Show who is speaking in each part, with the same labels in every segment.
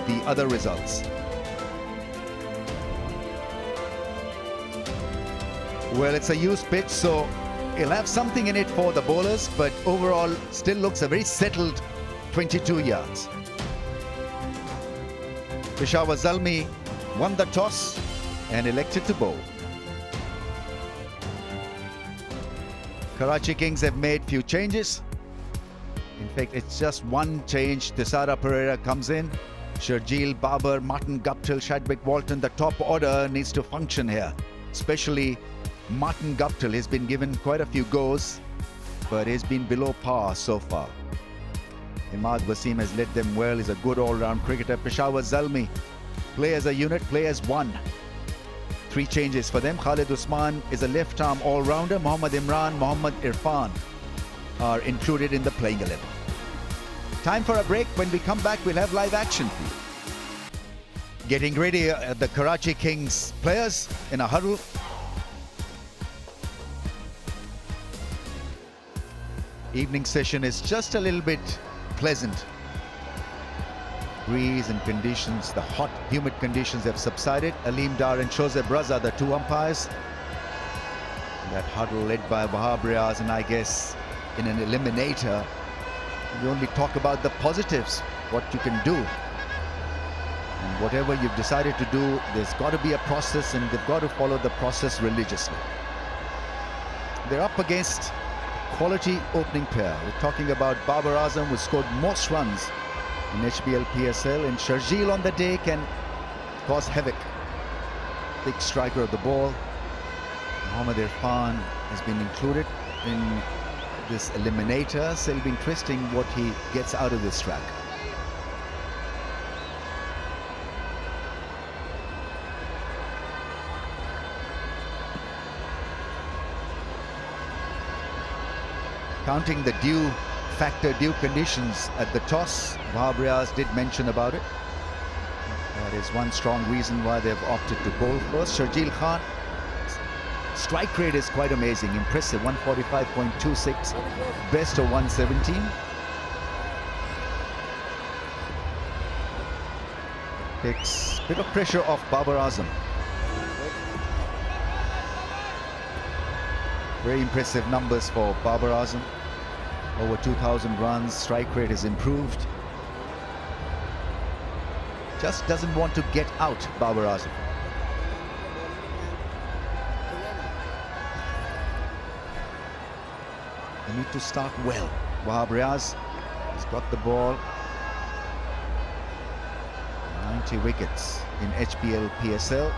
Speaker 1: the other results. Well, it's a used pitch, so it'll have something in it for the bowlers, but overall still looks a very settled 22 yards. Peshawar Zalmi won the toss and elected to bowl. Karachi Kings have made few changes. In fact, it's just one change. Tisara Pereira comes in. Sharjeel, Babar, Martin Guptill, Shadwick Walton. The top order needs to function here. Especially Martin Guptill has been given quite a few goes, but he's been below par so far. Imad Wasim has led them well. He's a good all-round cricketer. Peshawar Zalmi, play as a unit, play as one. 3 changes for them. Khalid Usman is a left-arm all-rounder. Mohammad Imran, Mohammad Irfan are included in the playing 11. Time for a break. When we come back, we'll have live action for you. Getting ready, the Karachi Kings players in a huddle. Evening session is just a little bit pleasant. Breeze and conditions, the hot, humid conditions have subsided. Aleem Dar and Joseph Raza, the 2 umpires. That huddle led by Wahab Riaz, and I guess in an eliminator, you only talk about the positives, what you can do. And whatever you've decided to do, there's got to be a process, and they've got to follow the process religiously. They're up against quality opening pair. We're talking about Babar Azam, who scored most runs in HBL PSL, and Sharjeel on the day can cause havoc. Big striker of the ball. Mohammad Irfan has been included in this eliminator, so it'll be interesting what he gets out of this track. Counting the due factor, due conditions at the toss, Wahab Riaz did mention about it. That is one strong reason why they've opted to bowl first. Sharjeel Khan, strike rate is quite amazing, impressive, 145.26, best of 117. Takes a bit of pressure off Babar Azam. Very impressive numbers for Babar Azam. Over 2,000 runs, strike rate has improved. Just doesn't want to get out, Babar Azam. They need to start well. Wahab Riaz has got the ball. 90 wickets in HBL PSL.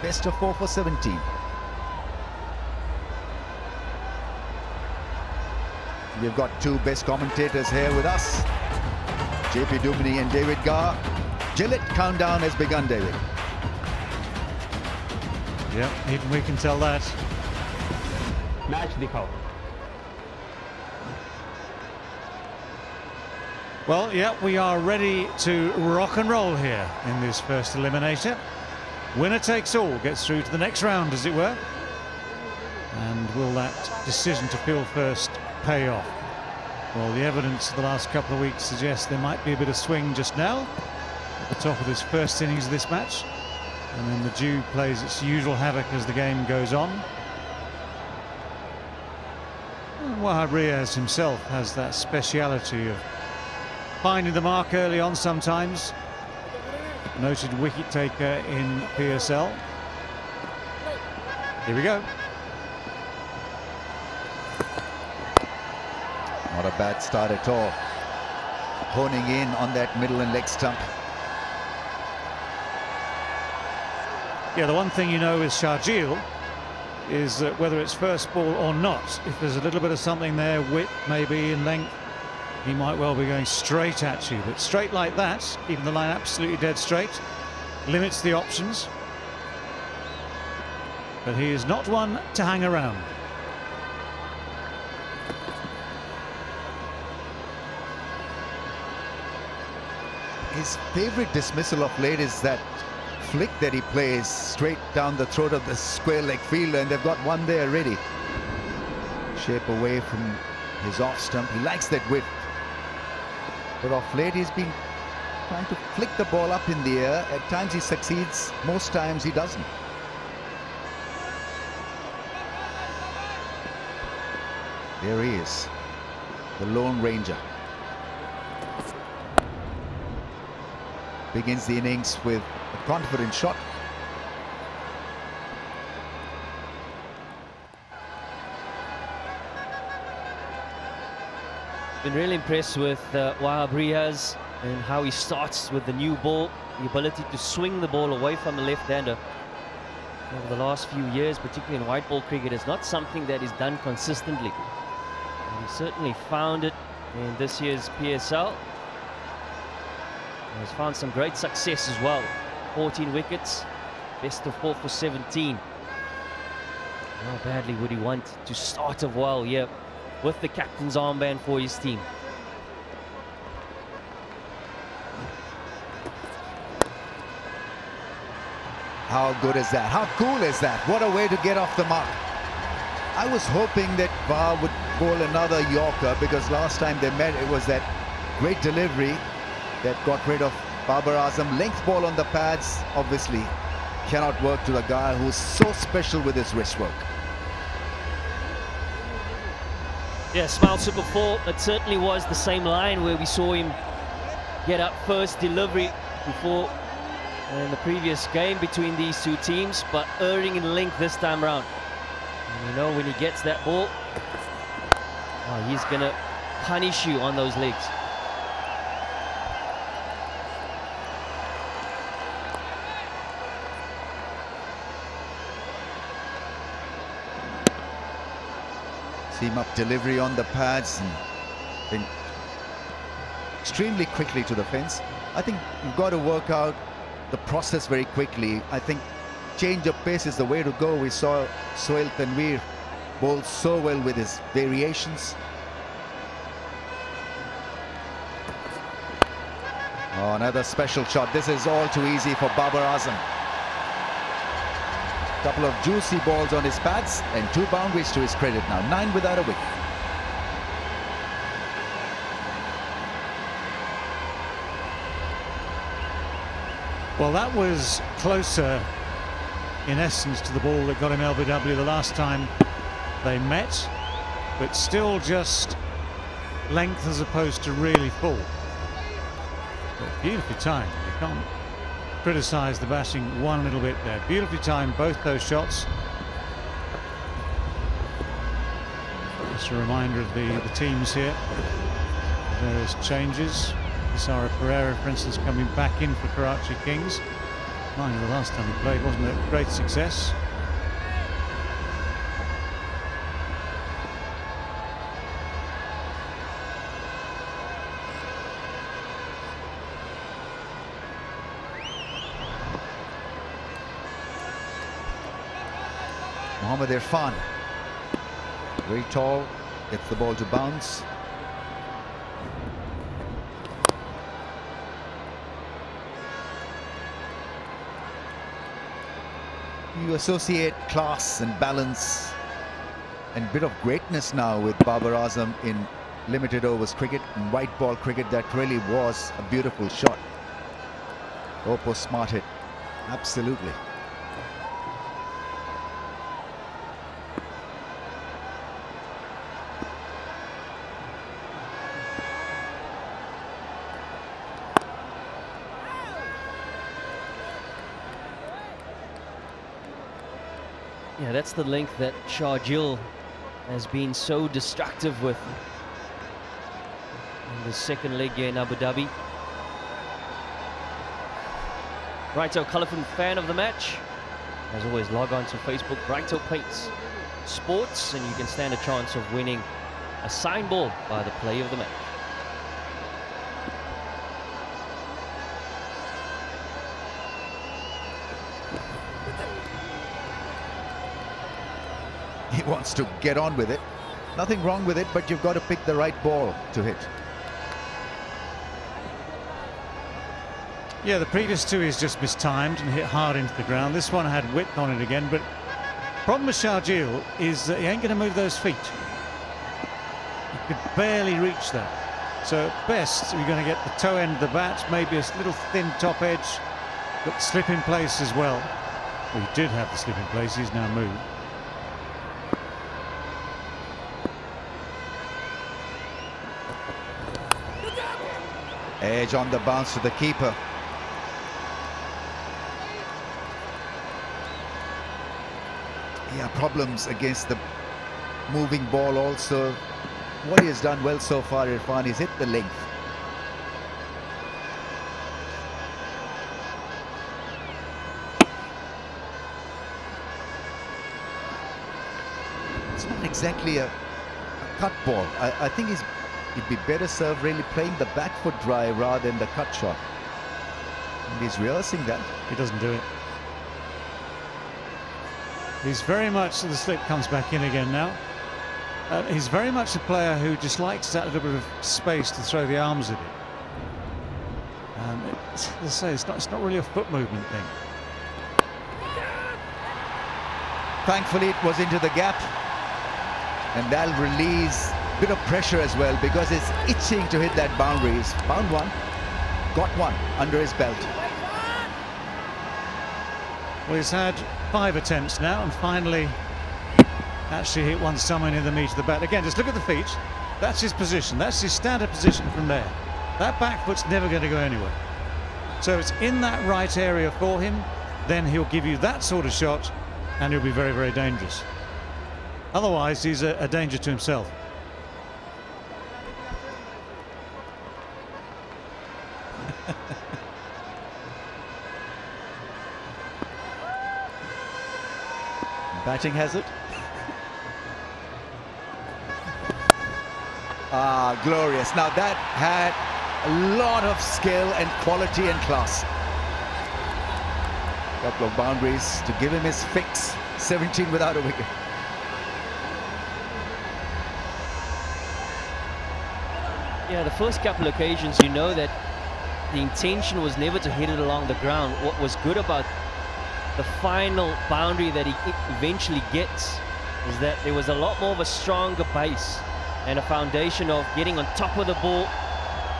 Speaker 1: Best of 4 for 17. We've got 2 best commentators here with us, JP Dumini and David Gar. Gillett countdown has begun, David.
Speaker 2: Yeah, even we can tell that.
Speaker 3: Match dikhao.
Speaker 2: Well, yeah, we are ready to rock and roll here in this first eliminator. Winner takes all, gets through to the next round, as it were. And will that decision to field first pay off? Well, the evidence of the last couple of weeks suggests there might be a bit of swing just now at the top of this first innings of this match, and then the dew plays its usual havoc as the game goes on. And Wahab Riaz himself has that speciality of finding the mark early on sometimes. Noted wicket taker in PSL. Here we go.
Speaker 1: Not a bad start at all. Honing in on that middle and leg stump.
Speaker 2: Yeah, the one thing you know with Sharjeel is that whether it's first ball or not, if there's a little bit of something there, width maybe in length, he might well be going straight at you. But straight like that, even the line absolutely dead straight, limits the options. But he is not one to hang around.
Speaker 1: His favorite dismissal of late is that flick that he plays straight down the throat of the square leg fielder, and they've got one there ready. Shape away from his off stump. He likes that width. But off late he's been trying to flick the ball up in the air. At times he succeeds, most times he doesn't. There he is, the Lone Ranger. Begins the innings with a confident shot.
Speaker 4: Been really impressed with Wahab Riaz and how he starts with the new ball, the ability to swing the ball away from the left-hander. Over the last few years, particularly in white ball cricket, is not something that is done consistently. And he certainly found it in this year's PSL. And has found some great success as well. 14 wickets, best of 4 for 17. How badly would he want to start off well here with the captain's armband for his team?
Speaker 1: How good is that? How cool is that? What a way to get off the mark. I was hoping that Wahab would bowl another Yorker, because last time they met, it was that great delivery that got rid of Babar Azam. Length ball on the pads, obviously, cannot work to a guy who's so special with his wrist work.
Speaker 4: Yeah, Smile Super 4, it certainly was the same line where we saw him get up first delivery before in the previous game between these two teams, but erring in length this time around. And you know, when he gets that ball, oh, he's going to punish you on those legs.
Speaker 1: Seam up delivery on the pads and then extremely quickly to the fence. I think you've got to work out the process very quickly. I think change of pace is the way to go. We saw Sohail Tanveer bowl so well with his variations. Oh, another special shot. This is all too easy for Babar Azam. Couple of juicy balls on his pads and 2 boundaries to his credit now. 9 without a wicket.
Speaker 2: Well, that was closer in essence to the ball that got him LBW the last time they met, but still just length as opposed to really full. But beautifully timed. You can't criticise the batting one little bit there. Beautifully timed both those shots. Just a reminder of the teams here. Various changes. Isara Pereira, for instance, coming back in for Karachi Kings. Mind you, the last time he played wasn't a great success.
Speaker 1: Mohammad Irfan, very tall, gets the ball to bounce. You associate class and balance and a bit of greatness now with Babar Azam in limited overs cricket and white ball cricket. That really was a beautiful shot. Oppo smart hit, absolutely.
Speaker 4: Yeah, that's the length that Sharjeel has been so destructive with in the second leg here in Abu Dhabi. Righto Colourful fan of the match. As always, log on to Facebook, Righto Paints Sports, and you can stand a chance of winning a signed ball by the player of the match.
Speaker 1: He wants to get on with it. Nothing wrong with it, but you've got to pick the right ball to hit.
Speaker 2: Yeah, the previous two is just mistimed and hit hard into the ground. This one had width on it again, but problem with Sharjeel is that he ain't going to move those feet. He could barely reach that. So at best, you're going to get the toe end of the bat, maybe a little thin top edge, but slip in place as well. Well, he did have the slip in place, he's now moved.
Speaker 1: Edge on the bounce to the keeper. Yeah, problems against the moving ball also. What he has done well so far, Irfan, is hit the length. It's not exactly a cut ball. I think he'd be better served really playing the back foot dry rather than the cut shot. And he's rehearsing that.
Speaker 2: He doesn't do it. He's very much, the slip comes back in again now. He's very much a player who just likes that little bit of space to throw the arms at it. As I say, it's not really a foot movement thing.
Speaker 1: Thankfully, it was into the gap. And that'll release a bit of pressure as well, because it's itching to hit that boundary. He's found one, got one under his belt.
Speaker 2: Well, he's had 5 attempts now and finally actually hit one somewhere near the meat of the bat. Again, just look at the feet. That's his position. That's his standard position from there. That back foot's never going to go anywhere. So it's in that right area for him. Then he'll give you that sort of shot and he'll be very, very dangerous. Otherwise, he's a danger to himself.
Speaker 1: Batting hazard. Ah, glorious. Now that had a lot of skill and quality and class. Couple of boundaries to give him his fix. 17 without a wicket.
Speaker 4: Yeah, the first couple of occasions, you know that the intention was never to hit it along the ground. What was good about the final boundary that he eventually gets is that there was a lot more of a stronger base and a foundation of getting on top of the ball,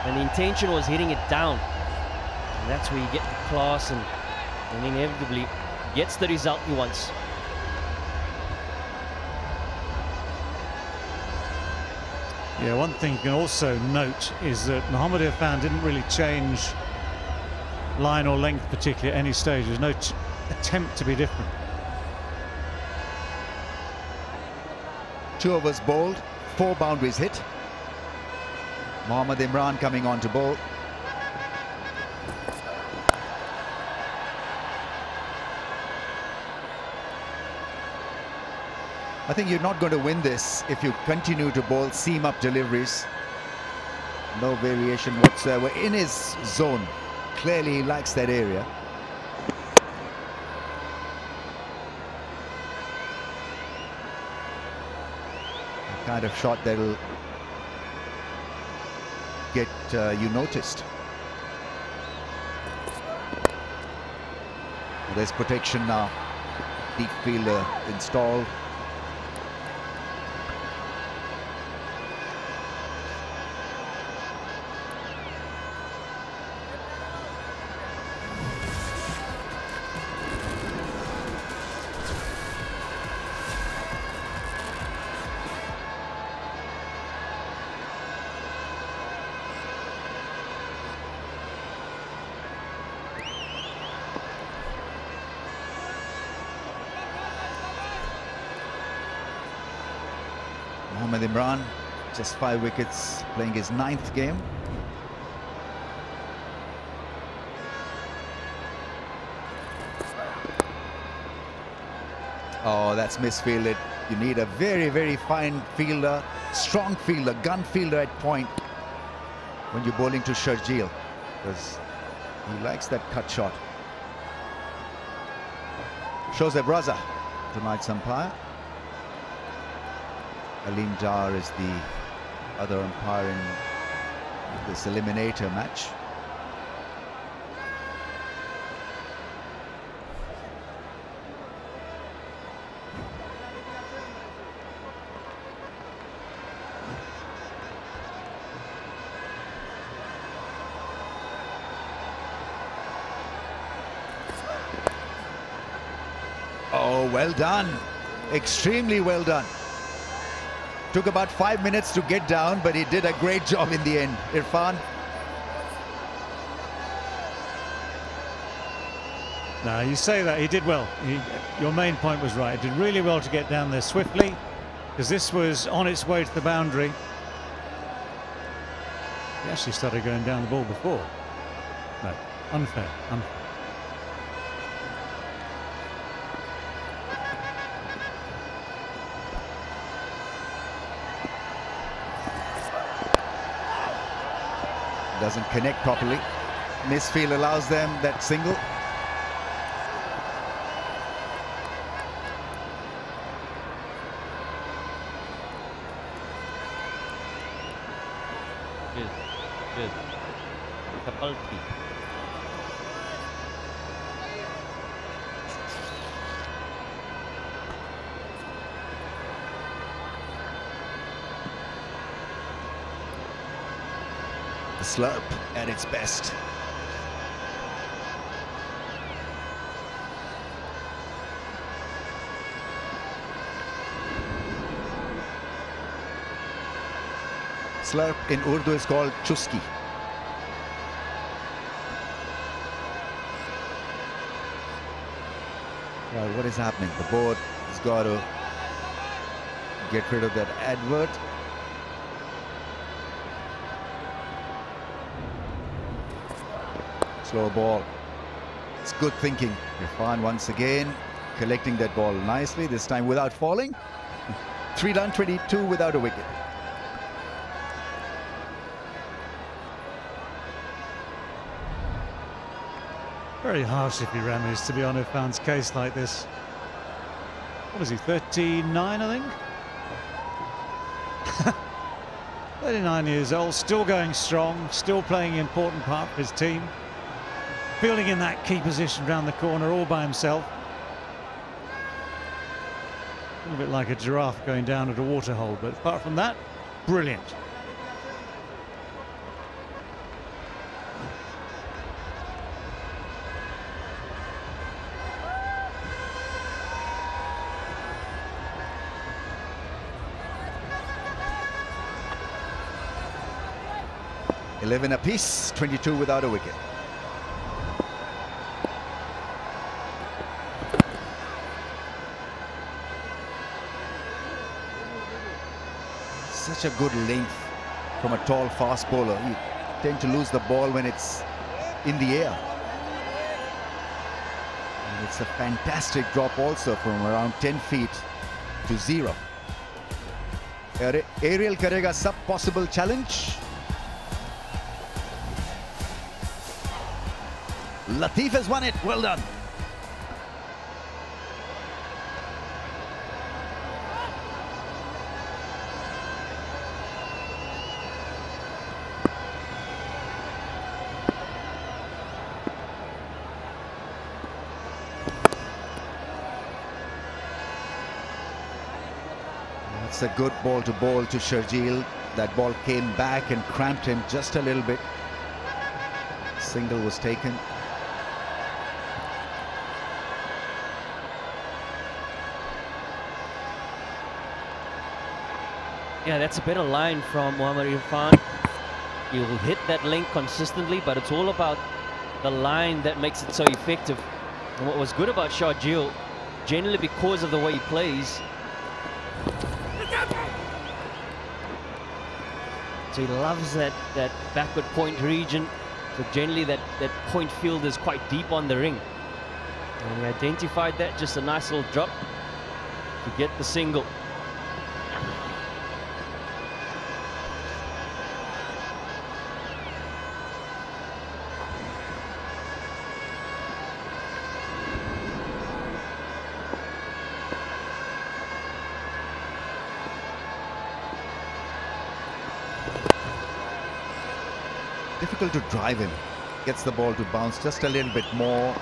Speaker 4: and the intention was hitting it down. And that's where you get the class and inevitably gets the result he wants.
Speaker 2: Yeah, one thing you can also note is that Mohammad Irfan didn't really change line or length particularly at any stage. There's no attempt to be different.
Speaker 1: 2 overs bowled, 4 boundaries hit. Mohammad Imran coming on to bowl. I think you're not going to win this if you continue to bowl seam-up deliveries. No variation whatsoever in his zone. Clearly he likes that area. The kind of shot that'll get you noticed. There's protection now. Deep fielder installed. Mohammad Imran, just 5 wickets, playing his 9th game. Oh, that's misfielded. You need a very, very fine fielder, strong fielder, gun fielder at point when you're bowling to Sharjeel, because he likes that cut shot. Shozeb Raza, tonight's umpire. Aleem Dar is the other umpire in this eliminator match. Oh, well done. Extremely well done. Took about 5 minutes to get down, but he did a great job in the end. Irfan.
Speaker 2: Now, you say that, he did well. Your main point was right. He did really well to get down there swiftly, because this was on its way to the boundary. He actually started going down the ball before. No, unfair, unfair.
Speaker 1: Doesn't connect properly. Misfield allows them that single.
Speaker 4: Good. Couple feet.
Speaker 1: The slurp at its best. Slurp in Urdu is called chuski. Right, what is happening? The board has got to get rid of that advert. Slow ball. It's good thinking. Irfan once again collecting that ball nicely, this time without falling. 3 done, 22 without a wicket.
Speaker 2: Very harsh if he Ramiz to be on Irfan's case like this. What was he, 39, I think? 39 years old, still going strong, still playing an important part for his team. Fielding in that key position round the corner all by himself. A little bit like a giraffe going down at a waterhole, but apart from that, brilliant.
Speaker 1: Eleven apiece, 22 without a wicket. Such a good length from a tall fast bowler. You tend to lose the ball when it's in the air. And it's a fantastic drop also from around 10 feet to 0. Aerial karega sub possible challenge. Latif has won it. Well done. That's a good ball to bowl to Sharjeel. That ball came back and cramped him just a little bit. Single was taken.
Speaker 4: Yeah, that's a better line from Mohammad Irfan. He will hit that length consistently, but it's all about the line that makes it so effective. And what was good about Sharjeel, generally because of the way he plays, so he loves that backward point region. So generally that point field is quite deep on the ring. And he identified that, just a nice little drop to get the single.
Speaker 1: Difficult to drive him. Gets the ball to bounce just a little bit more.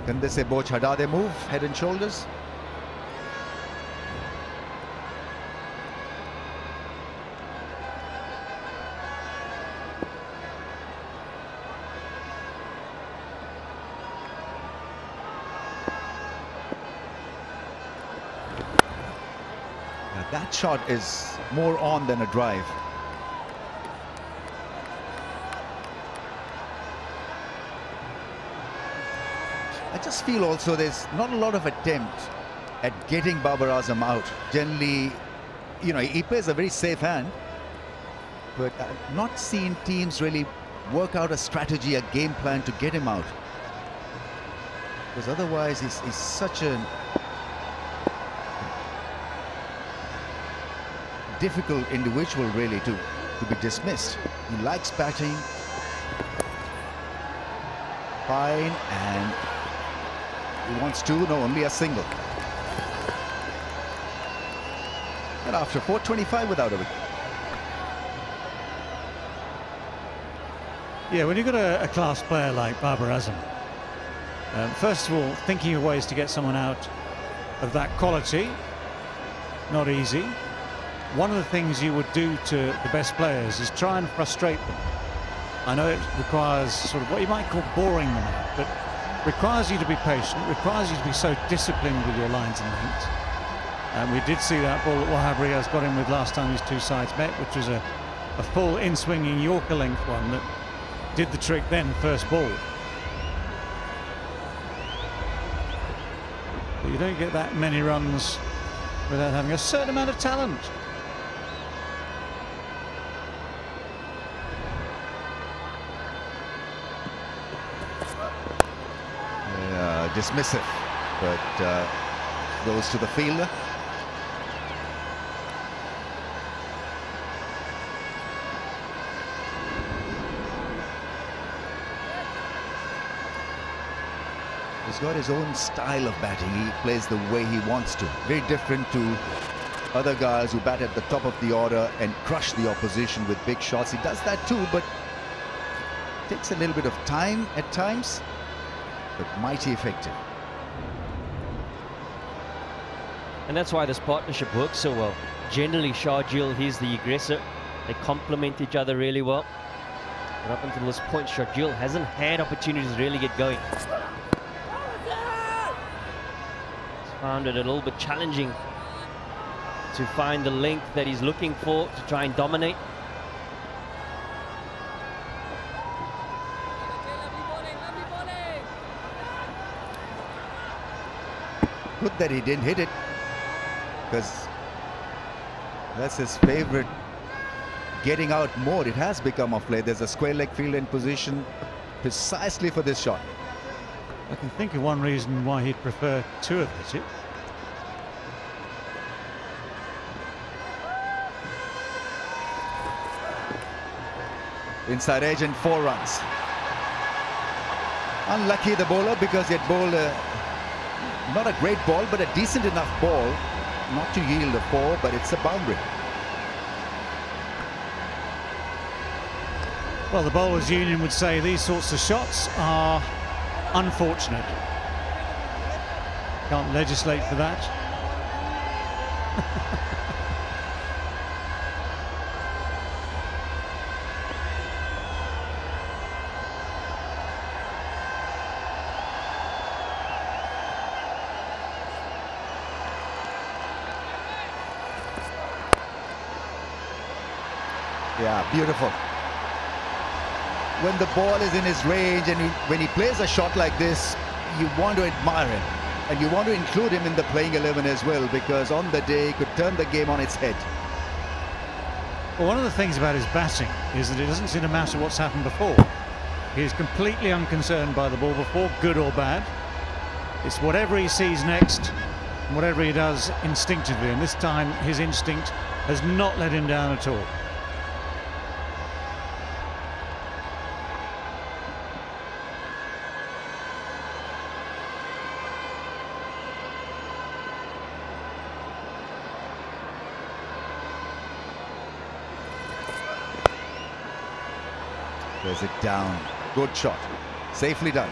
Speaker 1: Kande se boch hada de move, head and shoulders. That shot is more on than a drive. I just feel also there's not a lot of attempt at getting Babar Azam out. Generally, you know, he plays a very safe hand, but I've not seen teams really work out a strategy, a game plan to get him out. Because otherwise he's such a difficult individual really to be dismissed. He likes batting. Fine, and he wants two, no, only a single. And after 4:25 without a wicket.
Speaker 2: Yeah, when you've got a class player like Babar Azam, first of all, thinking of ways to get someone out of that quality, not easy. One of the things you would do to the best players is try and frustrate them. I know it requires sort of what you might call boring them out, but requires you to be patient, requires you to be so disciplined with your lines and lengths. And we did see that ball that Wahab Riaz got in with last time these two sides met, which was a full in-swinging Yorker length one that did the trick then, first ball. But you don't get that many runs without having a certain amount of talent.
Speaker 1: Dismissive, but goes to the fielder. He's got his own style of batting. He plays the way he wants to. Very different to other guys who bat at the top of the order and crush the opposition with big shots. He does that too, but takes a little bit of time at times, but mighty effective.
Speaker 4: And that's why this partnership works so well. Generally, Sharjeel, he's the aggressor. They complement each other really well. But up until this point, Sharjeel hasn't had opportunities to really get going. He's found it a little bit challenging to find the length that he's looking for to try and dominate.
Speaker 1: Good that he didn't hit it, because that's his favorite, getting out more. It has become of late. There's a square leg field in position precisely for this shot.
Speaker 2: I can think of one reason why he'd prefer to have hit it.
Speaker 1: Inside edge and 4 runs. Unlucky the bowler, because he had bowled not a great ball, but a decent enough ball not to yield a 4, but it's a boundary.
Speaker 2: Well, the Bowlers' Union would say these sorts of shots are unfortunate. Can't legislate for that.
Speaker 1: Yeah, beautiful. When the ball is in his range and when he plays a shot like this, you want to admire him. And you want to include him in the playing 11 as well, because on the day he could turn the game on its head.
Speaker 2: Well, one of the things about his batting is that it doesn't seem to matter what's happened before. He's completely unconcerned by the ball before, good or bad. It's whatever he sees next, and whatever he does instinctively. And this time his instinct has not let him down at all.
Speaker 1: There's it down. Good shot. Safely done.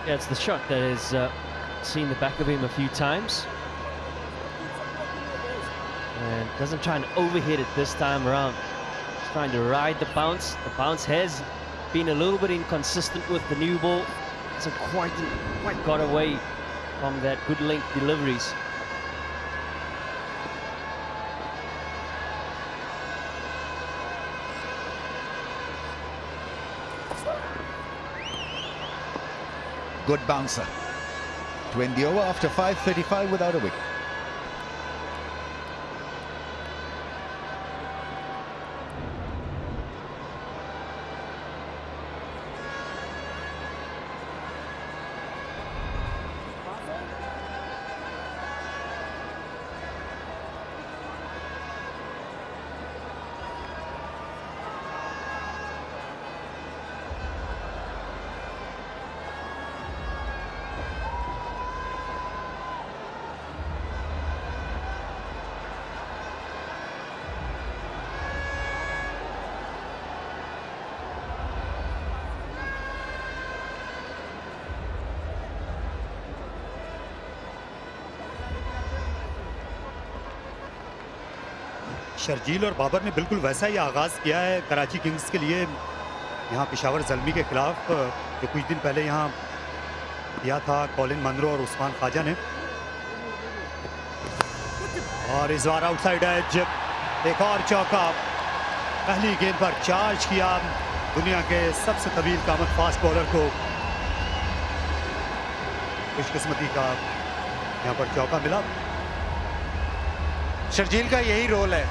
Speaker 4: Yeah, it's the shot that has seen the back of him a few times. And doesn't try and overhit it this time around. He's trying to ride the bounce. The bounce has been a little bit inconsistent with the new ball. hasn't quite got away from that good length deliveries.
Speaker 1: Good bouncer to end the over after 5:35 without a wicket.
Speaker 5: Sharjeel और बाबर ने बिल्कुल वैसा ही आगाज़ किया है Karachi Kings के लिए। यहाँ पेशावर ज़ल्मी के खिलाफ जो कुछ दिन पहले यहाँ किया था कॉलिन मंरो और उस्मान ख्वाजा ने। और इस बार आउटसाइड एज, एक और चौका। पहली गेंद पर चार्ज किया दुनिया के सबसे तवील कामत फास्ट बॉलर को। खुशकिस्मती का यहाँ पर चौका मिला।
Speaker 6: शर्जील का यही रोल है,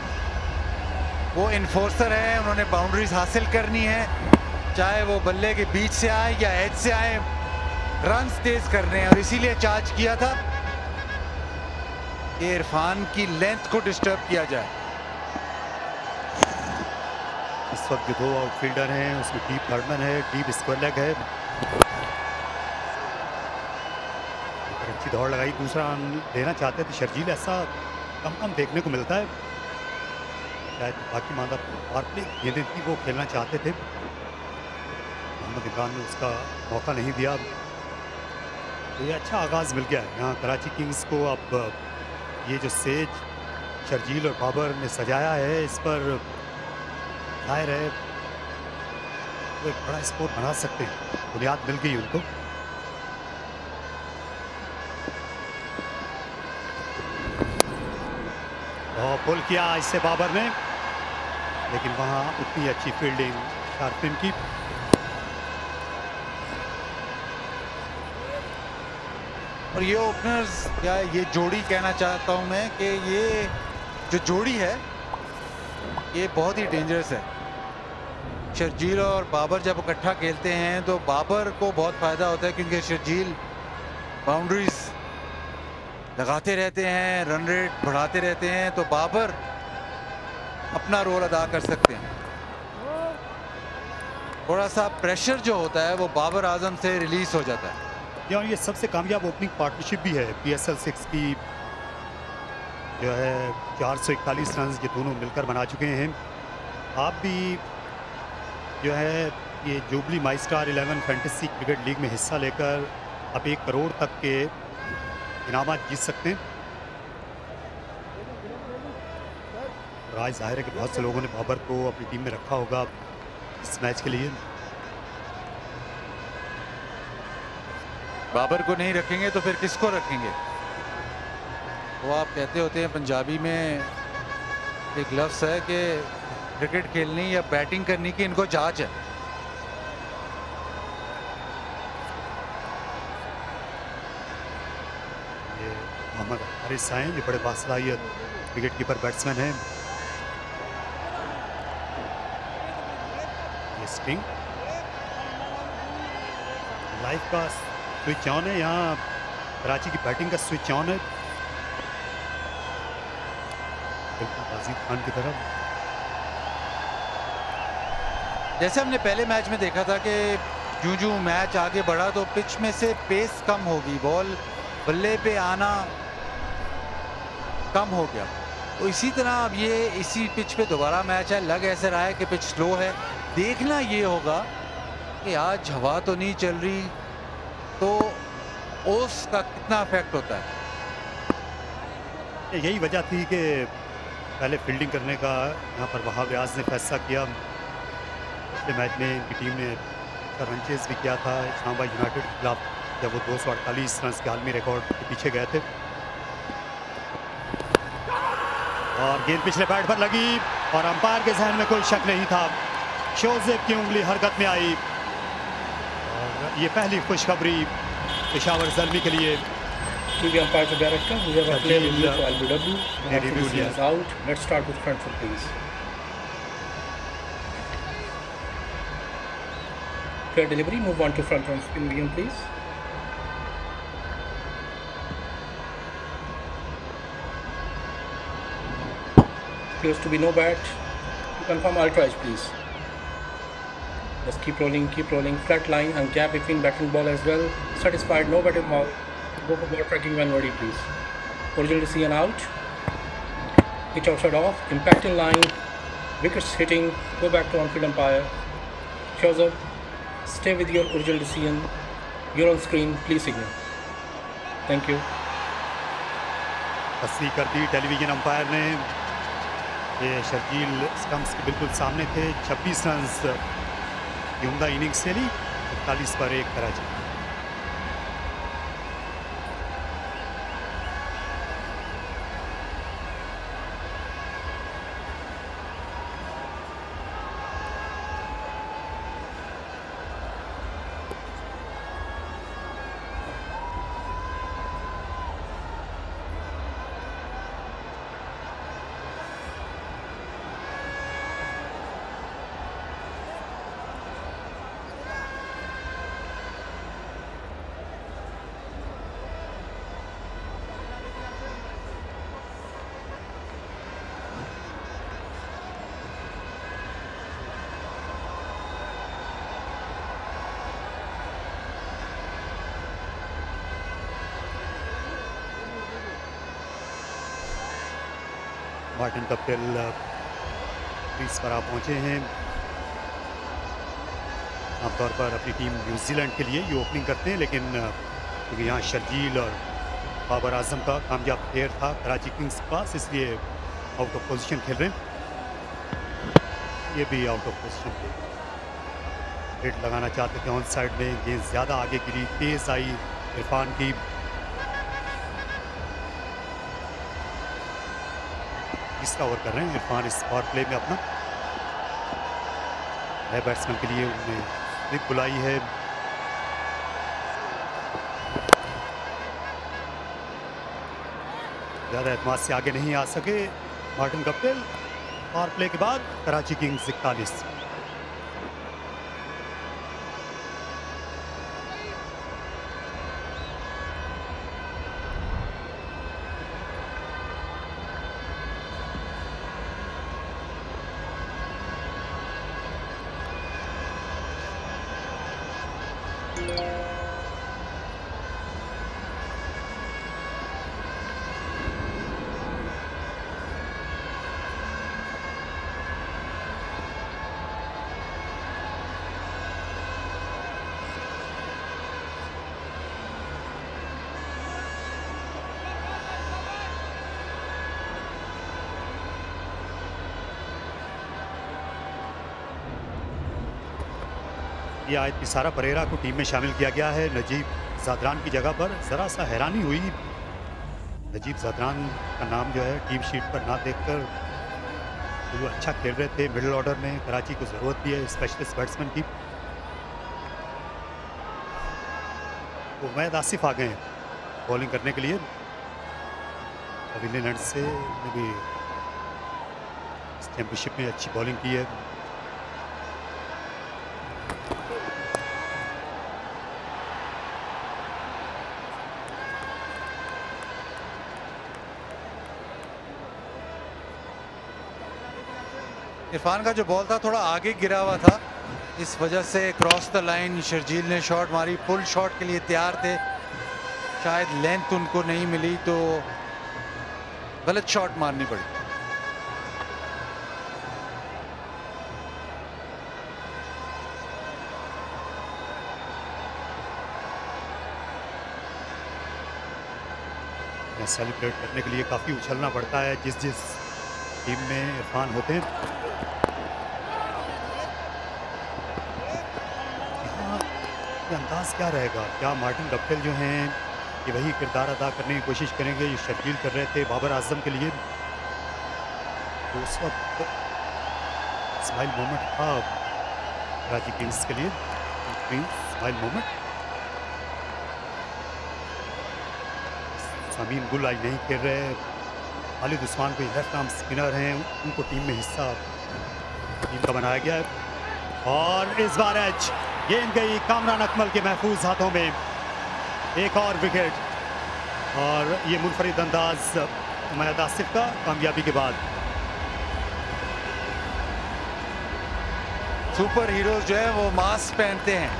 Speaker 6: वो इन्फोर्सर है, उन्होंने बाउंड्रीज हासिल करनी है, चाहे वो बल्ले के बीच से आए या एज से आए, रन्स तेज करने हैं। और इसीलिए चार्ज किया था कि इरफान की लेंथ को डिस्टर्ब किया जाए।
Speaker 5: इस वक्त जो दो आउटफील्डर हैं उसमें डीप हर्डमन है, डीप स्क्वायर लेग है। अच्छी दौड़ लगाई, दूसरा रन लेना चाहते थे शर्जील। ऐसा कम देखने को मिलता है। शायद बाकी मादा पावर प्ले गेंदें थी वो खेलना चाहते थे, मोहम्मद इमरान ने उसका मौका नहीं दिया। तो ये अच्छा आगाज़ मिल गया है यहाँ कराची किंग्स को। अब ये जो सेज शर्जील और बाबर ने सजाया है, इस पर जाहिर है वो एक बड़ा स्कोर बना सकते हैं। बुनियाद मिल गई उनको। और पुल किया इससे बाबर ने, लेकिन वहाँ उतनी अच्छी फील्डिंग शार्पिन की।
Speaker 6: और ये ओपनर्स या ये जोड़ी कहना चाहता हूं मैं कि ये जो जोड़ी है ये बहुत ही डेंजरस है। शर्जील और बाबर जब इकट्ठा खेलते हैं तो बाबर को बहुत फायदा होता है, क्योंकि शर्जील बाउंड्रीज लगाते रहते हैं, रन रेट बढ़ाते रहते हैं, तो बाबर अपना रोल अदा कर सकते हैं। थोड़ा सा प्रेशर जो होता है वो बाबर आजम से रिलीज हो जाता है।
Speaker 5: और ये सबसे कामयाब ओपनिंग पार्टनरशिप भी है PSL 6 की, जो है 441 रन ये दोनों मिलकर बना चुके हैं। आप भी जो है ये जुबली माइस्टार 11 फैंटेसी क्रिकेट लीग में हिस्सा लेकर आप 1 करोड़ तक के इनाम जीत सकते हैं। और आज जाहिर है कि बहुत से लोगों ने बाबर को अपनी टीम में रखा होगा इस मैच के लिए।
Speaker 6: बाबर को नहीं रखेंगे तो फिर किसको रखेंगे? वो आप कहते होते हैं पंजाबी में एक लफ्ज़ है कि क्रिकेट खेलनी या बैटिंग करने की इनको जांच है।
Speaker 5: ये मोहम्मद हारिस हैं, ये बड़े बासलाहियत विकेट कीपर बैट्समैन हैं। ये स्टिंग लाइफ का स्विच ऑन है, यहाँ कराची की बैटिंग का स्विच ऑन है। वाजिद खान की तरफ
Speaker 6: जैसे हमने पहले मैच में देखा था कि यूं मैच आगे बढ़ा तो पिच में से पेस कम होगी, बॉल बल्ले पे आना कम हो गया। तो इसी तरह अब ये इसी पिच पे दोबारा मैच है, लग ऐसे रहा है कि पिच स्लो है। देखना ये होगा कि आज हवा तो नहीं चल रही तो ओस का कितना इफेक्ट होता है।
Speaker 5: यही वजह थी कि पहले फील्डिंग करने का यहाँ पर वहाब रियाज ने फैसला किया। पिछले मैच में इनकी टीम ने रन चेज भी किया था इस्लामाबाद यूनाइटेड के खिलाफ जब वो 248 रन के आलमी रिकॉर्ड के पीछे गए थे। और गेंद पिछले पैड पर लगी और अंपायर के जहन में कोई शक नहीं था, शोजेब की उंगली हरकत में आई और ये पहली खुशखबरी पेशावर ज़ल्मी के लिए।
Speaker 7: To the umpire to director, we have a clear review for LBW.
Speaker 5: review
Speaker 7: Is out. Let's start with front foot, please. Clear delivery. Move on to front on spin medium, please. Appears to be no bat. To confirm, ultra edge, please. Just keep rolling, flat line and gap between bat and ball as well. Satisfied, no batting ball. Go for ball tracking when ready, please. Original decision out. Pitch outside off. Impact in line. Wickets hitting. Go back to on-field umpire. Shows up. Stay with your original decision. You're on screen. Please signal. Thank you.
Speaker 5: तस्दीक कर दी television umpire ने। ये Sharjeel stumps के बिल्कुल सामने थे। 26 run की उम्दा इनिंग्स खेली, 41 पर 1 कराची। मार्टिन कप्टिल क्रीज पर आप पहुंचे हैं। आमतौर पर अपनी टीम न्यूजीलैंड के लिए ये ओपनिंग करते हैं, लेकिन क्योंकि यहाँ शर्जील और बाबर आजम का कामयाब प्लेयर था कराची किंग्स के पास, इसलिए आउट ऑफ पोजीशन खेल रहे हैं। ये भी आउट ऑफ पोजीशन थे, हिट लगाना चाहते थे ऑन साइड में, गेंद ज़्यादा आगे गिरी, तेज़ आई इरफान की। तीसरा ओवर कर रहे हैं इरफान इस पावर प्ले में अपना। नए बैट्समैन के लिए उन्होंने स्लिप बुलाई है। ज़्यादा एतमाद से आगे नहीं आ सके मार्टिन कप्टिल। पावर प्ले के बाद कराची किंग्स 41। ये आज पिसारा परेरा को टीम में शामिल किया गया है नजीब ज़ादरान की जगह पर। ज़रा सा हैरानी हुई, नजीब ज़ादरान का नाम जो है टीम शीट पर ना देखकर। वो अच्छा खेल रहे थे मिडिल ऑर्डर में, कराची को ज़रूरत भी है स्पेशलिस्ट बैट्समैन की। तो उमैद आसिफ आ गए हैं बॉलिंग करने के लिए। एलिमिनेटर से भी इस चैम्पियनशिप में अच्छी बॉलिंग की है।
Speaker 6: इरफान का जो बॉल था थोड़ा आगे गिरा हुआ था, इस वजह से क्रॉस द लाइन शर्जील ने शॉट मारी। पुल शॉट के लिए तैयार थे, शायद लेंथ उनको नहीं मिली तो गलत शॉट मारनी पड़ी।
Speaker 5: सेलिब्रेट करने के लिए काफ़ी उछलना पड़ता है जिस टीम में इरफान होते हैं। ये अंदाज क्या रहेगा? क्या मार्टिन गप्टिल जो हैं ये वही किरदार अदा करने की कोशिश करेंगे ये शर्जील कर रहे थे बाबर आजम के लिए? तो उस वक्त स्माइल मोमेंट था कराची किंग्स के लिए, स्माइल मोमेंट। सामीन गुल आज नहीं खेल रहे, खालिद उस्मान कोई लेफ्ट आर्म स्पिनर हैं, उनको टीम में हिस्सा टीम का बनाया गया है। और इस बार एज गेंद गई कामरान अकमल के महफूज हाथों में, एक और विकेट और ये मुनफरिद अंदाज उमैद आसिफ का कामयाबी के बाद।
Speaker 6: सुपर हीरोज जो है वो मास्क पहनते हैं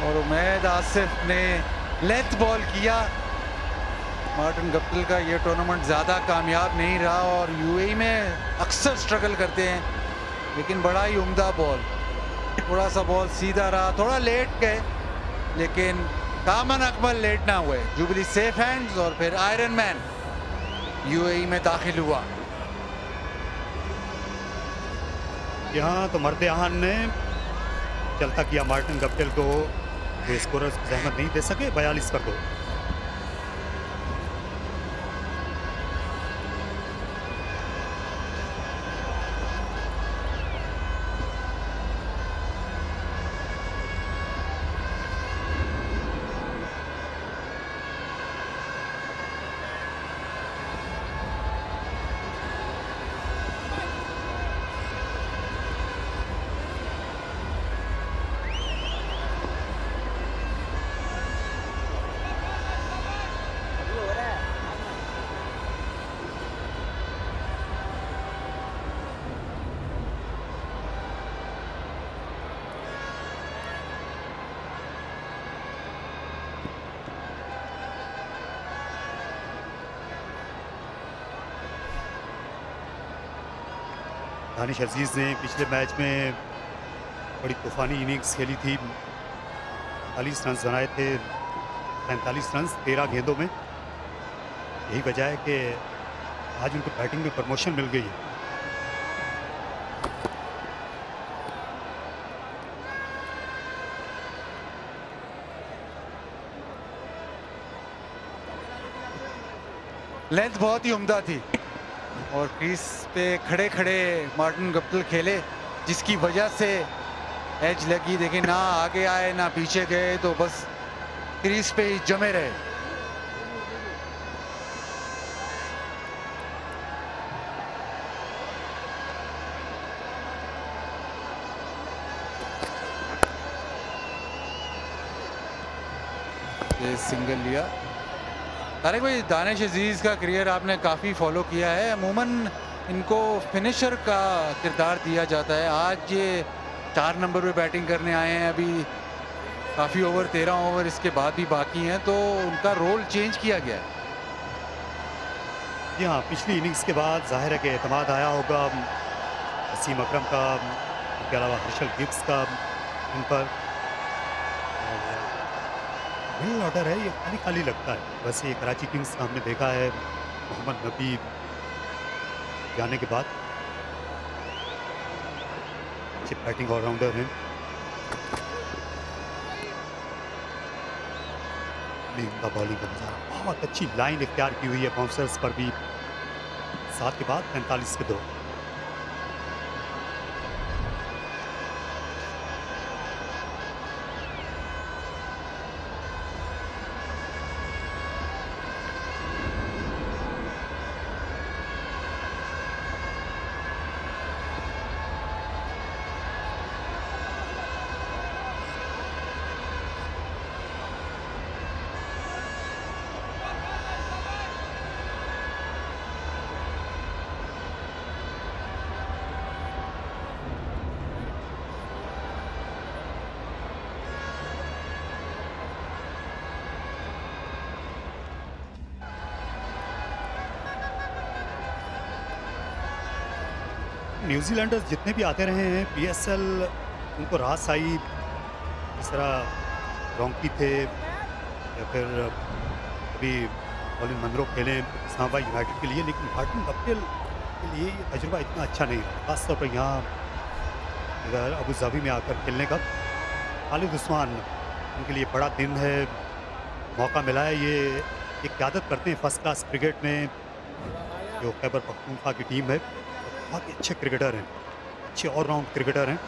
Speaker 6: और उमैद आसिफ ने लेंथ बॉल किया। मार्टिन गप्टिल का ये टूर्नामेंट ज़्यादा कामयाब नहीं रहा और यूएई में अक्सर स्ट्रगल करते हैं, लेकिन बड़ा ही उम्दा बॉल, थोड़ा सा बॉल सीधा रहा, थोड़ा लेट गए, लेकिन कामरान अकमल लेट ना हुए। जुबली सेफ हैंड्स और फिर आयरन मैन यूएई में दाखिल हुआ।
Speaker 5: यहाँ तो मर्द आहान ने चलता किया मार्टिन गप्टिल को, जो स्कोरर्स को जहमत नहीं दे सके, 42 पर 2। दानिश अजीज़ ने पिछले मैच में बड़ी तूफ़ानी इनिंग्स खेली थी, 40 रन बनाए थे, 45 रन 13 गेंदों में। यही वजह है कि आज उनको बैटिंग में प्रमोशन मिल गई है।
Speaker 6: लेंथ बहुत ही उम्दा थी और क्रीज पे खड़े खड़े मार्टिन गप्टिल खेले, जिसकी वजह से एज लगी। देखिए ना आगे आए ना पीछे गए, तो बस क्रीज पे ही जमे रहे। ये सिंगल लिया। तारिक भाई, दानिश अजीज़ का करियर आपने काफ़ी फॉलो किया है, अमूमन इनको फिनिशर का किरदार दिया जाता है। आज ये 4 नंबर पे बैटिंग करने आए हैं, अभी काफ़ी ओवर 13 ओवर इसके बाद भी बाकी हैं, तो उनका रोल चेंज किया गया है।
Speaker 5: जी हाँ, पिछली इनिंग्स के बाद जाहिर है कि एतमाद आया होगा वसीम अकरम का, उसके अलावा हर्षल गिब्स का उन पर। वही ऑर्डर है, ये खाली खाली लगता है। वैसे ये कराची किंग्स का हमने देखा है मोहम्मद नबी जाने के बाद अच्छे बैटिंग ऑलराउंडर हैं। बॉलिंग का नजारा, बहुत अच्छी लाइन इख्तियार की हुई है बाउंसर्स पर भी। 7 के बाद 45 पे 2। न्यूजीलैंडर्स जितने भी आते रहे हैं पीएसएल, उनको रास आई, इस तरह रॉन्की थे या फिर अभी कॉलिन मनरो खेले इस्लामाबाद यूनाइटेड के लिए, लेकिन मार्टिन गप्टिल के लिए ये तजुर्बा इतना अच्छा नहीं रहा, खासतौर पर यहाँ इधर अबू धाबी में आकर खेलने का। खालिद उस्मान, उनके लिए बड़ा दिन है, मौका मिला है। ये क़यादत करते हैं फर्स्ट क्लास क्रिकेट में, जो खैबर पख्तूनख्वा की टीम है। बहुत ही अच्छे क्रिकेटर हैं, अच्छे ऑलराउंड क्रिकेटर हैं।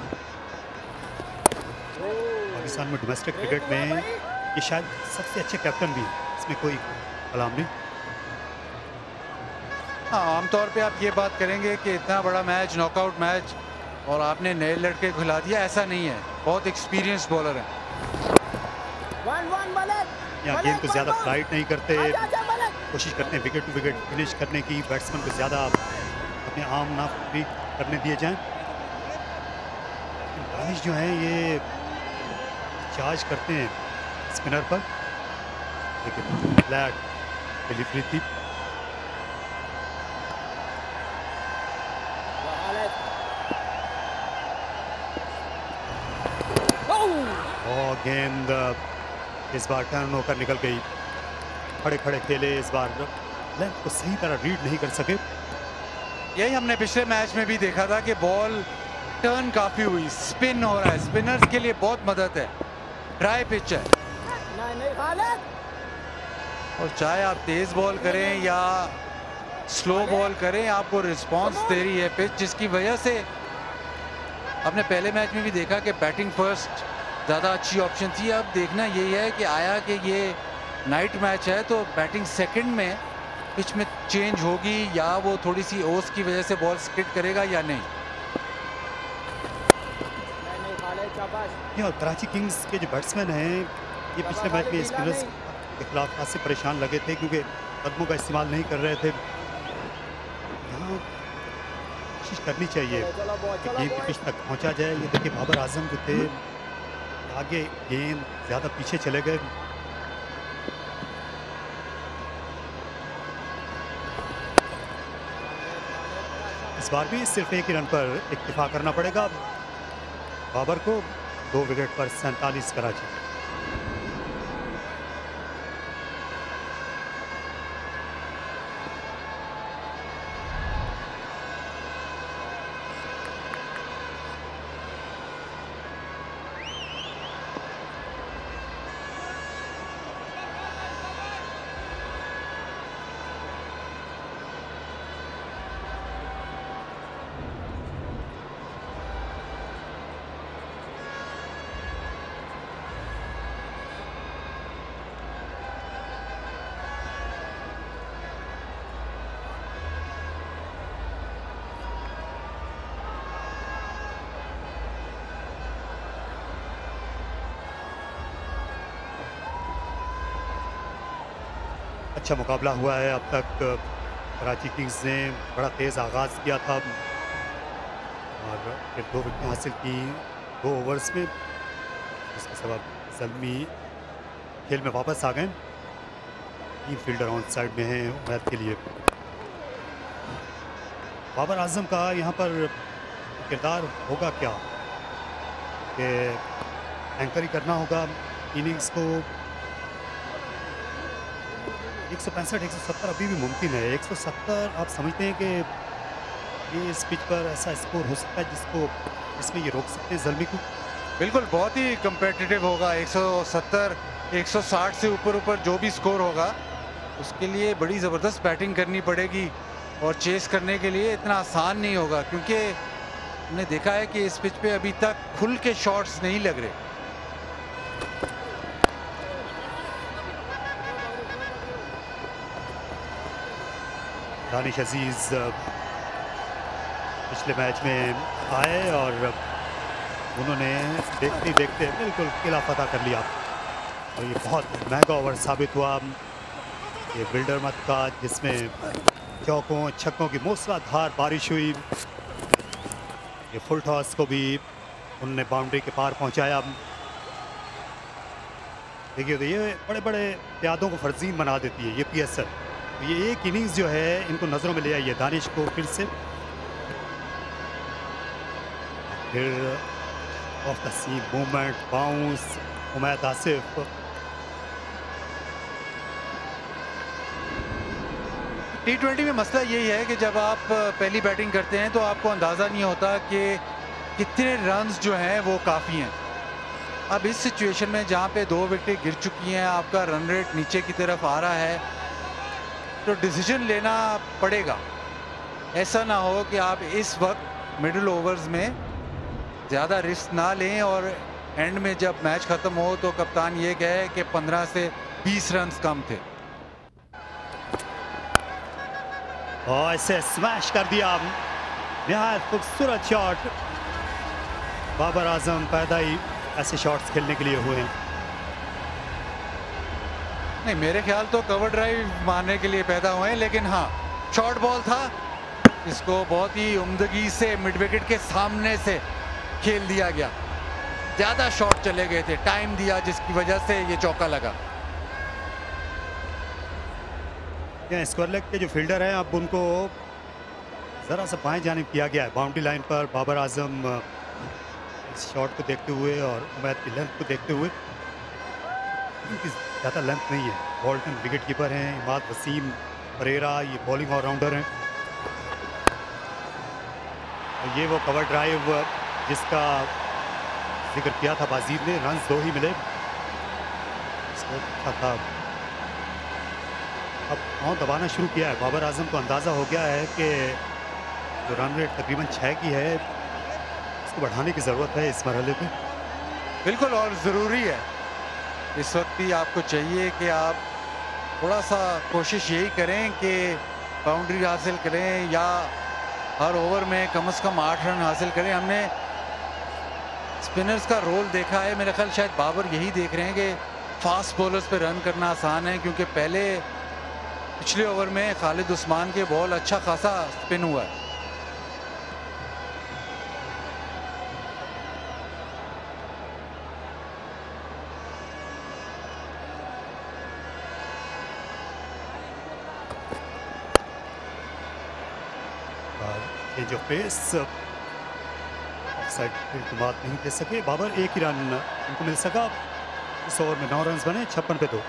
Speaker 5: पाकिस्तान में डोमेस्टिक क्रिकेट में ये शायद सबसे अच्छे कैप्टन भी हैं, इसमें कोई कलाम नहीं।
Speaker 6: हाँ, आमतौर पे आप ये बात करेंगे कि इतना बड़ा मैच, नॉकआउट मैच, और आपने नए लड़के को खिला दिया, ऐसा नहीं है। बहुत एक्सपीरियंस बॉलर है।
Speaker 5: यहाँ गेंद को ज़्यादा फ्लाइट नहीं करते, कोशिश करते हैं विकेट टू विकेट फिनिश करने की, बैट्समैन को ज़्यादा अपने आम ना फ्री करने दिए जाएं। दानिश जो हैं ये चार्ज करते हैं स्पिनर पर, लेकिन फ्लैट डिलीवरी थी। और गेंद इस बार टर्न होकर निकल गई। खड़े खड़े खेले, इस बार लेंथ को सही तरह रीड नहीं कर सके।
Speaker 6: यही हमने पिछले मैच में भी देखा था कि बॉल टर्न काफी हुई, स्पिन हो रहा है। स्पिनर्स के लिए बहुत मदद है, ड्राई पिच है, और चाहे आप तेज बॉल करें या स्लो बॉल करें, आपको रिस्पांस दे रही है पिच, जिसकी वजह से आपने पहले मैच में भी देखा कि बैटिंग फर्स्ट ज़्यादा अच्छी ऑप्शन थी। अब देखना यही है कि आया कि ये नाइट मैच है तो बैटिंग सेकंड में पिच में चेंज होगी, या वो थोड़ी सी ओस की वजह से बॉल स्किड करेगा या नहीं।
Speaker 5: ये कराची किंग्स के जो बैट्समैन हैं, ये पिछले मैच में स्पिनर्स के खिलाफ खासे परेशान लगे थे, क्योंकि कदमों का इस्तेमाल नहीं कर रहे थे। यहाँ कोशिश करनी चाहिए कि गेंद की पिच तक पहुँचा जाए। ये देखिए बाबर आजम जो थे, आगे गेंद ज़्यादा पीछे चले गए। इस बार भी सिर्फ एक ही रन पर इक्तिफा करना पड़ेगा बाबर को। 2 विकेट पर 47 कराची। अच्छा मुकाबला हुआ है अब तक। कराची किंग्स ने बड़ा तेज़ आगाज़ किया था और फिर 2 विकेटें हासिल की 2 ओवर्स में, जिसके सबब ज़ल्मी खेल में वापस आ गए। 3 फील्डर ऑन साइड में हैं उमैद के लिए। बाबर आजम का यहाँ पर किरदार होगा क्या कि एंकर ही करना होगा इनिंग्स को। 165-170 अभी भी मुमकिन है। 170 आप समझते हैं कि ये इस पिच पर ऐसा स्कोर हो सकता है जिसमें ये रोक सकते हैं ज़ल्मी को?
Speaker 6: बिल्कुल, बहुत ही कम्पिटिटिव होगा। 170, 160 से ऊपर जो भी स्कोर होगा, उसके लिए बड़ी ज़बरदस्त बैटिंग करनी पड़ेगी, और चेस करने के लिए इतना आसान नहीं होगा, क्योंकि हमने देखा है कि इस पिच पे अभी तक खुल के शॉट्स नहीं लग रहे।
Speaker 5: दानिश अजीज़ पिछले मैच में आए और उन्होंने देखते ही देखते बिल्कुल किला फतह कर लिया, और ये बहुत महंगा ओवर साबित हुआ। ये बिल्डर मत का, जिसमें चौकों छक्कों की मूसलाधार बारिश हुई। ये फुल टॉस को भी उन्होंने बाउंड्री के पार पहुंचाया। देखिए तो ये बड़े बड़े प्यादों को फर्जीन बना देती है ये PSL। ये एक इनिंग्स जो है इनको नज़रों में ले आई है दानिश को फिर से। फिर off the seam movement, bounce, Umaid Asif.
Speaker 6: T20 में मसला यही है कि जब आप पहली बैटिंग करते हैं तो आपको अंदाज़ा नहीं होता कि कितने रन्स जो हैं वो काफ़ी हैं। अब इस सिचुएशन में जहां पे 2 विकेट गिर चुकी हैं, आपका रन रेट नीचे की तरफ आ रहा है, तो डिसीजन लेना पड़ेगा। ऐसा ना हो कि आप इस वक्त मिडिल ओवर्स में ज़्यादा रिस्क ना लें और एंड में जब मैच ख़त्म हो तो कप्तान ये कहे कि 15 से 20 रन कम थे।
Speaker 5: और इसे स्मैश कर दिया, निहायत खूबसूरत शॉट। बाबर आजम पैदा ही ऐसे शॉट्स खेलने के लिए हुए हैं।
Speaker 6: नहीं, मेरे ख्याल तो कवर ड्राइव मारने के लिए पैदा हुए हैं, लेकिन हाँ, शॉर्ट बॉल था, इसको बहुत ही उम्दगी से मिड विकेट के सामने से खेल दिया गया। ज़्यादा शॉट चले गए थे, टाइम दिया, जिसकी वजह से ये चौका लगा।
Speaker 5: स्क्वायर लेग के जो फील्डर हैं, अब उनको ज़रा सा बाएं जानिब किया गया है बाउंड्री लाइन पर। बाबर आजम इस शॉट को देखते हुए और उमैद की लेंथ को देखते हुए, इनकी ज़्यादा लेंथ नहीं है। बॉल्टन विकेट कीपर हैं, इमाद वसीम परेरा ये बॉलिंग ऑलराउंडर हैं। और ये वो कवर ड्राइव जिसका जिक्र किया था बाजीद ने, रन 2 ही मिले, इसको अच्छा था। अब पाँव दबाना शुरू किया है। बाबर आजम को अंदाज़ा हो गया है कि जो रन रेट तकरीबन 6 की है, इसको बढ़ाने की ज़रूरत है इस मरहले पे।
Speaker 6: बिल्कुल, और ज़रूरी है इस वक्त भी आपको चाहिए कि आप थोड़ा सा कोशिश यही करें कि बाउंड्री हासिल करें या हर ओवर में कम से कम 8 रन हासिल करें। हमने स्पिनर्स का रोल देखा है, मेरा ख्याल शायद बाबर यही देख रहे हैं कि फास्ट बॉलर्स पे रन करना आसान है, क्योंकि पहले पिछले ओवर में खालिद उस्मान के बॉल अच्छा खासा स्पिन हुआ है।
Speaker 5: चेंज ऑफ पेस, ऑफसाइड को बात नहीं दे सके बाबर। 1 ही रन उनको मिल सका। इस ओवर में 9 रन बने, 56 पे 2।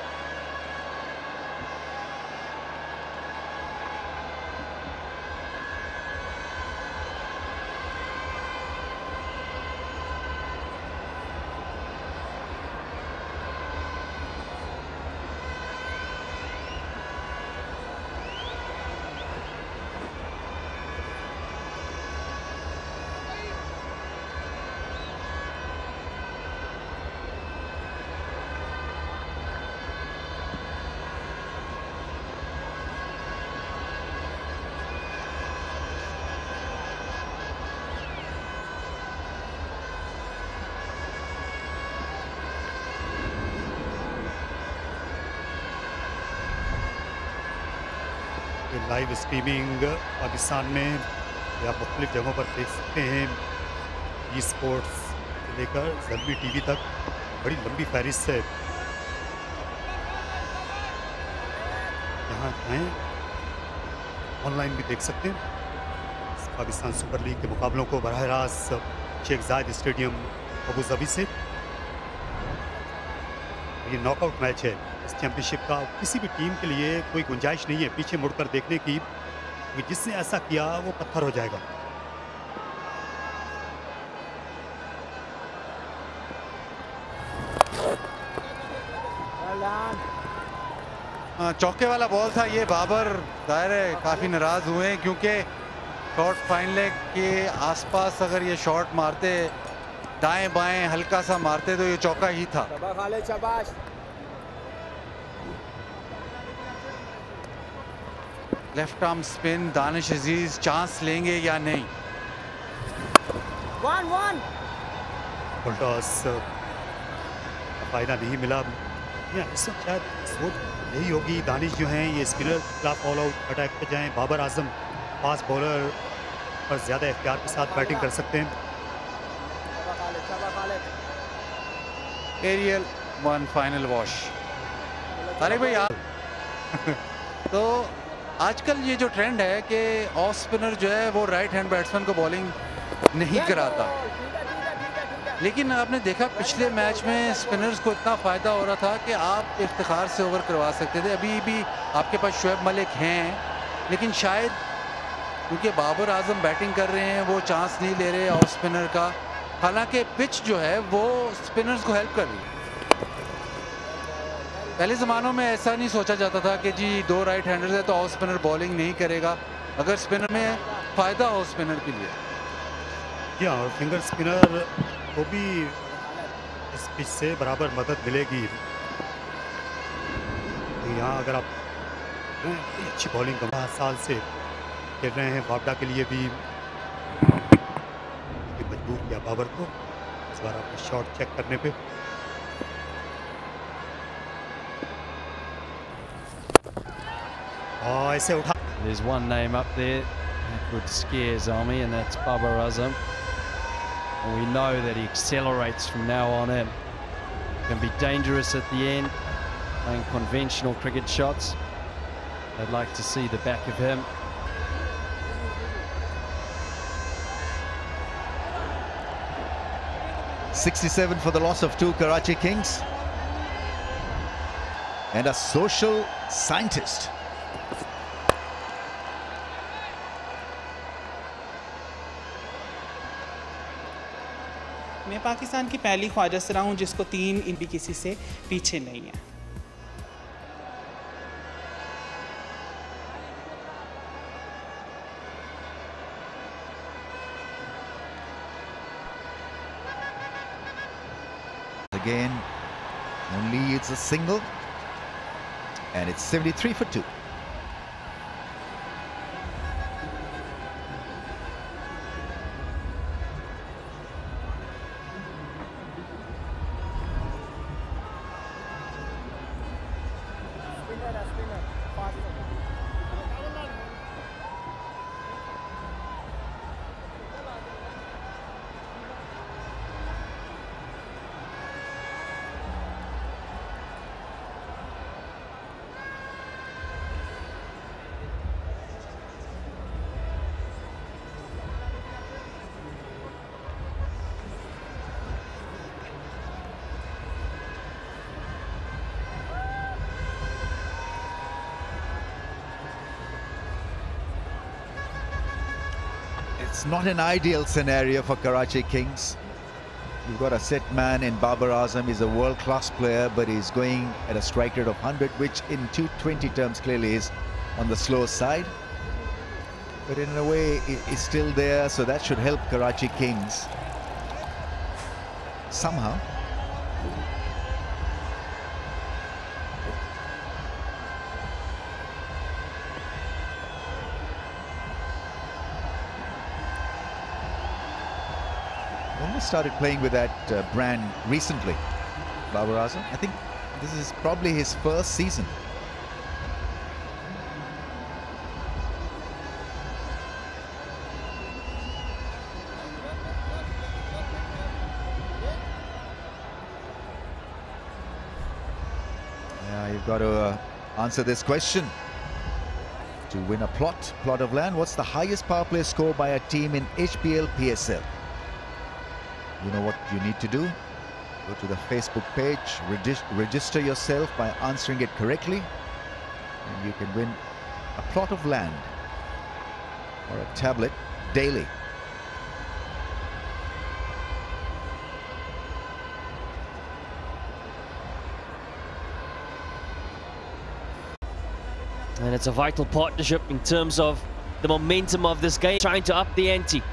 Speaker 5: लाइव स्ट्रीमिंग पाकिस्तान में या मुख्तलिफ जगहों पर देख सकते हैं। ई स्पोर्ट्स से लेकर ज़ल्मी टीवी तक बड़ी लंबी फहरिस्त है। यहाँ आएँ, ऑनलाइन भी देख सकते हैं पाकिस्तान सुपर लीग के मुकाबलों को बराह रास्त शेख जायद स्टेडियम अबू धाबी से। ये नॉकआउट मैच है इस चैंपियनशिप का। किसी भी टीम के लिए कोई गुंजाइश नहीं है पीछे मुड़कर देखने की, कि जिसने ऐसा किया वो पत्थर हो जाएगा।
Speaker 6: चौके वाला बॉल था ये। बाबर जाहिर है काफ़ी नाराज़ हुए हैं, क्योंकि शॉर्ट फाइन लेग के आसपास अगर ये शॉट मारते, दाएं बाएं हल्का सा मारते, तो ये चौका ही था। लेफ्ट आर्म स्पिन, दानिश अजीज चांस लेंगे या नहीं?
Speaker 5: फुल टॉस फायदा नहीं मिला। इस वक्त शायद सोच यही होगी, दानिश जो हैं ये स्पिनर के खिलाफ ऑल आउट अटैक पे जाएं। बाबर आजम फास्ट बॉलर पर ज़्यादा एहतियात के साथ बैटिंग कर सकते हैं।
Speaker 6: एरियल 1 फाइनल वॉश। अरे भाई आप तो आजकल ये जो ट्रेंड है कि ऑफ स्पिनर जो है वो राइट हैंड बैट्समैन को बॉलिंग नहीं कराता, लेकिन आपने देखा पिछले मैच में स्पिनर्स को इतना फ़ायदा हो रहा था कि आप इफ्तिखार से ओवर करवा सकते थे। अभी भी आपके पास शुएब मलिक हैं, लेकिन शायद क्योंकि बाबर आजम बैटिंग कर रहे हैं वो चांस नहीं ले रहे ऑफ स्पिनर का, हालांकि पिच जो है वो स्पिनर्स को हेल्प कर रही है। पहले ज़मानों में ऐसा नहीं सोचा जाता था कि जी 2 राइट हैंडर्स है तो ऑफ स्पिनर बॉलिंग नहीं करेगा, अगर स्पिनर में फ़ायदा हो स्पिनर के लिए।
Speaker 5: जी हाँ, और फिंगर स्पिनर को भी इस पिच से बराबर मदद मिलेगी। तो यहाँ अगर आप अच्छी बॉलिंग का 5 साल से खेल रहे हैं, वापडा के लिए भी मजबूर किया बाबर को इस बार आपने शॉट चेक करने पे। ऐसे उठा।
Speaker 8: There's one name up there that would scare Zalmi, and that's Peshawar Zalmi. And we know that he accelerates from now on in. Can be dangerous at the end, playing conventional cricket shots. I'd like to see the back of him.
Speaker 1: .67 for the loss of 2 Karachi Kings. And a social scientist.
Speaker 9: मैं पाकिस्तान की पहली ख्वाजा सरा हूँ जिसको 3 भी किसी से पीछे नहीं है।
Speaker 1: Again, only it's a single, and it's 73 for 2. It's not an ideal scenario for Karachi Kings. You've got a set man in Babar Azam. He's a world-class player, but he's going at a strike rate of 100, which in 220 terms clearly is on the slow side. But in a way, it's still there, so that should help Karachi Kings somehow. Only started playing with that brand recently, Babar Azam. I think this is probably his first season. Yeah, you've got to answer this question. To win a plot of land, what's the highest power play score by a team in HBL PSL? You know what you need to do? Go to the Facebook page, register yourself by answering it correctly, and you can win a plot of land or a tablet daily.
Speaker 4: And it's a vital partnership in terms of the momentum of this game, trying to up the ante.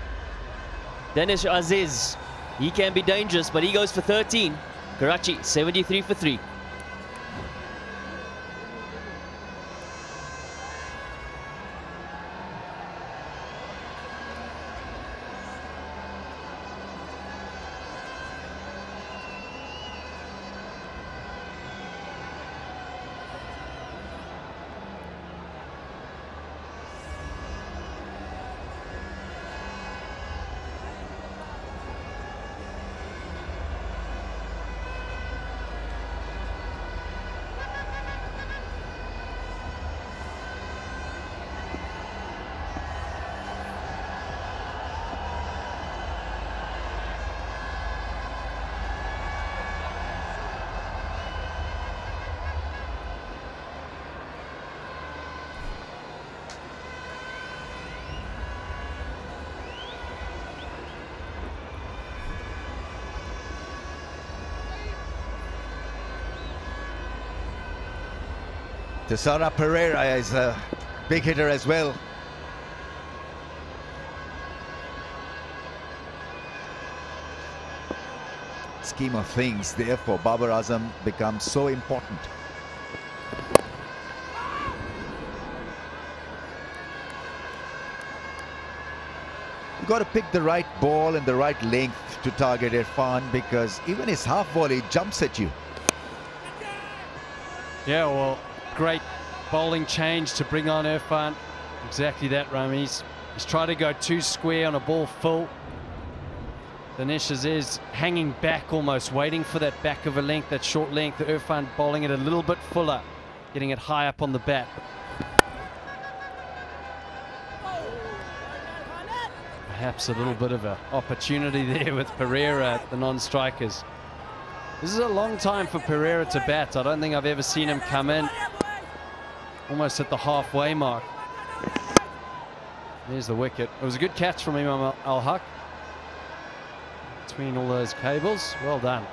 Speaker 4: Danish Aziz, he can be dangerous, but he goes for 13. Karachi, 73 for 3.
Speaker 1: Tessara Pereira is a big hitter as well. Scheme of things, therefore, Babar Azam becomes so important. You've got to pick the right ball and the right length to target Irfan, because even his half volley jumps at you.
Speaker 8: Yeah, well, great bowling change to bring on Irfan. Exactly that, Rami. He's tried to go too square on a ball full. Dinesh is hanging back almost, waiting for that back of a length, that short length. Irfan bowling it a little bit fuller, getting it high up on the bat. Perhaps a little bit of an opportunity there with Pereira at the non-strikers. This is a long time for Pereira to bat. I don't think I've ever seen him come in almost at the halfway mark. There's the wicket. It was a good catch from Imam Al-Haq. Between all those cables. Well done.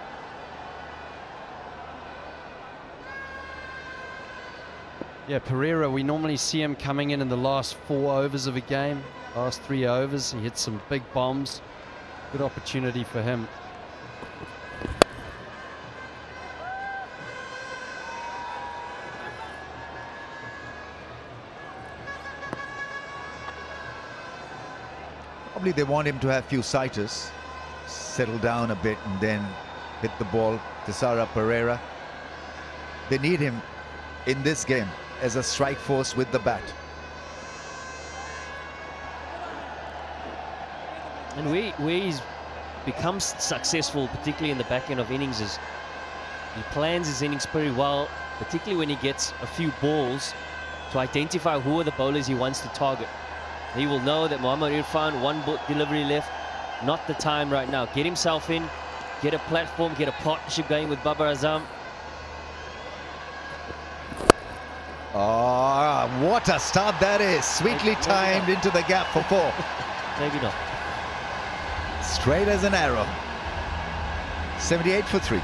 Speaker 8: Yeah, Pereira, we normally see him coming in the last 4 overs of a game. Last 3 overs, he hit some big bombs. Good opportunity for him.
Speaker 1: Probably they want him to have few sighters, settle down a bit and then hit the ball. Tessara Pereira, they need him in this game as a strike force with the bat.
Speaker 4: And where he's become successful, particularly in the back end of innings, is he plans his innings pretty well, particularly when he gets a few balls to identify who are the bowlers he wants to target. He will know that Mohammad Irfan, one delivery left, not the time right now. Get himself in, get a platform, get a partnership going with Babar Azam.
Speaker 1: Ah, what a start that is. Sweetly timed into the gap for 4.
Speaker 4: Maybe not.
Speaker 1: Straight as an arrow. 78 for 3.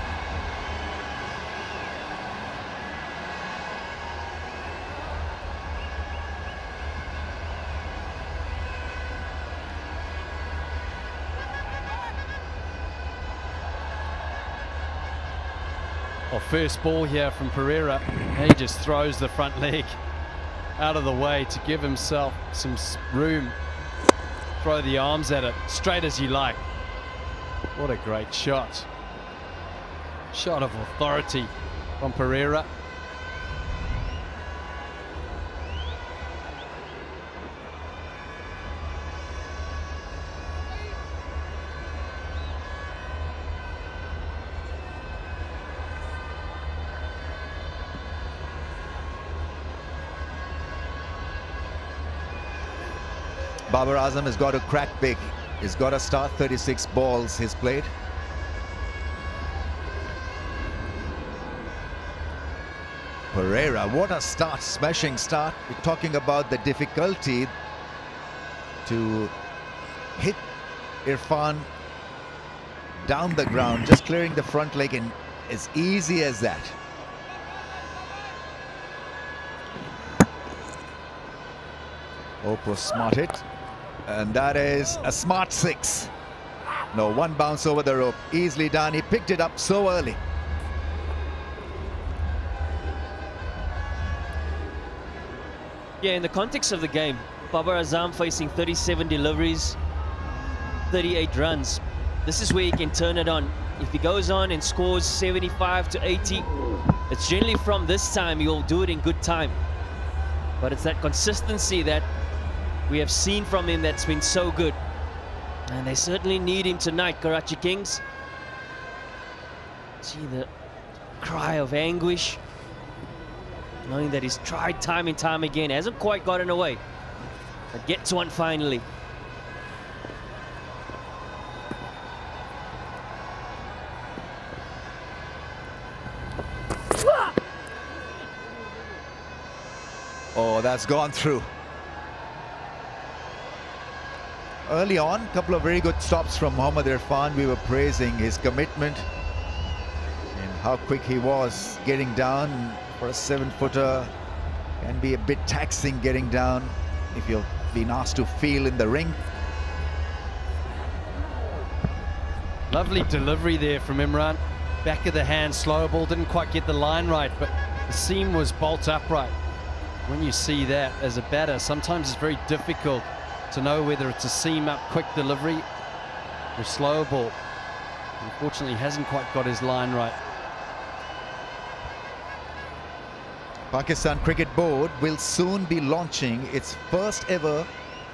Speaker 8: Well, first ball here from Pereira. He just throws the front leg out of the way to give himself some room. Throw the arms at it, straight as you like. What a great shot. Shot of authority from Pereira.
Speaker 1: Babar Azam has got to crack big. He's got to start 36 balls he's played. Pereira, what a start, smashing start. We're talking about the difficulty to hit Irfan down the ground, just clearing the front leg, and as easy as that. Opo smart hit. And that is a smart 6. No, one bounce over the rope. Easily done. He picked it up so early.
Speaker 4: Yeah, in the context of the game, Babar Azam facing 37 deliveries, 38 runs. This is where he can turn it on. If he goes on and scores 75 to 80, it's generally from this time he'll do it in good time. But it's that consistency that we have seen from him that's been so good. And they certainly need him tonight, Karachi Kings. See the cry of anguish, knowing that he's tried time and time again, hasn't quite gotten away, but gets one finally.
Speaker 1: Oh, that's gone through. Early on, a couple of very good stops from Mohammad Irfan. We were praising his commitment and how quick he was getting down for a 7-footer. Can be a bit taxing getting down if you've been asked to feel in the ring.
Speaker 8: Lovely delivery there from Imran. Back of the hand, slow ball, didn't quite get the line right, but the seam was bolt upright. When you see that as a batter, sometimes it's very difficult to know whether it's a seam up quick delivery or slow ball. Unfortunately, he hasn't quite got his line right.
Speaker 1: Pakistan Cricket Board will soon be launching its first ever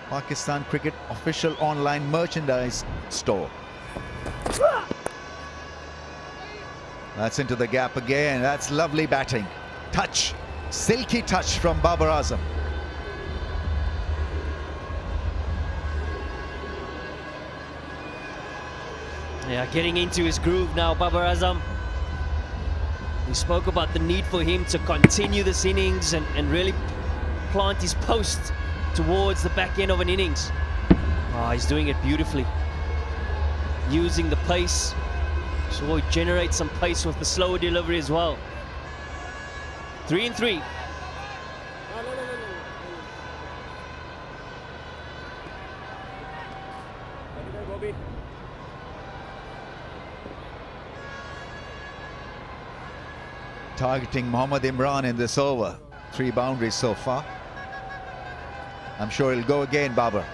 Speaker 1: Pakistan Cricket official online merchandise store. That's into the gap again. That's lovely batting. Touch. Silky touch from Babar Azam.
Speaker 4: Yeah, getting into his groove now, Babar Azam. We spoke about the need for him to continue this innings and really plant his post towards the back end of an innings. Oh, he's doing it beautifully. Using the pace. So he generates some pace with the slower delivery as well. 3 and 3.
Speaker 1: Targeting Mohammad Imran in this over. 3 boundaries so far. I'm sure he'll go again, Babar.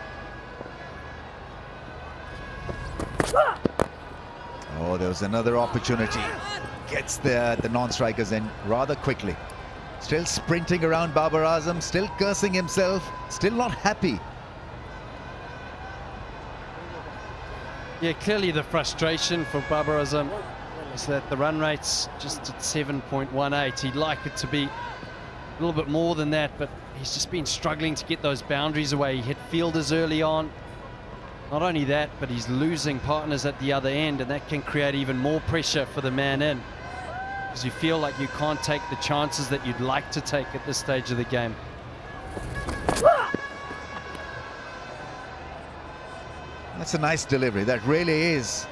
Speaker 1: Oh, there was another opportunity. Gets there, the non-strikers in rather quickly. Still sprinting around Babar Azam, still cursing himself, still not happy.
Speaker 8: Yeah, clearly the frustration for Babar Azam is that the run rate's just at 7.18. He'd like it to be a little bit more than that, but he's just been struggling to get those boundaries away. He hit fielders early on. Not only that, but he's losing partners at the other end, and that can create even more pressure for the man in, because you feel like you can't take the chances that you'd like to take at this stage of the game.
Speaker 1: That's a nice delivery. That really is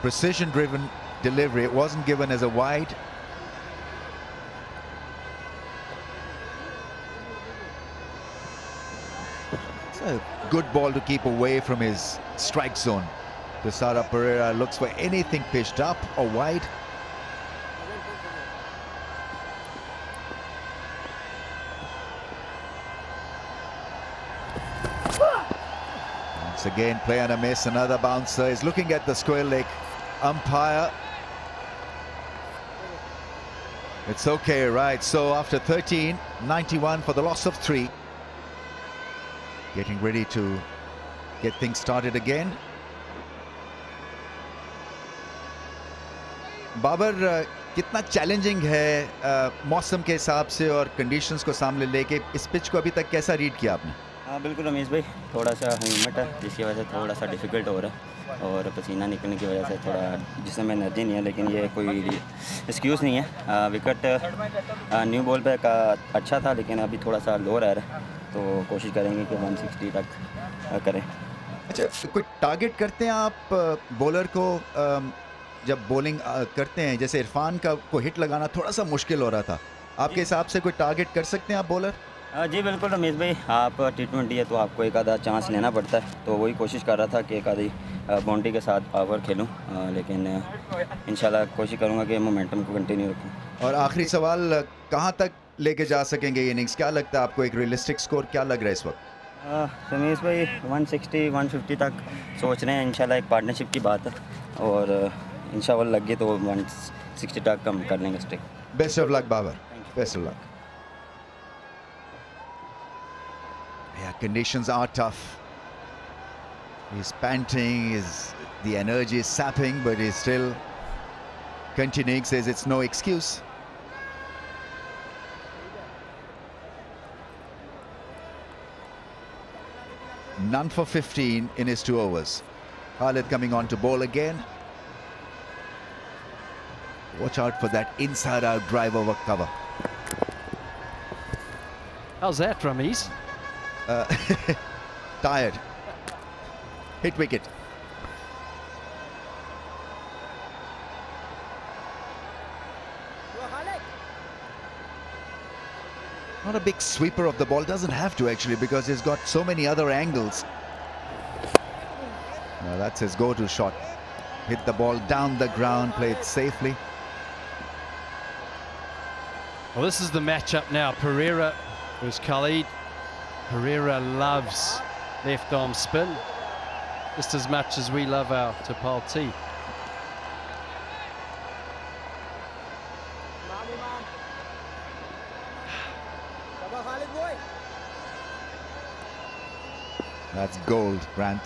Speaker 1: precision-driven delivery. It wasn't given as a wide. It's a good ball to keep away from his strike zone. Desara Pereira looks for anything pitched up or wide. Once again, play and a miss. Another bouncer is looking at the square leg umpire. It's okay, right? So after 13, 91 for the loss of 3. Getting ready to get things started again. Babar कितना challenging है मौसम के हिसाब से और conditions को सामने लेके इस पिच को अभी तक कैसा रीड किया आपने?
Speaker 10: हाँ बिल्कुल रमेश भाई, थोड़ा सा ह्यूमिड है जिसकी वजह से थोड़ा सा डिफ़िकल्ट हो रहा है और पसीना निकलने की वजह से थोड़ा जिसमें एनर्जी नहीं है, लेकिन ये कोई एक्सक्यूज़ नहीं है। विकेट न्यू बॉल पे का अच्छा था, लेकिन अभी थोड़ा सा लो रह रहा है, तो कोशिश करेंगे कि 160 तक करें।
Speaker 1: अच्छा, कोई टारगेट करते हैं आप बॉलर को जब बॉलिंग करते हैं? जैसे इरफान का को हिट लगाना थोड़ा सा मुश्किल हो रहा था, आपके हिसाब से कोई टारगेट कर सकते हैं आप बॉलर?
Speaker 10: जी बिल्कुल रमेश भाई, आप T20 है तो आपको एक आधा चांस लेना पड़ता है, तो वही कोशिश कर रहा था कि एक आधी बाउंड्री के साथ पावर खेलूं, लेकिन इंशाल्लाह कोशिश करूंगा कि मोमेंटम को कंटिन्यू रखूं।
Speaker 1: और आखिरी सवाल, कहां तक लेके जा सकेंगे ये इनिंग्स? क्या लगता है आपको, एक रियलिस्टिक स्कोर क्या लग रहा है इस वक्त?
Speaker 10: रमेश भाई 160 150 तक सोच रहे हैं, इंशाल्लाह एक पार्टनरशिप की बात है और इंशाल्लाह लग गए तो 160 तक कम कर लेंगे stick.
Speaker 1: Best of luck Babar, best of luck. Yeah, conditions are tough. He's panting, the energy is sapping, but he's still continuing, says it's no excuse. None for 15 in his 2 overs. Khalid coming on to bowl again. Watch out for that inside-out drive over cover.
Speaker 8: How's that, Rameez?
Speaker 1: Tired. Hit wicket. Not a big sweeper of the ball, doesn't have to actually, because he's got so many other angles. Now that's his go-to shot. Hit the ball down the ground, play it safely.
Speaker 8: Well, this is the matchup now. Pereira versus Khalid. Pereira loves left arm spin just as much as we love our Tapal T.
Speaker 1: That's gold, Grant.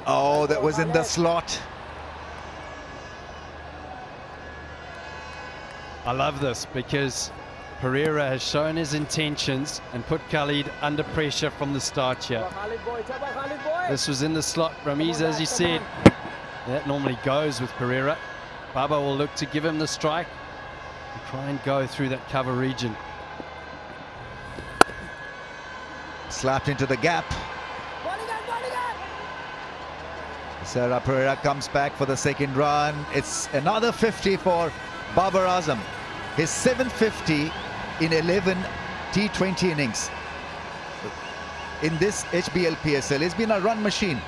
Speaker 1: Oh, that was in the slot.
Speaker 8: I love this because Pereira has shown his intentions and put Khalid under pressure from the start here. This was in the slot. Ramiz, as you said, that normally goes with Pereira. Baba will look to give him the strike and try and go through that cover region.
Speaker 1: Slapped into the gap. Sarah Pereira comes back for the second run. It's another 50 for Babar Azam. His 750 in 11 T20 innings. In this HBL PSL, he's been a run machine.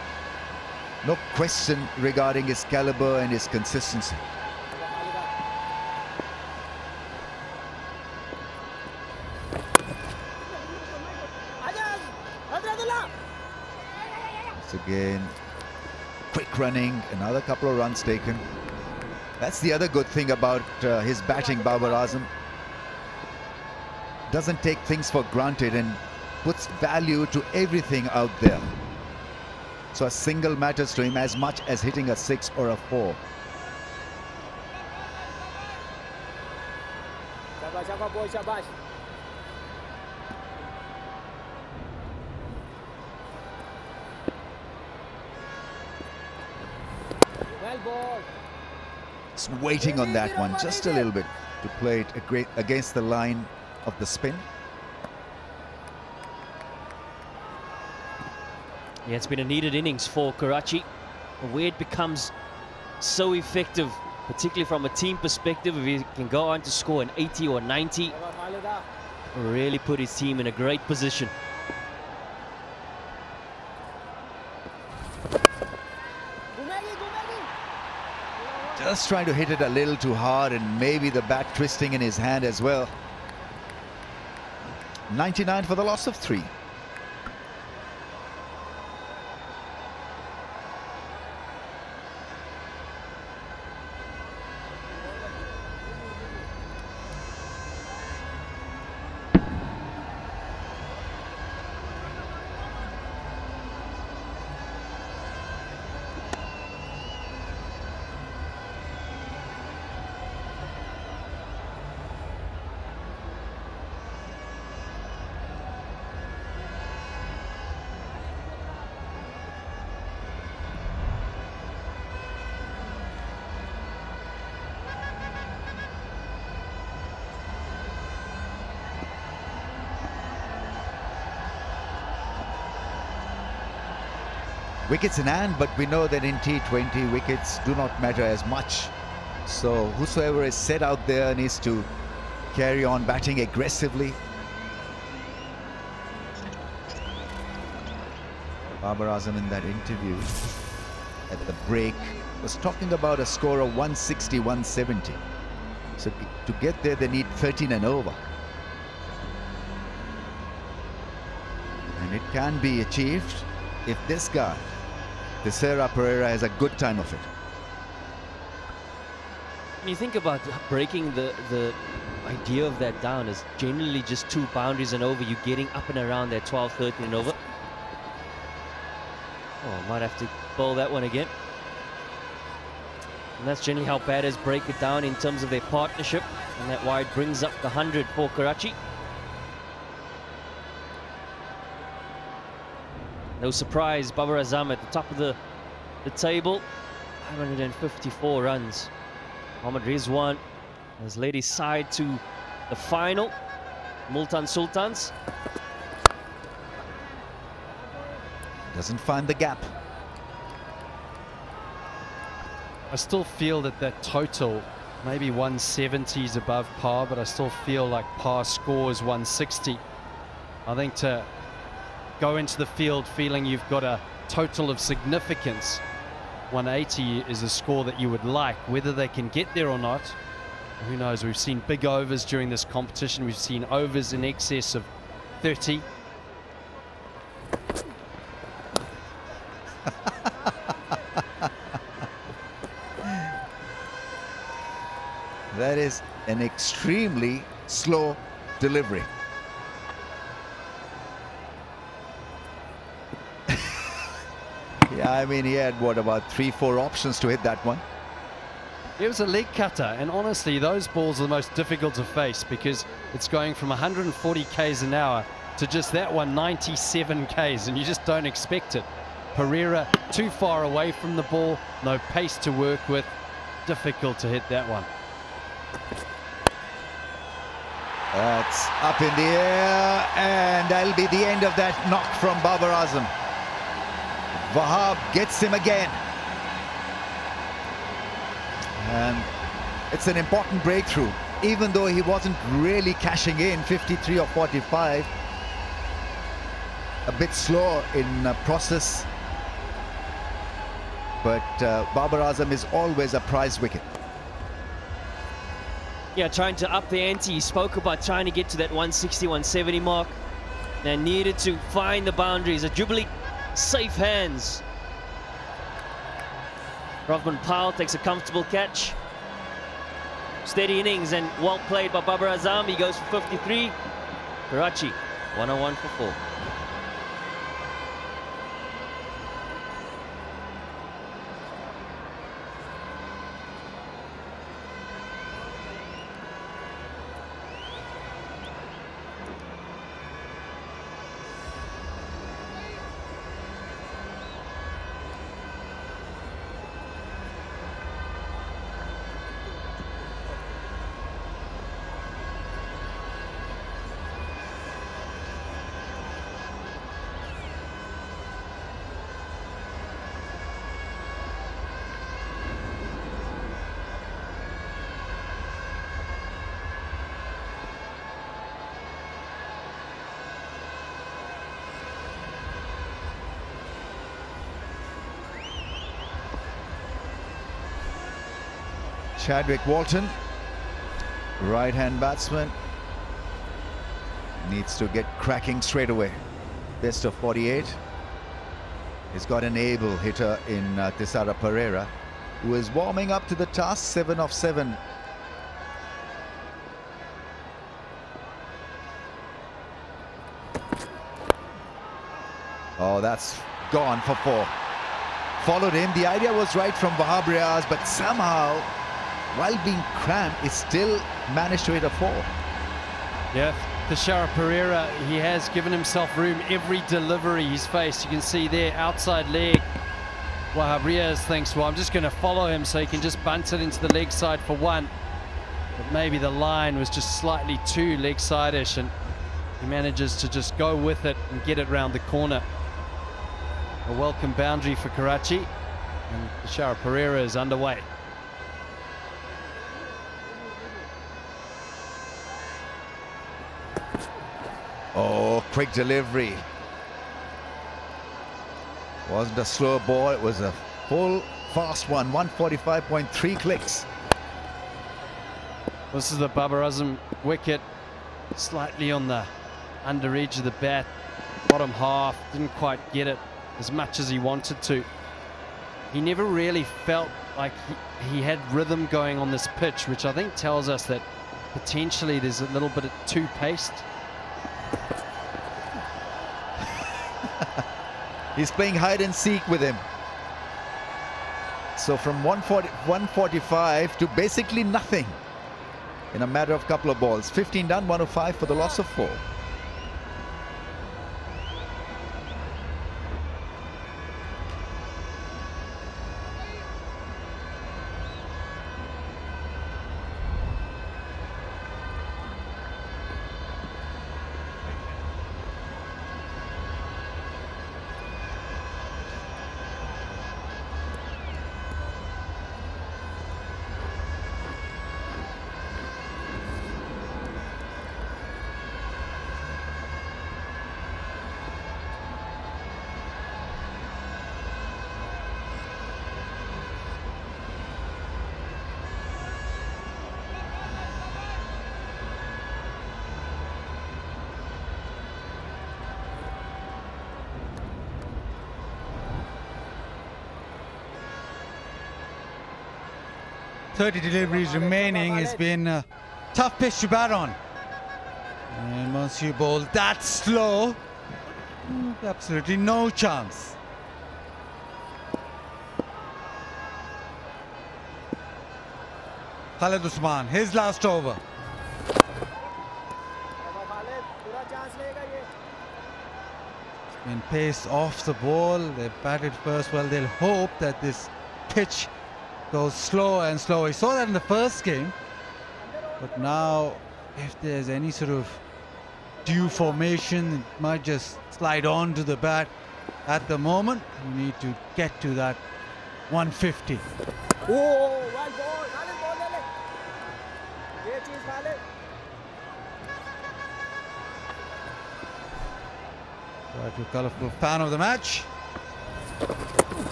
Speaker 1: No question regarding his caliber and his consistency. Once again, quick running, another couple of runs taken. That's the other good thing about his batting, Babar Azam. Doesn't take things for granted and puts value to everything out there. So a single matters to him as much as hitting a 6 or a 4. Just waiting on that one just a little bit to play it against the line of the spin.
Speaker 4: Yeah, it's been a needed innings for Karachi. Where it becomes so effective, particularly from a team perspective, if he can go on to score an 80 or 90, really put his team in a great position.
Speaker 1: Just trying to hit it a little too hard, and maybe the bat twisting in his hand as well. 99 for the loss of 3. Wickets in hand, but we know that in T20 wickets do not matter as much. So whosoever is set out there needs to carry on batting aggressively. Babar Azam in that interview at the break was talking about a score of 160, 170. So to get there, they need 13 and over. And it can be achieved if this guy, Sarah Pereira, has a good time of it.
Speaker 4: When you think about breaking the idea of that down is generally just 2 boundaries and over, you're getting up and around that 12, 13 and over. Oh, might have to bowl that one again. And that's generally how batters break it down in terms of their partnership. And that wide brings up the 100 for Karachi. No surprise, Babar Azam at the top of the table. 554 runs. Mohammad Rizwan has led his side to the final. Multan Sultans.
Speaker 1: Doesn't find the gap.
Speaker 8: I still feel that total maybe 170s above par, but I still feel like par scores 160. I think to go into the field feeling you've got a total of significance, 180 is a score that you would like. Whether they can get there or not, who knows? We've seen big overs during this competition. We've seen overs in excess of 30.
Speaker 1: That is an extremely slow delivery. Yeah, I mean, he had, what, about 3-4 options to hit that one.
Speaker 8: It was a leg cutter, and honestly, those balls are the most difficult to face because it's going from 140 k's an hour to just that one, 97 k's, and you just don't expect it. Pereira too far away from the ball, no pace to work with, difficult to hit that one.
Speaker 1: That's up in the air, and that'll be the end of that knock from Babar Azam. Wahab gets him again. And it's an important breakthrough, even though he wasn't really cashing in 53 or 45. A bit slow in process. But Babar Azam is always a prize wicket.
Speaker 4: Yeah, trying to up the ante. He spoke about trying to get to that 160, 170 mark. And needed to find the boundaries. Ajubli, safe hands. Rahman Powell takes a comfortable catch. Steady innings and well played by Babar Azam. He goes for 53. Karachi, 101 for 4.
Speaker 1: Chadwick Walton, right-hand batsman, needs to get cracking straight away. Best of 48. He's got an able hitter in Thisara Pereira, who is warming up to the task. 7 of 7. Oh, that's gone for 4. Followed him. The idea was right from Wahab Riaz, but somehow, while being cramped, he still managed to hit a 4.
Speaker 8: Yeah, Peshawar Pereira, he has given himself room every delivery he's faced. You can see there, outside leg. Wahab Riaz thinks, well, I'm just going to follow him so he can just bunt it into the leg side for 1. But maybe the line was just slightly too leg side-ish, and he manages to just go with it and get it round the corner. A welcome boundary for Karachi, and Peshawar Pereira is underway.
Speaker 1: Oh, quick delivery. Wasn't a slow ball, it was a full fast one. 145.3 clicks.
Speaker 8: This is the Babar Azam wicket, slightly on the under edge of the bat, bottom half, didn't quite get it as much as he wanted to. He never really felt like he had rhythm going on this pitch, which I think tells us that potentially there's a little bit of too paced.
Speaker 1: He's playing hide and seek with him. So from 145 to basically nothing in a matter of couple of balls. 15 done, 105 for the loss of 4.
Speaker 6: 30 deliveries remaining. It's been a tough pitch to bat on. And once you bowl that slow, absolutely no chance. Khalid Usman, his last over. In pace off the ball, they batted first. Well, they'll hope that this pitch goes slower and slower. We saw that in the first game, but now if there's any sort of due formation, it might just slide on to the bat. At the moment, you need to get to that 150. Right, a colourful fan of the match.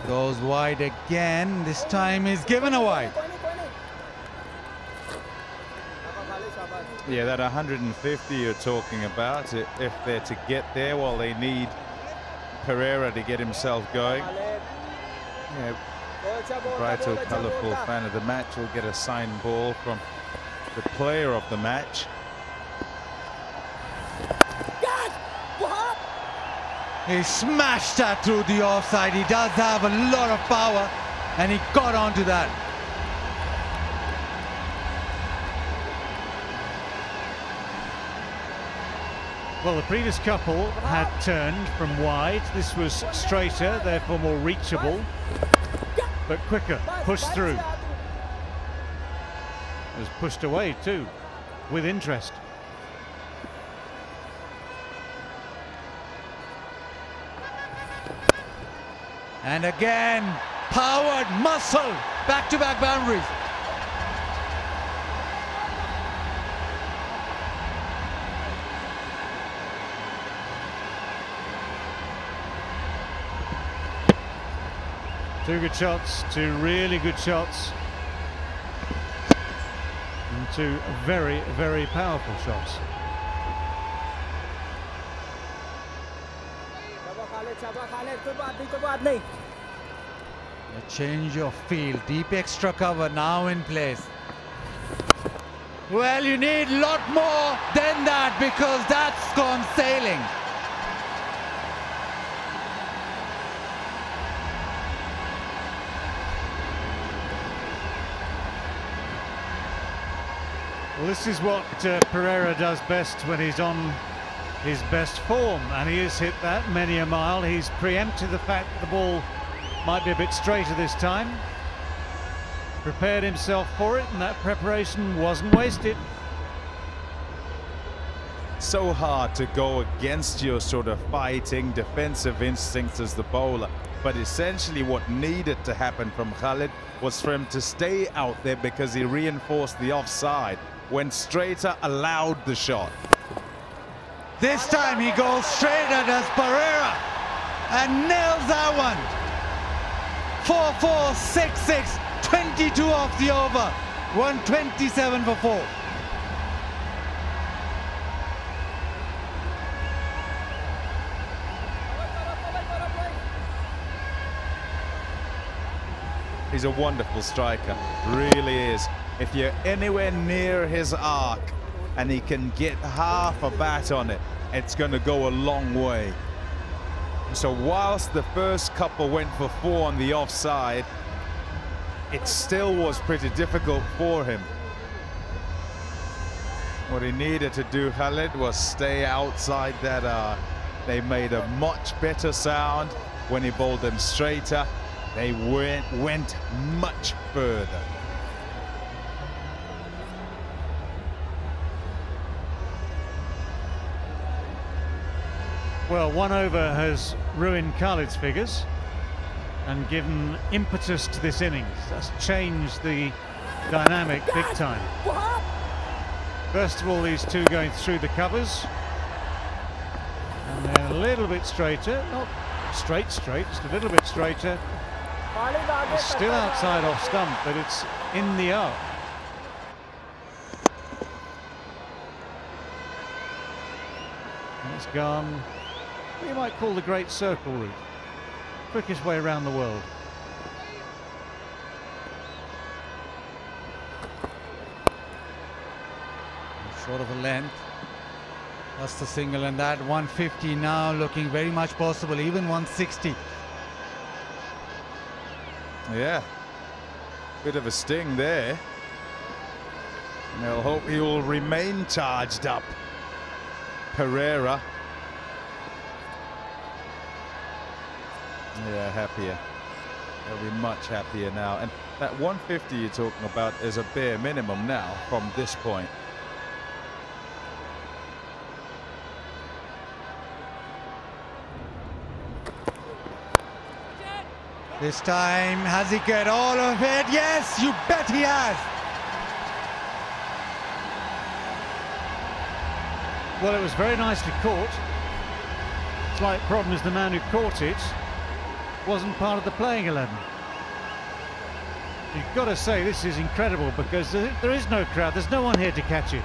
Speaker 6: Goes wide again. This time is given a wide.
Speaker 11: Yeah, that 150 you're talking about, if they're to get there, well, they need Pereira to get himself going. Yeah, bright or colourful fan of the match will get a signed ball from the player of the match.
Speaker 6: He smashed that through the offside. He does have a lot of power, and he got onto that.
Speaker 2: Well, the previous couple had turned from wide. This was straighter, therefore more reachable, but quicker, pushed through. It was pushed away too, with interest.
Speaker 6: And again, powered muscle, back-to-back boundaries.
Speaker 2: Two good shots, two really good shots, and two very, very powerful shots.
Speaker 6: A change of field, deep extra cover now in place. Well, you need a lot more than that because that's gone sailing.
Speaker 2: Well, this is what Pereira does best when he's on his best form, and he has hit that many a mile. He's preempted the fact that the ball might be a bit straighter this time, prepared himself for it, and that preparation wasn't wasted.
Speaker 11: So hard to go against your sort of fighting defensive instincts as the bowler, but essentially what needed to happen from Khalid was for him to stay out there because he reinforced the offside, went straighter, allowed the shot.
Speaker 6: This time he goes straighter, does Pereira, and nails that one. 4-4, 6-6, 22 off the over, 127 for 4.
Speaker 11: He's a wonderful striker, really is. If you're anywhere near his arc and he can get half a bat on it, it's going to go a long way. So whilst the first couple went for 4 on the offside, it still was pretty difficult for him. What he needed to do, Khalid, was stay outside that arc. They made a much better sound when he bowled them straighter. They went much further.
Speaker 2: Well, one over has ruined Khalid's figures and given impetus to this innings. That's changed the dynamic big time. First of all, these two going through the covers, and then a little bit straighter, not straight, just a little bit straighter. It's still outside off stump, but it's in the arc. And it's gone what you might call the Great Circle route. Quickest way around the world.
Speaker 6: short of a length. That's the single, and that 150 now looking very much possible, even 160.
Speaker 11: Yeah, bit of a sting there. And I'll hope he will remain charged up. Pereira. Yeah, happier. They'll be much happier now. And that 150 you're talking about is a bare minimum now from this point.
Speaker 6: This time, has he got all of it? Yes, you bet he has.
Speaker 2: Well, it was very nicely caught. Slight problem is the man who caught it wasn't part of the playing 11. You've got to say this is incredible because there is no crowd. There's no one here to catch it.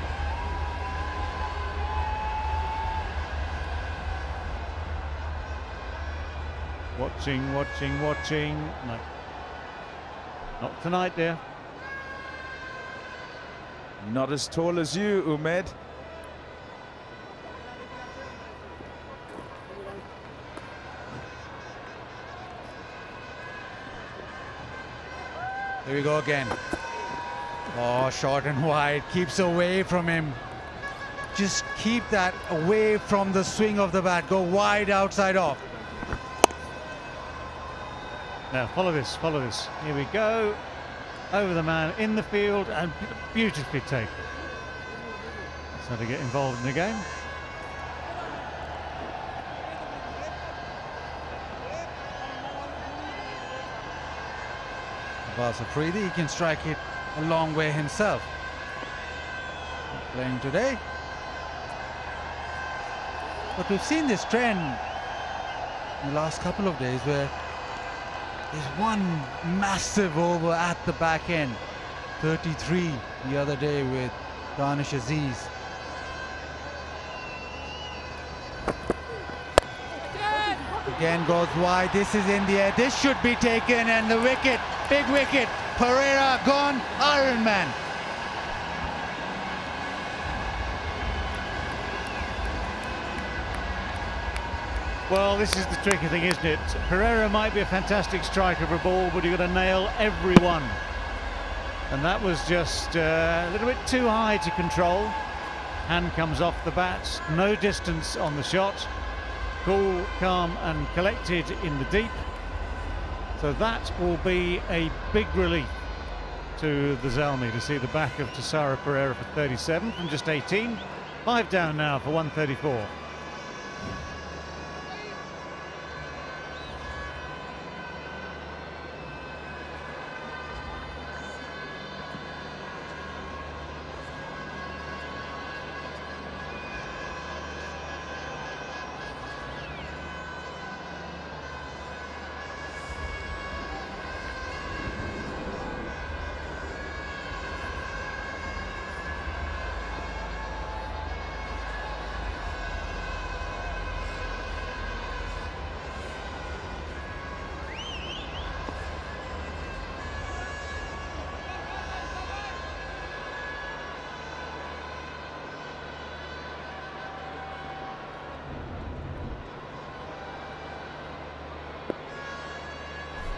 Speaker 2: Watching, watching, watching. No. Not tonight, dear.
Speaker 11: Not as tall as you, Umed.
Speaker 6: Here we go again. Oh, short and wide. Keeps away from him. Just keep that away from the swing of the bat. Go wide outside off.
Speaker 2: Now follow this, follow this. Here we go. Over the man in the field and beautifully taken. So to get involved in the game.
Speaker 6: Abbas Afridi, he can strike it a long way himself. Playing today. But we've seen this trend in the last couple of days where there's one massive over at the back end. 33 the other day with Danish Aziz. Again goes wide. This is in the air. This should be taken, and the wicket, big wicket. Pereira gone, Iron Man.
Speaker 2: Well, this is the tricky thing, isn't it? Pereira might be a fantastic striker of a ball, but you've got to nail everyone. And that was just a little bit too high to control. Hand comes off the bat, no distance on the shot. Cool, calm and collected in the deep. So that will be a big relief to the Zalmi to see the back of Peshawar Pereira for 37 from just 18. 5 down now for 134.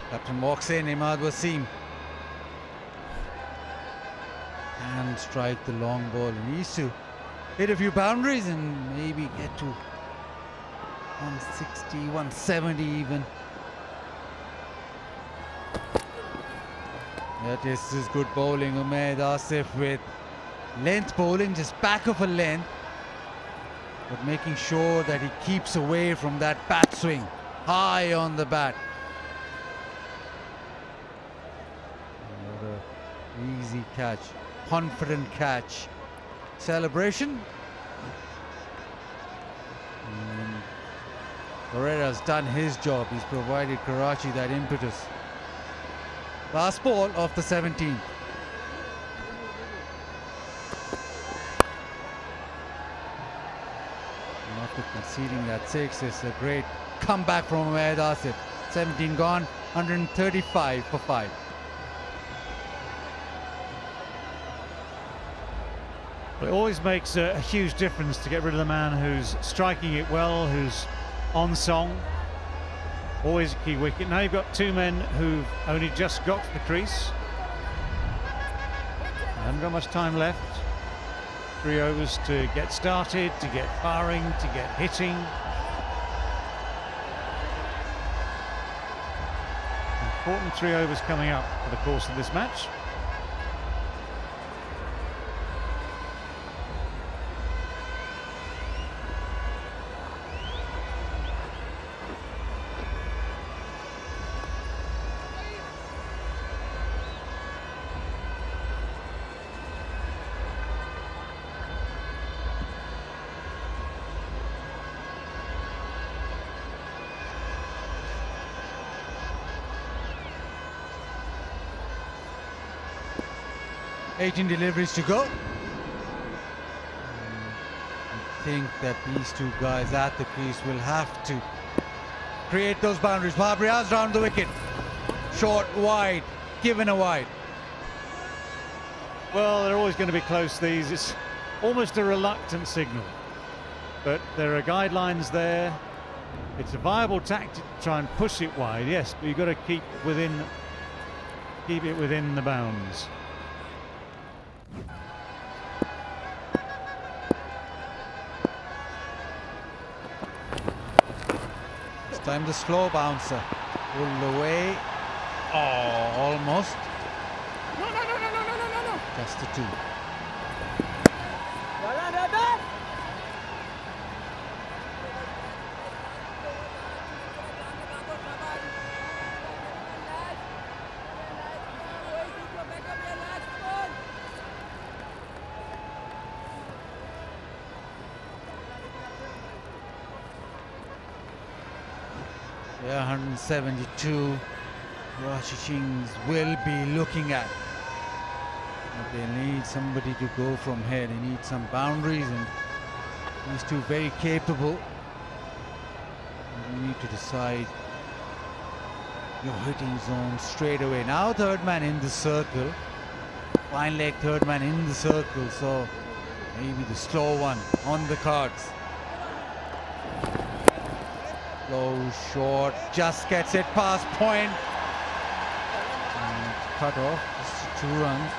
Speaker 6: Captain walks in, Imad Wasim. And strike the long ball. He needs to hit a few boundaries and maybe get to 160, 170 even. That is good bowling. Umaid Asif with length bowling, just back of a length, but making sure that he keeps away from that bat swing, high on the bat. Another easy catch, confident catch. Celebration. And Pereira's done his job. He's provided Karachi that impetus. Last ball of the 17th. And after conceding that 6, it's a great comeback from Umaid Asif. 17 gone, 135 for 5.
Speaker 2: But it always makes a huge difference to get rid of the man who's striking it well, who's on song. Always a key wicket. Now you've got two men who've only just got to the crease. Haven't got much time left. 3 overs to get started, to get firing, to get hitting. Important 3 overs coming up for the course of this match.
Speaker 6: $18 deliveries to go. I think that these two guys at the crease will have to create those boundaries. Wahab Riaz round the wicket. Short, wide, given a wide.
Speaker 2: Well, they're always going to be close, these. It's almost a reluctant signal. But there are guidelines there. It's a viable tactic to try and push it wide, yes, but you've got to keep it within the bounds.
Speaker 6: Time the slow bouncer. Pulled away. Oh, almost.
Speaker 12: No.
Speaker 6: Just the 2. Yeah, 172. Karachi Kings will be looking at. But they need somebody to go from here. They need some boundaries, and these two very capable. You need to decide your hitting zone straight away. Now third man in the circle. Fine leg third man in the circle, so maybe the slow one on the cards. Low, short, just gets it past point. And cut off, just 2 runs.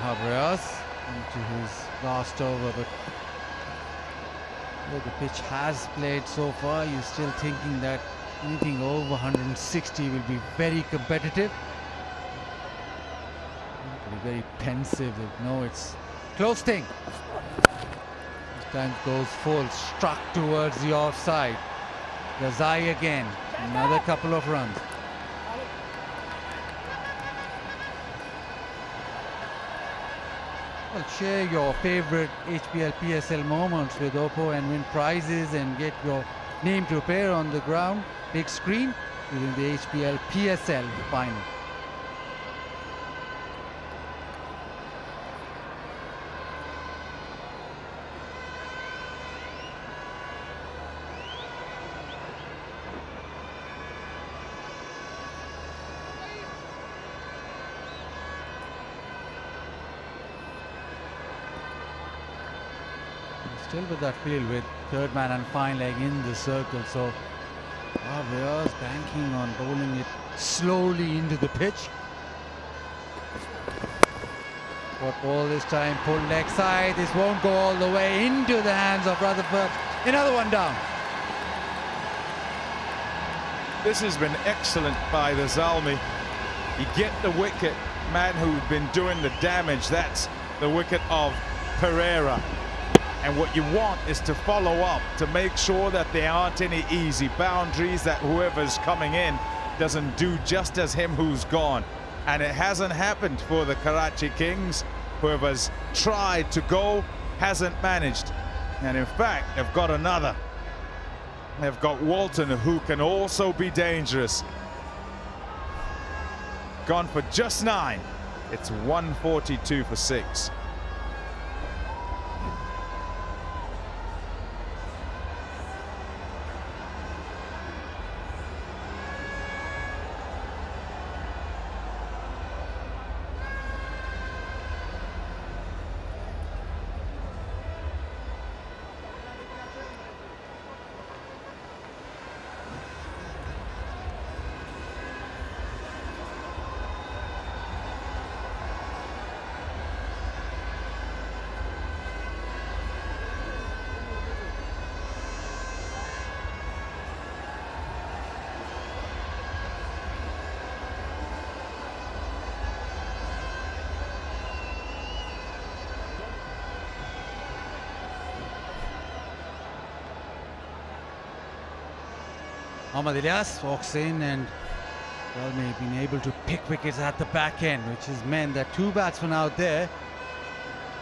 Speaker 6: Wahab Riaz into his last over, but the pitch has played so far. You're still thinking that anything over 160 will be very competitive. Very pensive. No, it's close thing. This time goes full, struck towards the offside. Ghazai again, another couple of runs. Well, share your favorite HBL PSL moments with Oppo and win prizes and get your name to appear on the ground, big screen, during the HBL PSL final. Still with that field with third man and fine leg in the circle, so Riaz banking on bowling it slowly into the pitch. What ball this time, pulled leg side. This won't go all the way into the hands of Rutherford. Another one down.
Speaker 11: This has been excellent by the Zalmi. You get the wicket, man who's been doing the damage. That's the wicket of Pereira. And what you want is to follow up to make sure that there aren't any easy boundaries, that whoever's coming in doesn't do just as him who's gone. And it hasn't happened for the Karachi Kings. Whoever's tried to go hasn't managed. And in fact, they've got another. They've got Walton, who can also be dangerous. Gone for just 9. It's 142 for 6.
Speaker 6: Ahmad Ilyas walks in, and Zalmi been able to pick wickets at the back end, which has meant that two batsmen out there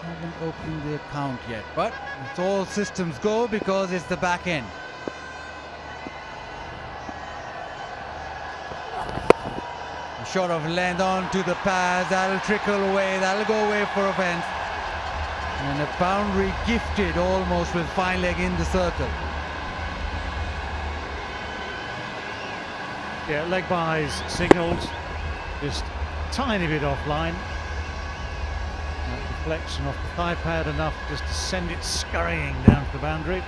Speaker 6: haven't opened the account yet. But it's all systems go because it's the back end. A shot of length onto the pads, that'll trickle away, that'll go away for a fence. And a boundary gifted almost with fine leg in the circle.
Speaker 2: Yeah, leg byes signalled, just tiny bit offline. That deflection off the thigh pad enough just to send it scurrying down to the boundary.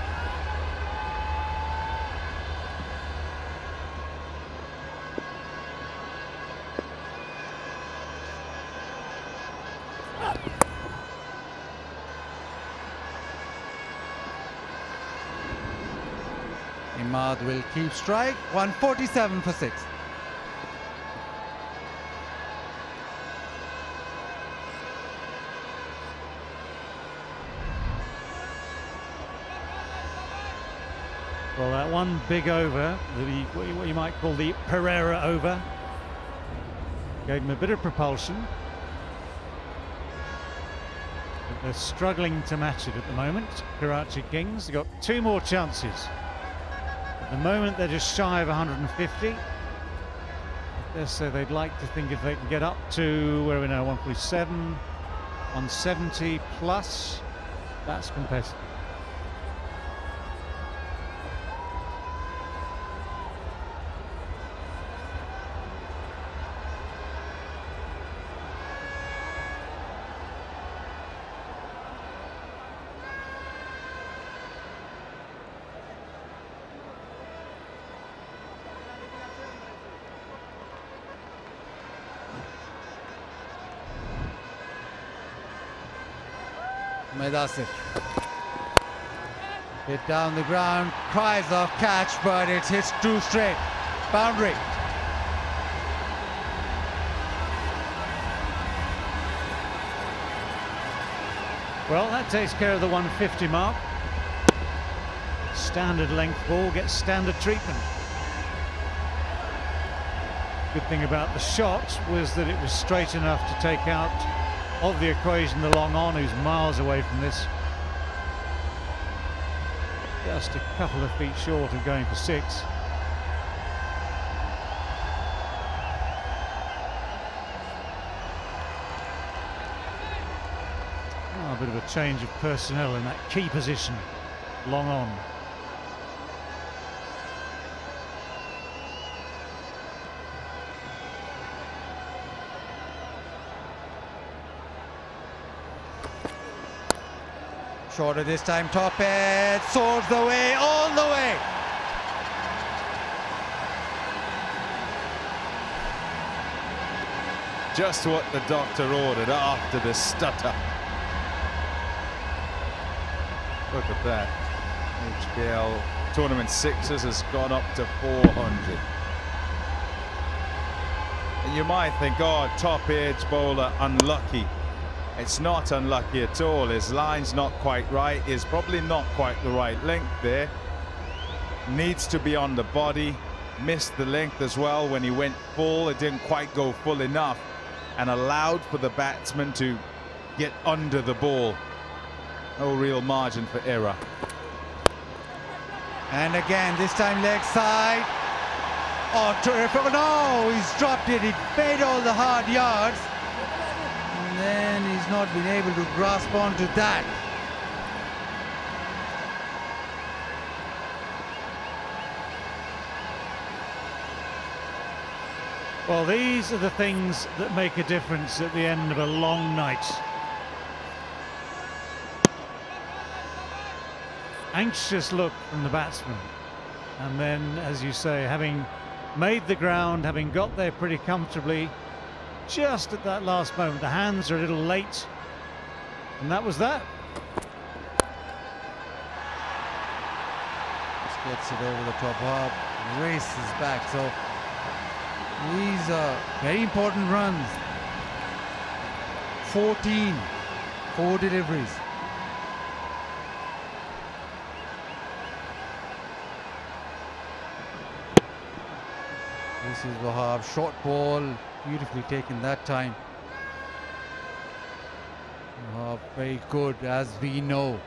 Speaker 6: Imad will keep strike, 147 for 6.
Speaker 2: Well, that one big over, what you might call the Pereira over, gave him a bit of propulsion. But they're struggling to match it at the moment, Karachi Kings. They've got two more chances. At the moment, they're just shy of 150. So they'd like to think if they can get up to, where are we now, 147, 170 plus, that's competitive.
Speaker 6: Asif. Hit down the ground, cries of catch, but it hits too straight. Boundary.
Speaker 2: Well, that takes care of the 150 mark. Standard length ball gets standard treatment. Good thing about the shot was that it was straight enough to take out of the equation the long on, who's miles away from this. Just a couple of feet short of going for 6. Oh, a bit of a change of personnel in that key position, long on.
Speaker 6: Shorter this time, top edge, swords the way, all the way.
Speaker 11: Just what the doctor ordered after the stutter. Look at that. HBL tournament sixes has gone up to 400. And you might think, oh, top edge bowler, unlucky. It's not unlucky at all. His line's not quite right. Is probably not quite the right length there. Needs to be on the body. Missed the length as well when he went full. It didn't quite go full enough and allowed for the batsman to get under the ball. No real margin for error.
Speaker 6: And again, this time leg side. Oh, terrific. No, he's dropped it. He made all the hard yards. And then he's not been able to grasp onto that.
Speaker 2: Well, these are the things that make a difference at the end of a long night. Anxious look from the batsman. And then, as you say, having made the ground, having got there pretty comfortably, just at that last moment, the hands are a little late, and that was that.
Speaker 6: Just gets it over the top up, races back. So these are very important runs. 14, 4 deliveries. This is Wahab, short ball, beautifully taken that time. Wahab very good, as we know,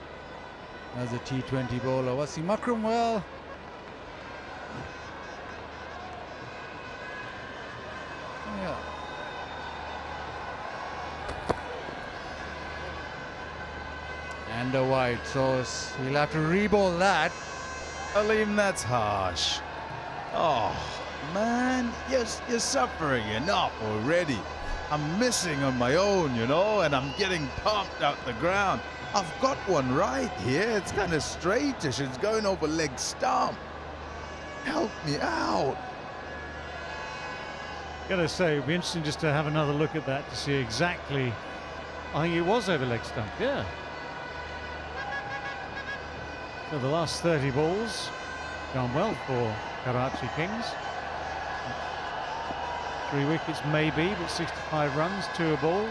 Speaker 6: as a T20 bowler. Wasim Akram, well, yeah. And a wide, so he'll have to re-bowl that.
Speaker 11: Aleem, that's harsh. Oh, man, you're suffering enough already. I'm missing on my own, you know, and I'm getting pumped out the ground. I've got one right here. It's kind of straightish. It's going over leg stump. Help me out.
Speaker 2: Gotta say, it'd be interesting just to have another look at that to see exactly. I think it was over leg stump, yeah. So the last 30 balls gone well for Karachi Kings. 3 wickets maybe, but 65 runs, 2 a ball.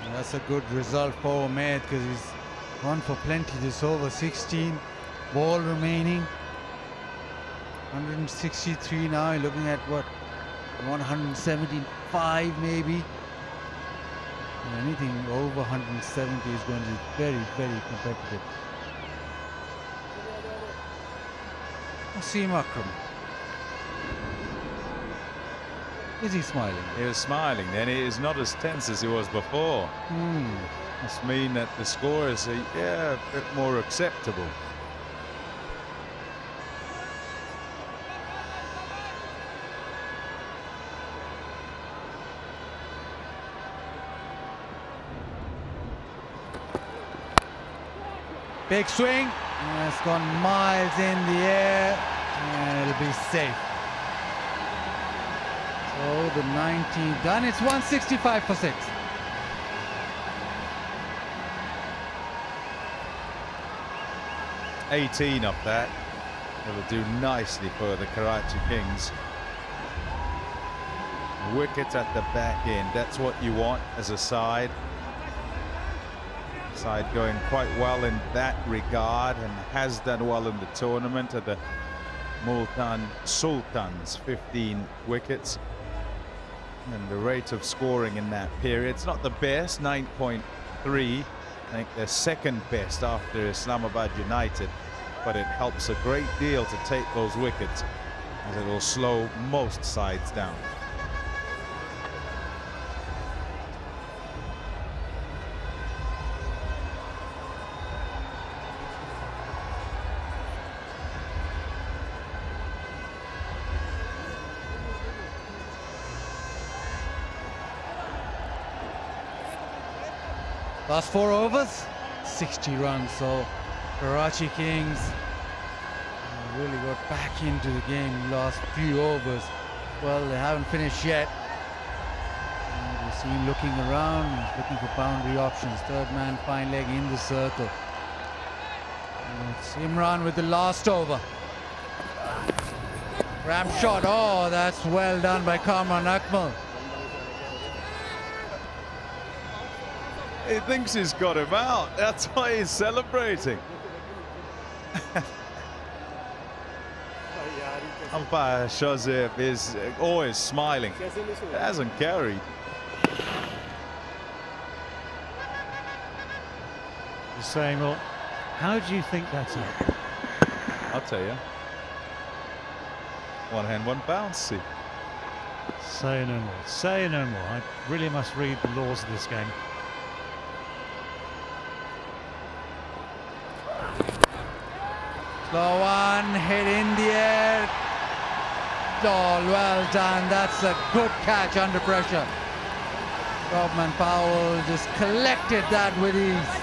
Speaker 6: And that's a good result for Umaid because he's gone for plenty this over. 16 ball remaining. 163 now, you're looking at what, 175 maybe. And anything over 170 is going to be very, very competitive. Wasim Akram. Is he smiling?
Speaker 11: He was smiling then. He is not as tense as he was before. Must mean that the score is a bit more acceptable.
Speaker 6: Big swing, and it's gone miles in the air, and it'll be safe. So the 19 done, it's 165 for 6.
Speaker 11: $18 off that. It'll do nicely for the Karachi Kings. Wickets at the back end, that's what you want as a side. Side going quite well in that regard and has done well in the tournament at the Multan Sultans, 15 wickets. And the rate of scoring in that period, it's not the best, 9.3. I think they're second best after Islamabad United, but it helps a great deal to take those wickets as it will slow most sides down.
Speaker 6: Last 4 overs, 60 runs. So Karachi Kings really got back into the game last few overs. Well, they haven't finished yet. You see him looking around, he's looking for boundary options. Third man, fine leg in the circle. And it's Imran with the last over. Ram shot, oh, that's well done by Kamran Akmal.
Speaker 11: He thinks he's got him out. That's why he's celebrating. Umpire Shazib is always smiling. It hasn't carried.
Speaker 2: He's saying, well, how do you think that's up?
Speaker 11: I'll tell you. One hand, one bounce. See.
Speaker 2: Say no more. Say no more. I really must read the laws of this game.
Speaker 6: Slow one, hit in the air. Oh, well done. That's a good catch under pressure. Robman Powell just collected that with ease.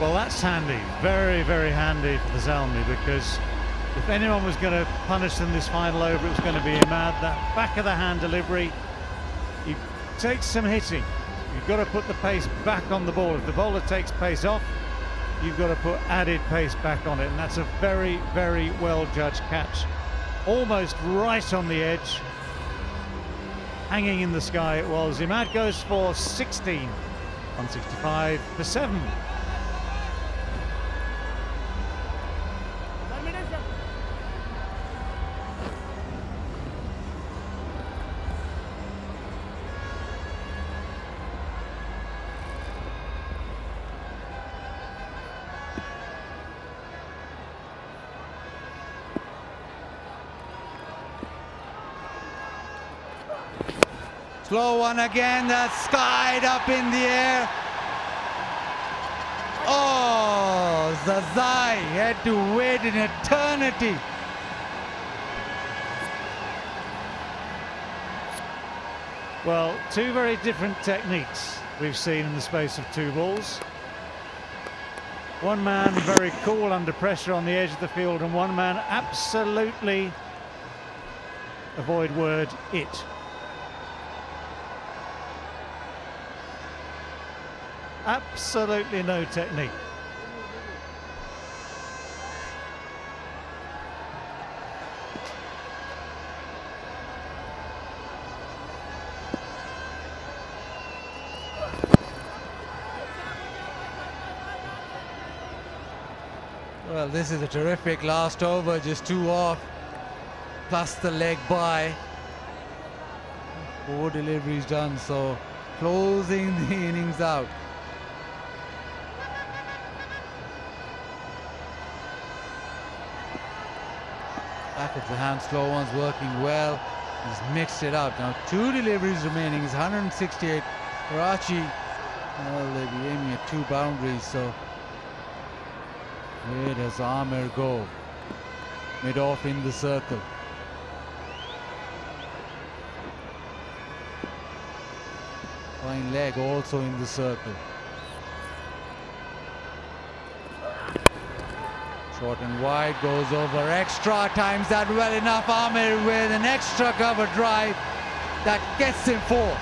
Speaker 2: Well, that's handy. Very, very handy for the Zalmi, because if anyone was going to punish them this final over, it was going to be Imad. That back of the hand delivery, he takes some hitting. You've got to put the pace back on the ball. If the bowler takes pace off, you've got to put added pace back on it. And that's a very, very well judged catch almost right on the edge. Hanging in the sky it was. Imad goes for 16 on 65 for 7.
Speaker 6: Slow one again, that's skied up in the air. Oh, Zazai had to wait an eternity.
Speaker 2: Well, two very different techniques we've seen in the space of 2 balls. One man very cool under pressure on the edge of the field, and one man absolutely, avoid word, it. Absolutely no technique.
Speaker 6: Well, this is a terrific last over, just 2 off, plus the leg by. 4 deliveries done, so closing the innings out. Back of the hand, slow one's working well. He's mixed it up. Now 2 deliveries remaining. It's 168. Karachi, well, they'll be aiming at 2 boundaries, so where does Amir go? Mid-off in the circle. Fine leg also in the circle. Short and wide, goes over extra, times that well enough. Amir with an extra cover drive that gets him 4.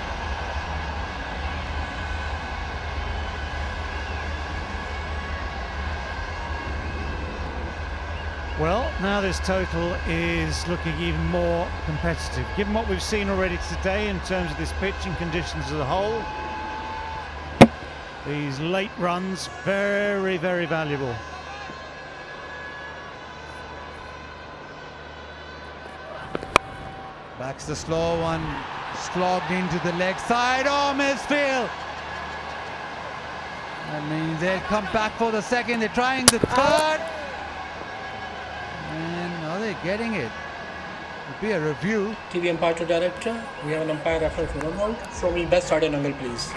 Speaker 2: Well, now this total is looking even more competitive. Given what we've seen already today in terms of this pitching conditions as a whole, these late runs, very, very valuable.
Speaker 6: Backs the slow one, slogged into the leg side. Oh, misfield! That means they'll come back for the second. They're trying the third. And now they're getting it. It'll be a review.
Speaker 7: TV umpire to director. We have an umpire referee for 1 out. Show me best starting angle, please.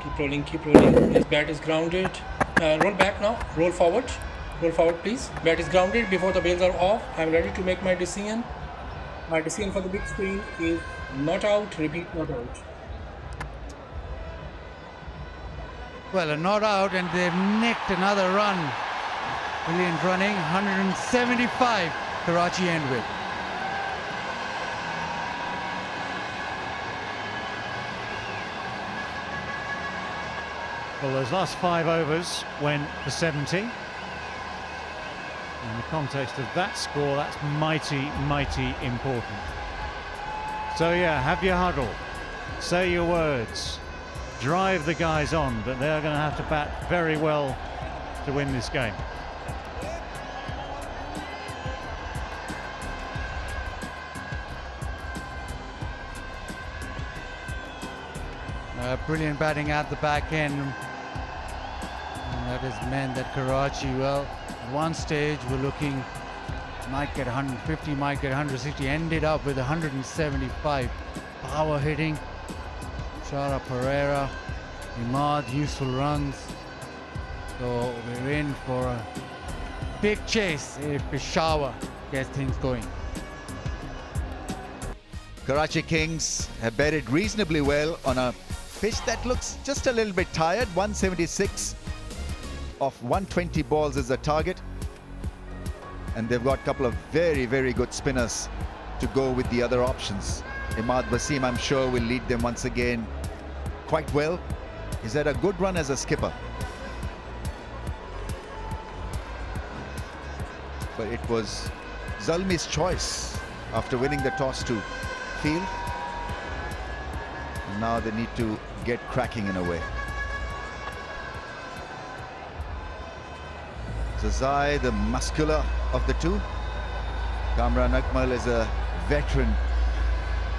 Speaker 7: Keep rolling, keep rolling. His bat is grounded. Roll back now. Roll forward. Roll forward, please. Bat is grounded before the bails are off. I'm ready to make my decision. My decision for the big screen is not out. Repeat, not out.
Speaker 6: Well, a not out, and they've nicked another run. Brilliant running. 175 Karachi end with.
Speaker 2: Well, those last 5 overs went for 70. In the context of that score, that's mighty, mighty important. So yeah, have your huddle, say your words, drive the guys on, but they're going to have to bat very well to win this game.
Speaker 6: Brilliant batting at the back end. And that has meant that Karachi, well, at one stage we're looking, might get 150, might get 160, ended up with 175. Power hitting. Shara Pereira, Imad, useful runs. So we're in for a big chase if Peshawar gets things going.
Speaker 1: Karachi Kings have batted reasonably well on a pitch that looks just a little bit tired. 176 of 120 balls is the target. And they've got a couple of very, very good spinners to go with the other options. Imad Wasim, I'm sure, will lead them once again quite well. He's had a good run as a skipper. But it was Zalmi's choice after winning the toss to field. And now they need to get cracking in a way. Zazai, the muscular of the two. Kamran Akmal is a veteran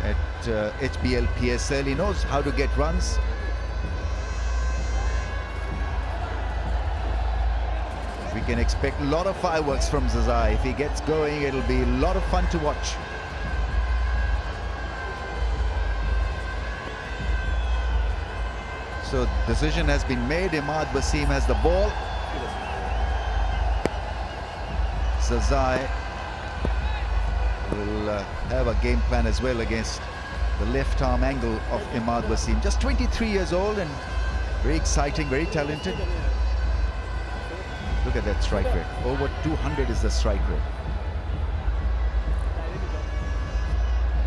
Speaker 1: at HBL PSL. He knows how to get runs. We can expect a lot of fireworks from Zazai. If he gets going, it'll be a lot of fun to watch. So decision has been made. Imad Wasim has the ball. Zazai will have a game plan as well against the left arm angle of Imad Wasim. Just 23 years old and very exciting, very talented. Look at that strike rate. Over 200 is the strike rate.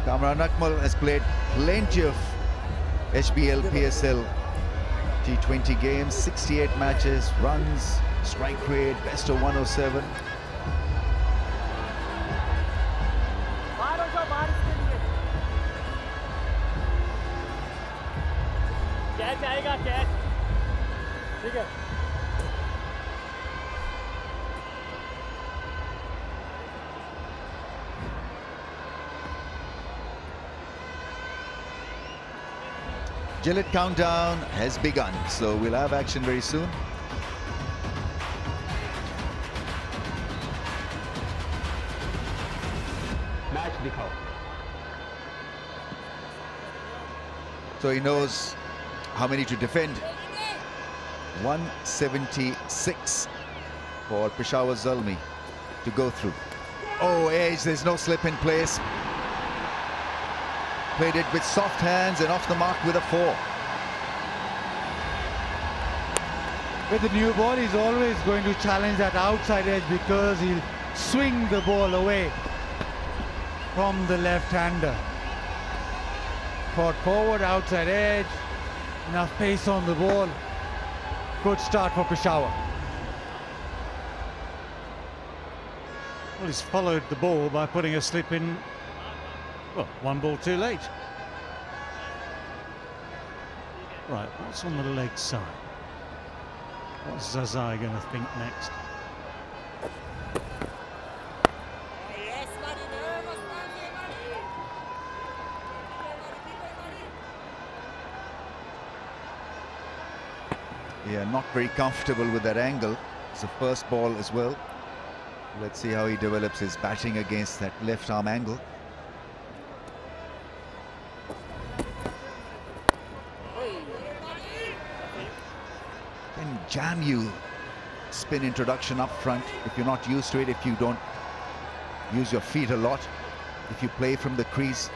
Speaker 1: Kamran Akmal has played plenty of HBL PSL T20 games, 68 matches, runs, strike rate, best of 107. Gillette countdown has begun, so we'll have action very soon.
Speaker 3: Match दिखाओ.
Speaker 1: So he knows how many to defend. 176 for Peshawar Zalmi to go through. Oh, edge, there's no slip in place. Played it with soft hands and off the mark with a 4.
Speaker 6: With the new ball, he's always going to challenge that outside edge because he'll swing the ball away from the left-hander. Fought forward, outside edge, enough pace on the ball. Good start for Peshawar.
Speaker 2: Well, he's followed the ball by putting a slip in. Well, one ball too late. Right, what's on the leg side? What's Zazai going to think next?
Speaker 1: Yeah, not very comfortable with that angle. It's the first ball as well. Let's see how he develops his batting against that left arm angle. Can jam you spin introduction up front if you're not used to it, if you don't use your feet a lot, if you play from the crease.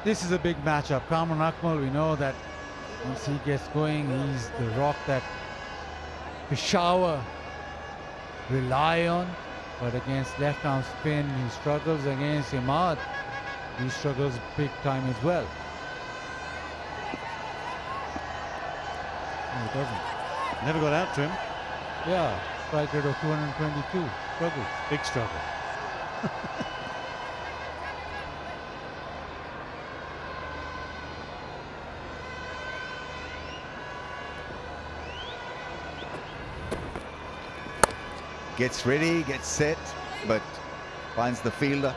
Speaker 6: This is a big matchup. Kamran Akmal, we know that once he gets going, he's the rock that Peshawar rely on. But against left arm spin, he struggles. Against Imad, he struggles big time as well. No, he doesn't.
Speaker 2: Never got out to him.
Speaker 6: Yeah, strike rate of 222. Struggle.
Speaker 2: Big struggle.
Speaker 1: Gets ready, gets set, but finds the fielder.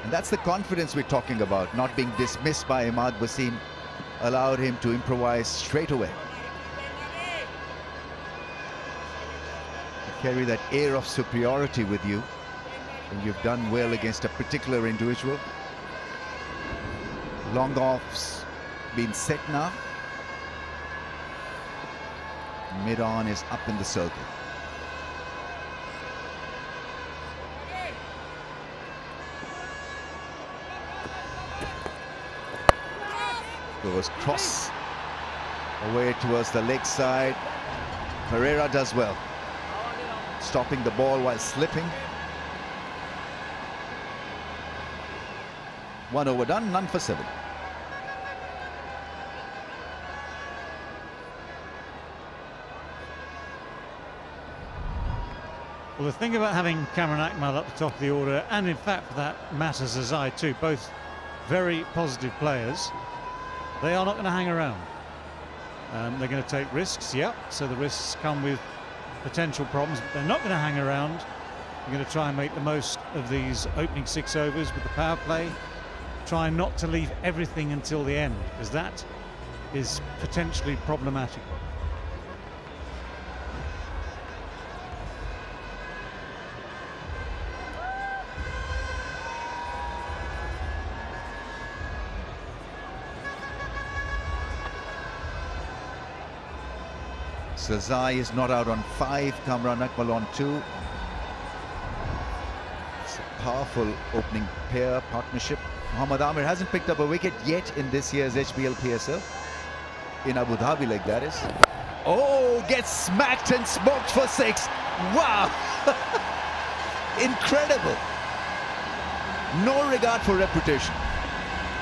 Speaker 1: And that's the confidence we're talking about. Not being dismissed by Imad Wasim allowed him to improvise straight away. You carry that air of superiority with you when you've done well against a particular individual. Long offs been set now. Mid-on is up in the circle. Goes cross away towards the leg side. Pereira does well, stopping the ball while slipping. 1 over done, none for 7.
Speaker 2: Well, the thing about having Cameron Akmal up the top of the order, and in fact for that matter Zazai too, both very positive players, they are not going to hang around. They're going to take risks, yeah, so the risks come with potential problems, but they're not going to hang around. They're going to try and make the most of these opening 6 overs with the power play, try not to leave everything until the end, because that is potentially problematic.
Speaker 1: Zazai is not out on 5, Kamran Akmal on 2. It's a powerful opening pair partnership. Mohammad Amir hasn't picked up a wicket yet in this year's HBL PSL. In Abu Dhabi, like that is. Oh, gets smacked and smoked for 6. Wow! Incredible. No regard for reputation.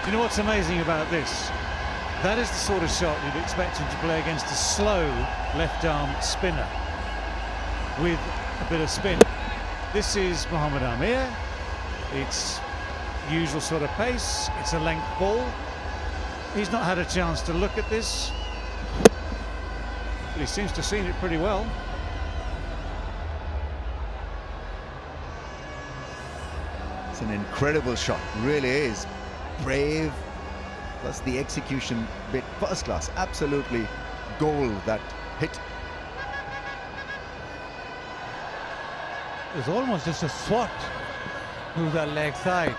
Speaker 2: You know what's amazing about this? That is the sort of shot you'd expect him to play against a slow left-arm spinner with a bit of spin. This is Mohammad Amir. It's usual sort of pace. It's a length ball. He's not had a chance to look at this, but he seems to have seen it pretty well.
Speaker 1: It's an incredible shot, really is. Brave, plus the execution bit, first class, absolutely goal that hit.
Speaker 6: It's almost just a swat to the leg side.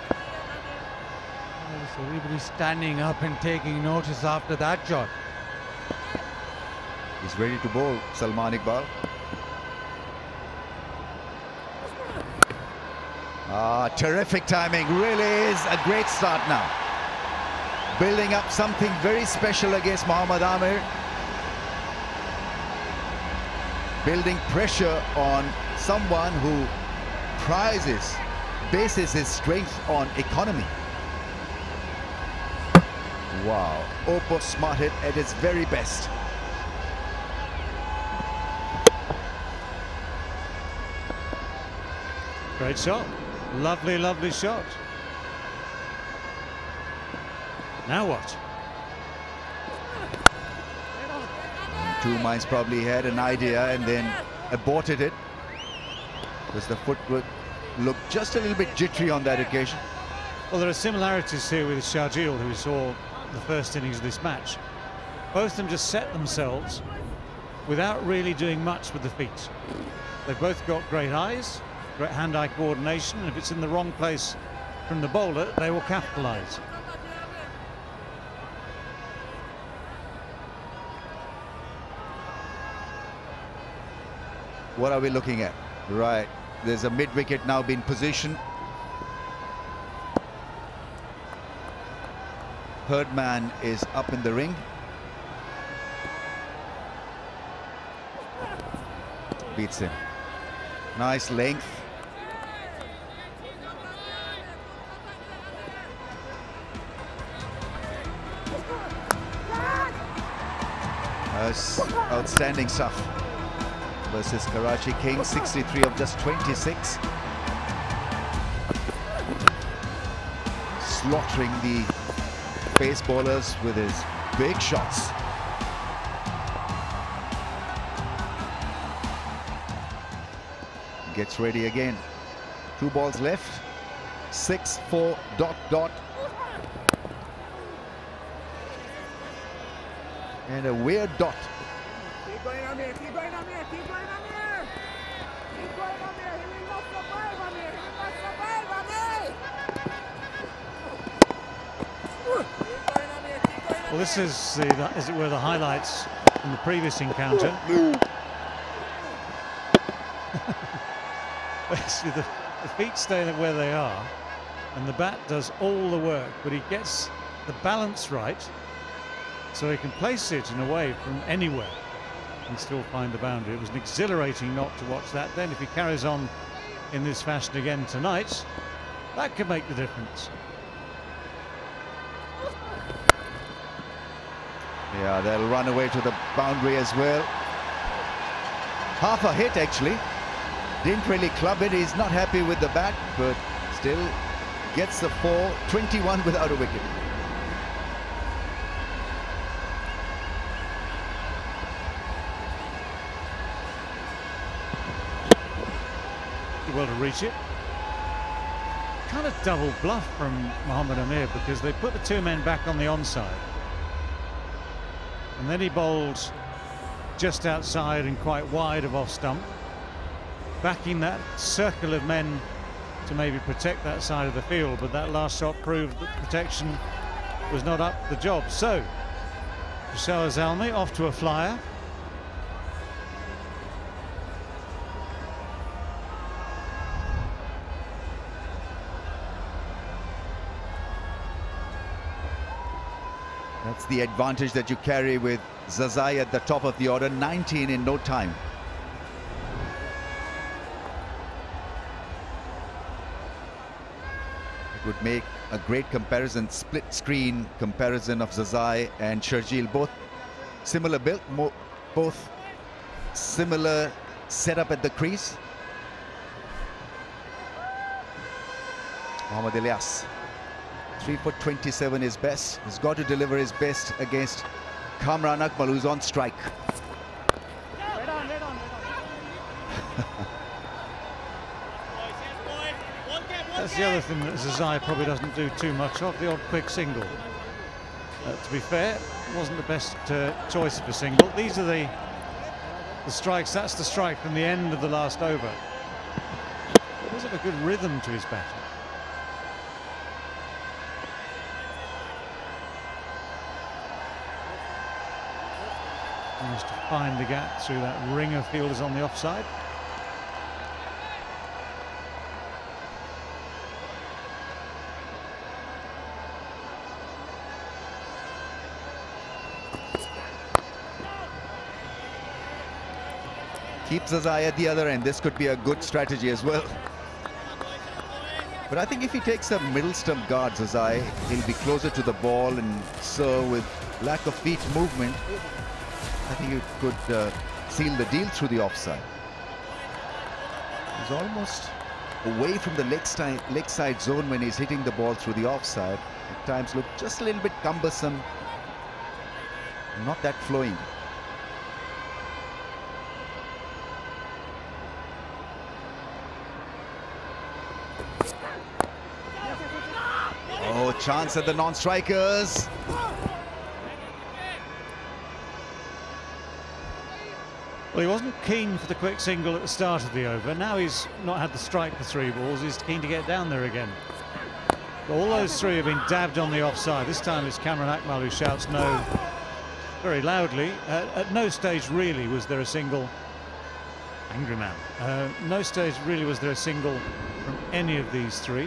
Speaker 6: Everybody standing up and taking notice after that shot.
Speaker 1: He's ready to bowl, Salman Iqbal. Terrific timing, really is a great start now. Building up something very special against Mohammad Amir. Building pressure on someone who bases his strength on economy. Wow, Oppo smarted at its very best.
Speaker 2: Great shot. Lovely, lovely shot. Now what?
Speaker 1: Two minds probably had an idea and then aborted it, because the footwork looked just a little bit jittery on that occasion.
Speaker 2: Well, there are similarities here with Sharjeel, who we saw the first innings of this match. Both of them just set themselves without really doing much with the feet. They've both got great eyes, great hand-eye coordination, and if it's in the wrong place from the bowler, they will capitalise.
Speaker 1: What are we looking at? Right, there's a mid-wicket now being positioned. Third man is up in the ring. Beats him. Nice length. That's outstanding stuff. Versus Karachi Kings, 63 of just 26. Slaughtering the pace bowlers with his big shots. Gets ready again. 2 balls left. 6-4 ... And a weird dot.
Speaker 12: Keep going, Amir. Keep going, Amir. Keep going, Amir. Keep going, Amir. He will not survive, Amir. He will not survive, Amir. Keep going, Amir. Keep going, Amir.
Speaker 2: Well, this is, as it were, the highlights from the previous encounter. Basically, the feet stay where they are, and the bat does all the work, but he gets the balance right, so he can place it in a way from anywhere and still find the boundary. It was an exhilarating knock to watch that. Then if he carries on in this fashion again tonight, that could make the difference.
Speaker 1: Yeah, they'll run away to the boundary as well. Half a hit actually. Didn't really club it. He's not happy with the bat, but still gets the 4. 21 without a wicket.
Speaker 2: Well to reach it. Kind of double bluff from Mohammad Amir, because they put the 2 men back on the onside and then he bowled just outside and quite wide of off stump, backing that circle of men to maybe protect that side of the field, but that last shot proved that protection was not up to the job. So Peshawar Zalmi off to a flyer.
Speaker 1: That's the advantage that you carry with Zazai at the top of the order. 19 in no time. It would make a great comparison, split screen comparison of Zazai and Sharjeel. Both similar build, both similar setup at the crease. Mohammad Ilyas, 3 for 27 is best. He's got to deliver his best against Kamran Akmal, who's on strike.
Speaker 2: That's the other thing that Zazai probably doesn't do too much of, the odd quick single. To be fair, it wasn't the best choice of a single. These are the strikes. That's the strike from the end of the last over. He does have a good rhythm to his batting. Managed to find the gap through that ring of fielders on the offside.
Speaker 1: Keep Zazai at the other end. This could be a good strategy as well. But I think if he takes a middle stump guard, Zazai, he'll be closer to the ball, and so with lack of feet movement, I think you could seal the deal through the offside. He's almost away from the leg side zone when he's hitting the ball through the offside. At times look just a little bit cumbersome, not that flowing. Oh, chance at the non-strikers.
Speaker 2: Well, he wasn't keen for the quick single at the start of the over. Now he's not had the strike for 3 balls. He's keen to get down there again. But all those 3 have been dabbed on the offside. This time it's Kamran Akmal who shouts no very loudly. At no stage really was there a single. Angry man. No stage really was there a single from any of these 3.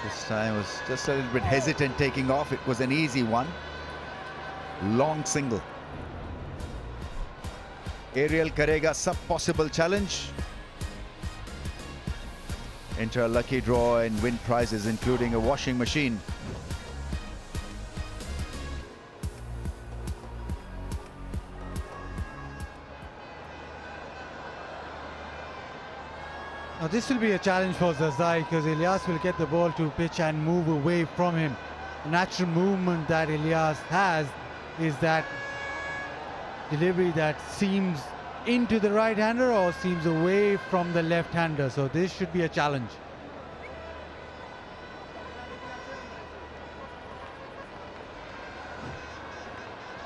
Speaker 1: This time was just a little bit hesitant taking off. It was an easy one. Long single. Ariel karega sab possible challenge. Enter a lucky draw and win prizes, including a washing machine.
Speaker 13: Now this will be a challenge for Zazai, because Ilyas will get the ball to pitch and move away from him. The natural movement that Ilyas has is that delivery that seems into the right-hander or seems away from the left-hander. So this should be a challenge.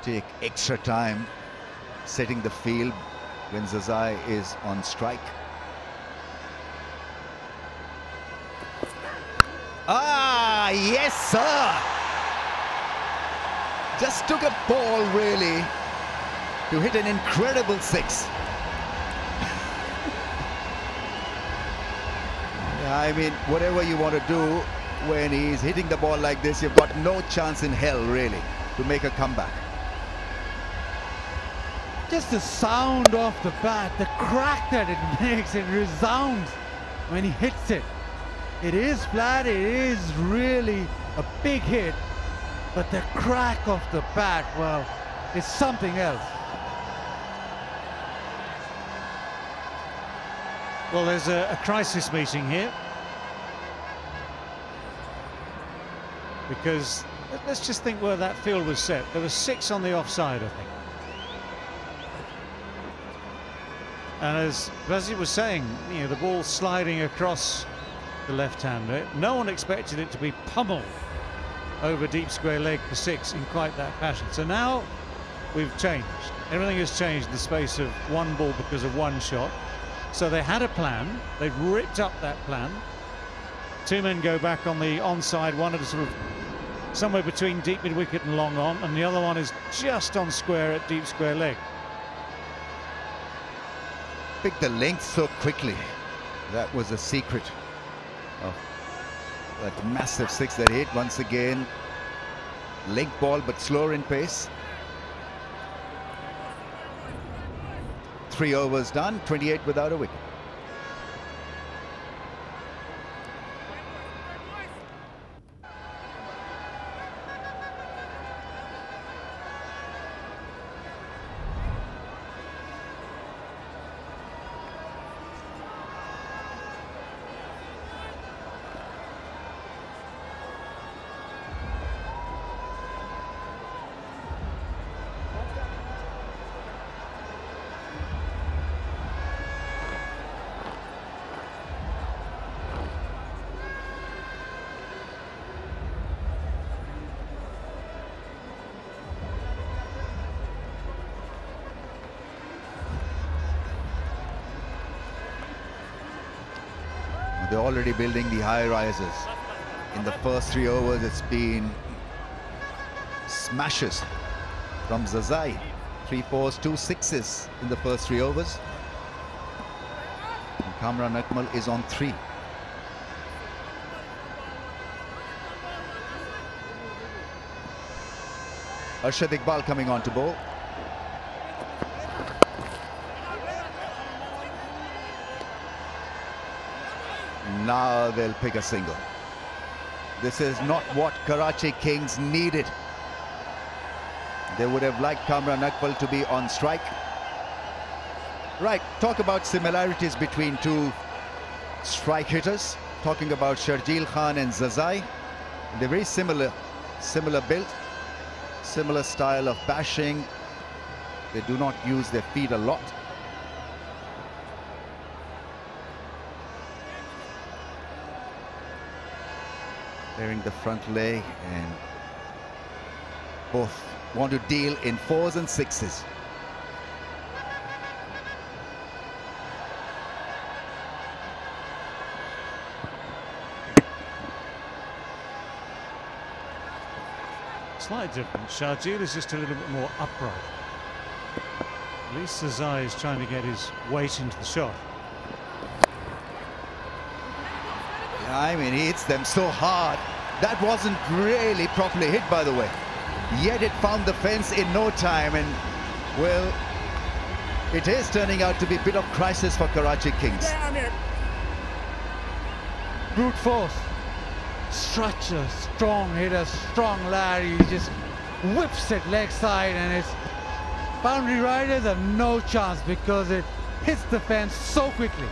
Speaker 1: Take extra time setting the field when Zazai is on strike. Ah, yes, sir. Just took a ball really to hit an incredible six. Yeah, I mean, whatever you want to do when he's hitting the ball like this, you've got no chance in hell really to make a comeback.
Speaker 13: Just the sound of the bat, the crack that it makes, it resounds when he hits it. It is flat, it is really a big hit, but the crack of the bat, well, is something else.
Speaker 2: Well, there's a crisis meeting here. Because let's just think where that field was set. There was 6 on the offside, I think. And as Razi was saying, you know, the ball sliding across the left-hander. No one expected it to be pummeled over deep square leg for 6 in quite that fashion. So now we've changed. Everything has changed in the space of one ball because of one shot. So they had a plan. They've ripped up that plan. 2 men go back on the onside. One at a sort of somewhere between deep mid-wicket and long on, and the other one is just on square at deep square leg.
Speaker 1: Picked the length so quickly. That was a secret of that massive 6 that hit. Once again, length ball but slower in pace. 3 overs done, 28 without a wicket. They're already building the high rises. In the first 3 overs, it's been smashes from Zazai. 3 fours, 2 sixes in the first 3 overs. And Kamran Akmal is on 3. Arshad Iqbal coming on to bowl. Now they'll pick a single. This is not what Karachi Kings needed. They would have liked Kamran Akmal to be on strike. Right, talk about similarities between 2 strike hitters. Talking about Sharjeel Khan and Zazai. They're very similar build, similar style of bashing. They do not use their feet a lot. Clearing the front leg, and both want to deal in 4s and 6s.
Speaker 2: Slight difference. Sharjeel is just a little bit more upright. At least Zazai is trying to get his weight into the shot.
Speaker 1: I mean, he hits them so hard. That wasn't really properly hit, by the way. Yet it found the fence in no time, and, well, it is turning out to be a bit of crisis for Karachi Kings.
Speaker 13: Brute force. Such a strong hitter, strong lad. He just whips it leg side, and it's boundary riders have no chance because it hits the fence so quickly.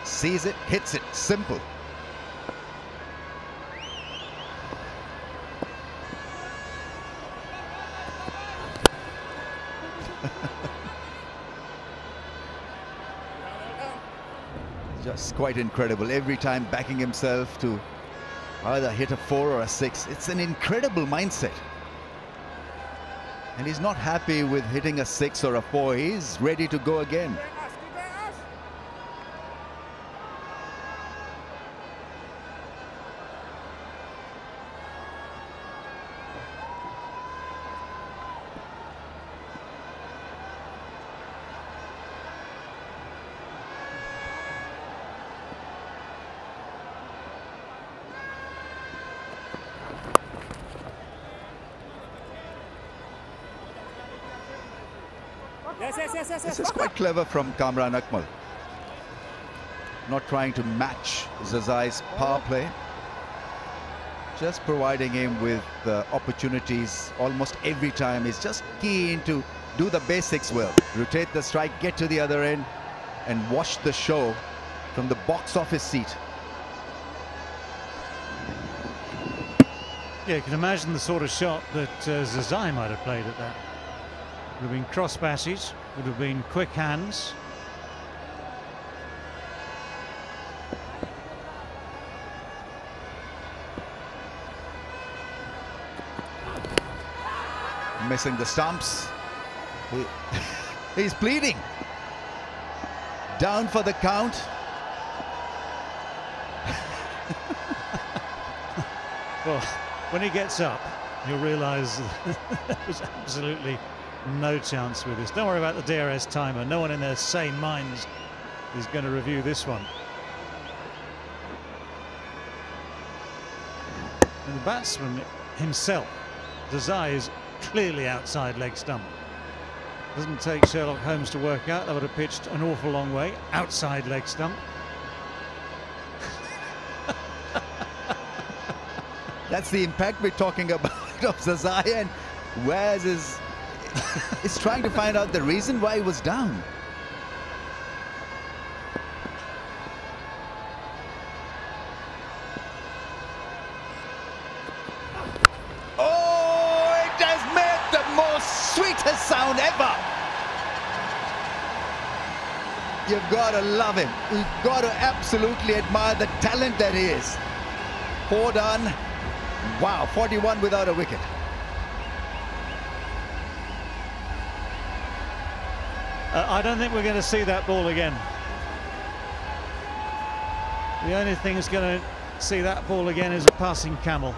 Speaker 1: Sees it, hits it, simple. Just quite incredible. Every time backing himself to either hit a 4 or a 6. It's an incredible mindset. And he's not happy with hitting a 6 or a 4. He's ready to go again. This is quite clever from Kamran Akmal. Not trying to match Zazai's power play. Just providing him with opportunities almost every time. He's just keen to do the basics well. Rotate the strike, get to the other end, and watch the show from the box office seat.
Speaker 2: Yeah, you can imagine the sort of shot that Zazai might have played at that. Would have been cross passes, would have been quick hands.
Speaker 1: Missing the stumps. He's pleading. Down for the count.
Speaker 2: Well, when he gets up, you'll realise there was absolutely no chance with this. Don't worry about the DRS timer. No one in their sane minds is going to review this one. And the batsman himself, Zazai, is clearly outside leg stump. Doesn't take Sherlock Holmes to work out. That would have pitched an awful long way. Outside leg stump.
Speaker 1: That's the impact we're talking about of Zazai, and Waz is trying to find out the reason why he was down. Oh, it has made the most sweetest sound ever. You've got to love him. You've got to absolutely admire the talent that he is. 4 done. Wow, 41 without a wicket.
Speaker 2: I don't think we're going to see that ball again. The only thing that's going to see that ball again is a passing camel.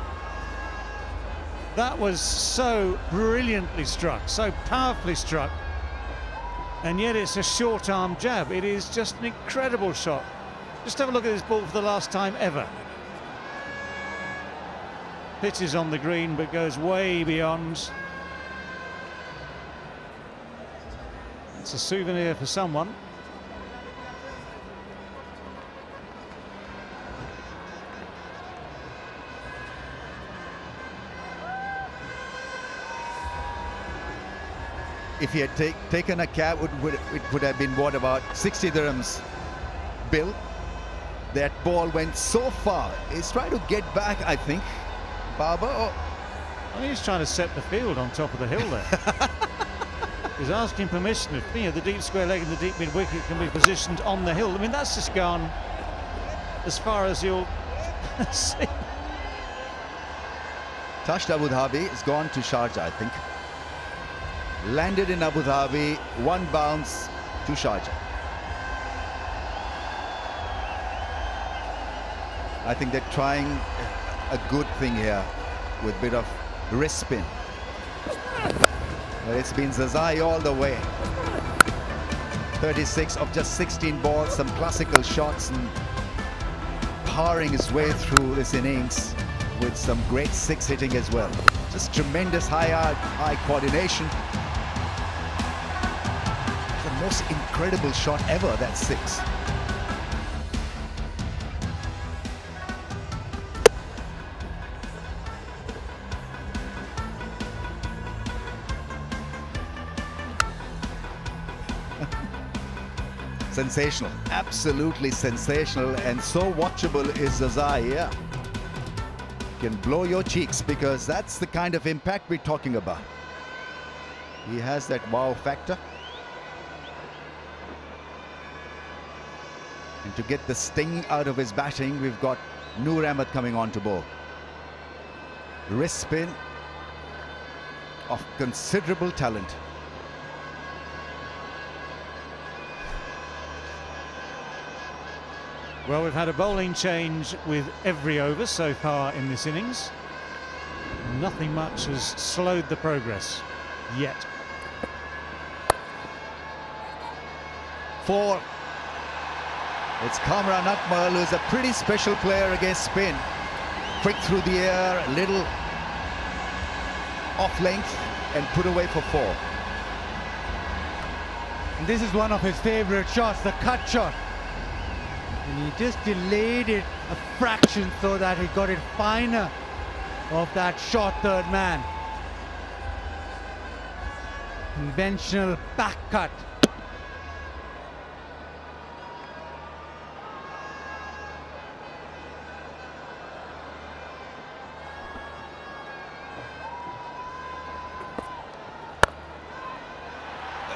Speaker 2: That was so brilliantly struck, so powerfully struck, and yet it's a short-arm jab. It is just an incredible shot. Just have a look at this ball for the last time ever. Pitches on the green, but goes way beyond. It's a souvenir for someone.
Speaker 1: If he had taken a cab, it would have been, what, about 60 dirhams bill. That ball went so far. He's trying to get back, I think. Barber. Oh.
Speaker 2: I think he's trying to set the field on top of the hill there. He's asking permission if the deep square leg and the deep mid wicket can be positioned on the hill. I mean, that's just gone as far as you'll see.
Speaker 1: Touched Abu Dhabi, it's gone to Sharjah, I think. Landed in Abu Dhabi, 1 bounce to Sharjah. I think they're trying a good thing here with a bit of wrist spin. But it's been Zazai all the way. 36 of just 16 balls, some classical shots, and powering his way through this innings with some great 6 hitting as well. Just tremendous high coordination. The most incredible shot ever, that 6. Sensational, absolutely sensational, and so watchable is Zazai. Yeah, can blow your cheeks, because that's the kind of impact we're talking about. He has that wow factor, and to get the sting out of his batting, we've got Noor Ahmed coming on to bowl. Wrist spin of considerable talent.
Speaker 2: Well, we've had a bowling change with every over so far in this innings. Nothing much has slowed the progress yet.
Speaker 1: 4. It's Kamran Akmal, who's a pretty special player against spin. Quick through the air, a little off length, and put away for 4.
Speaker 13: And this is one of his favorite shots, the cut shot. And he just delayed it a fraction so that he got it finer of that short third man. Conventional back cut.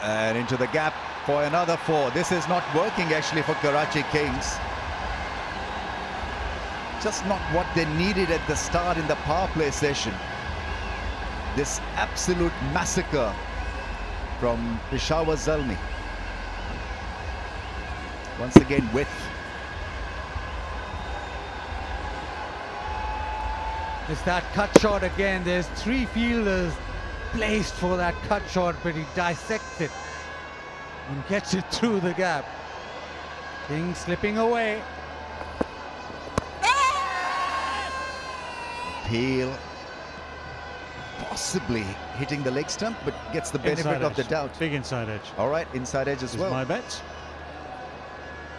Speaker 1: And into the gap for another 4. This is not working actually for Karachi Kings. Just not what they needed at the start in the power play session. This absolute massacre from Peshawar Zalmi. Once again width.
Speaker 13: It's that cut shot again. There's 3 fielders placed for that cut shot, but he dissects it and gets it through the gap. King slipping away.
Speaker 1: Peel possibly hitting the leg stump, but gets the benefit
Speaker 2: Inside
Speaker 1: of the
Speaker 2: edge.
Speaker 1: doubt.
Speaker 2: Big inside edge.
Speaker 1: All right, inside edge as
Speaker 2: Is
Speaker 1: well.
Speaker 2: my bet.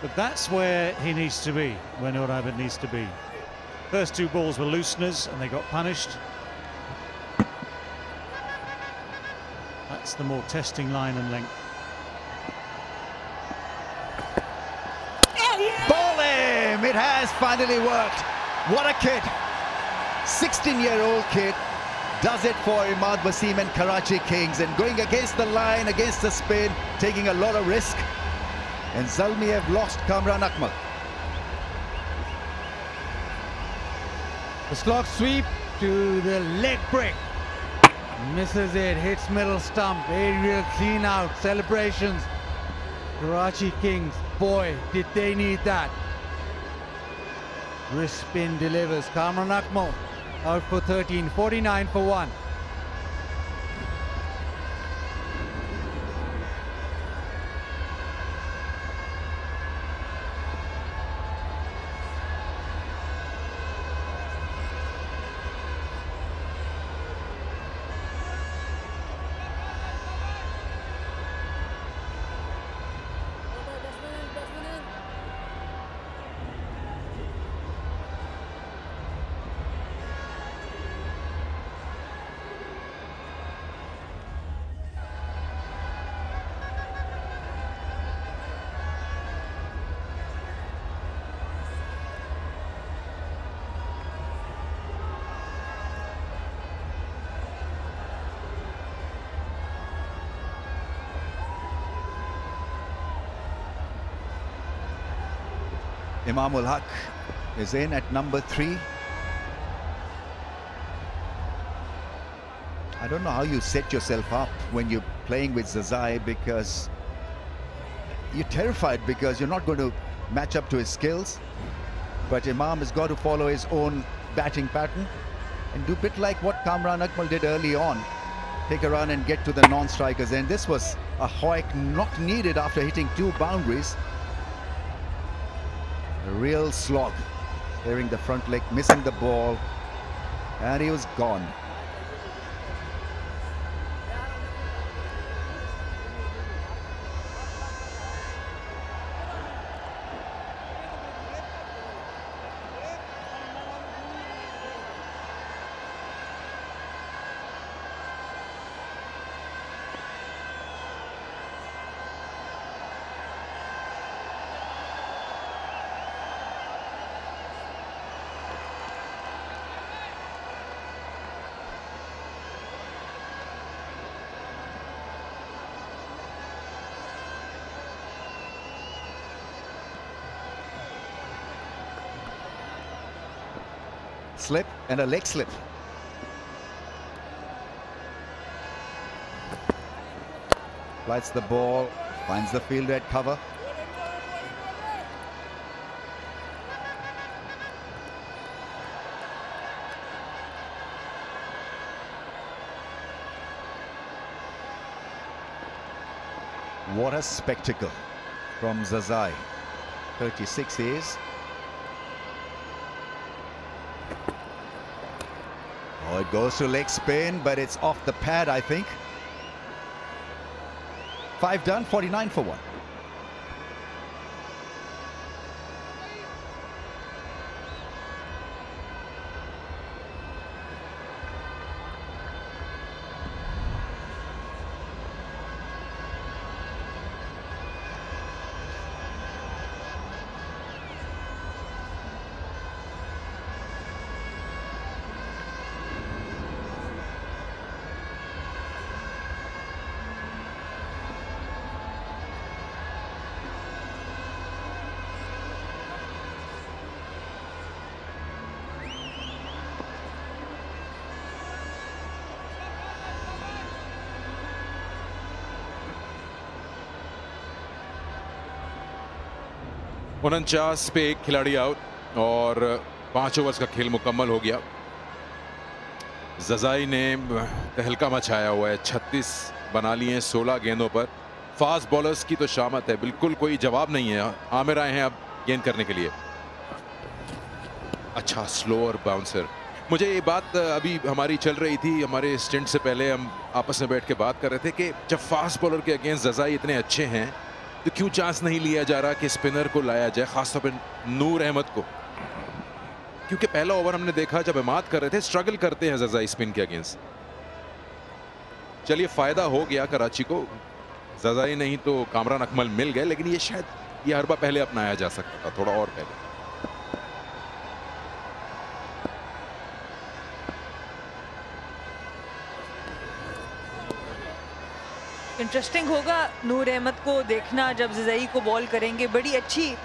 Speaker 2: But that's where he needs to be, where Nur Abid needs to be. First 2 balls were looseners and they got punished. That's the more testing line and length.
Speaker 1: Ball him! It has finally worked. What a kid. 16-year-old kid does it for Imad Wasim and Karachi Kings, and going against the line, against the spin, taking a lot of risk. And Zalmi have lost Kamran Akmal.
Speaker 13: The slog sweep to the leg break. Misses it, hits middle stump, aerial clean out, celebrations. Karachi Kings, boy, did they need that. Wrist spin delivers. Kamran Akmal out for 13, 49 for 1.
Speaker 1: Imam ul Haq is in at number 3. I don't know how you set yourself up when you're playing with Zazai, because you're terrified because you're not going to match up to his skills. But Imam has got to follow his own batting pattern and do a bit like what Kamran Akmal did early on. Take a run and get to the non-strikers. And this was a hoik not needed after hitting 2 boundaries. A real slog, clearing the front leg, missing the ball, and he was gone. Slip and a leg slip. Lights the ball, finds the fielder at cover. What a spectacle from Zazai. 36 years. Oh, it goes to leg spin, but it's off the pad, I think. 5 done, 49 for 1.
Speaker 14: उनचास पे एक खिलाड़ी out और 5 overs का खेल मुकम्मल हो गया। जजाई ने तहलका मचाया हुआ है, 36 बना लिए हैं 16 गेंदों पर। फास्ट बॉलर्स की तो शामत है, बिल्कुल कोई जवाब नहीं है। आमिर आए हैं अब गेंद करने के लिए। अच्छा स्लोअर बाउंसर। मुझे ये बात अभी हमारी चल रही थी, हमारे स्टिंट से पहले हम आपस में बैठ के बात कर रहे थे कि जब फास्ट बॉलर के अगेंस्ट जजाई इतने अच्छे हैं तो क्यों चांस नहीं लिया जा रहा कि स्पिनर को लाया जाए, खासतौर पर नूर अहमद को। क्योंकि पहला ओवर हमने देखा जब इमाद कर रहे थे, स्ट्रगल करते हैं जजाई स्पिन के अगेंस्ट। चलिए फायदा हो गया कराची को, जजाई नहीं तो कामरान अकमल मिल गए, लेकिन ये शायद ये हरबा पहले अपनाया जा सकता था, थोड़ा और पहले।
Speaker 15: इंटरेस्टिंग होगा नूर अहमद को देखना जब जजाई को बॉल करेंगे। बड़ी अच्छी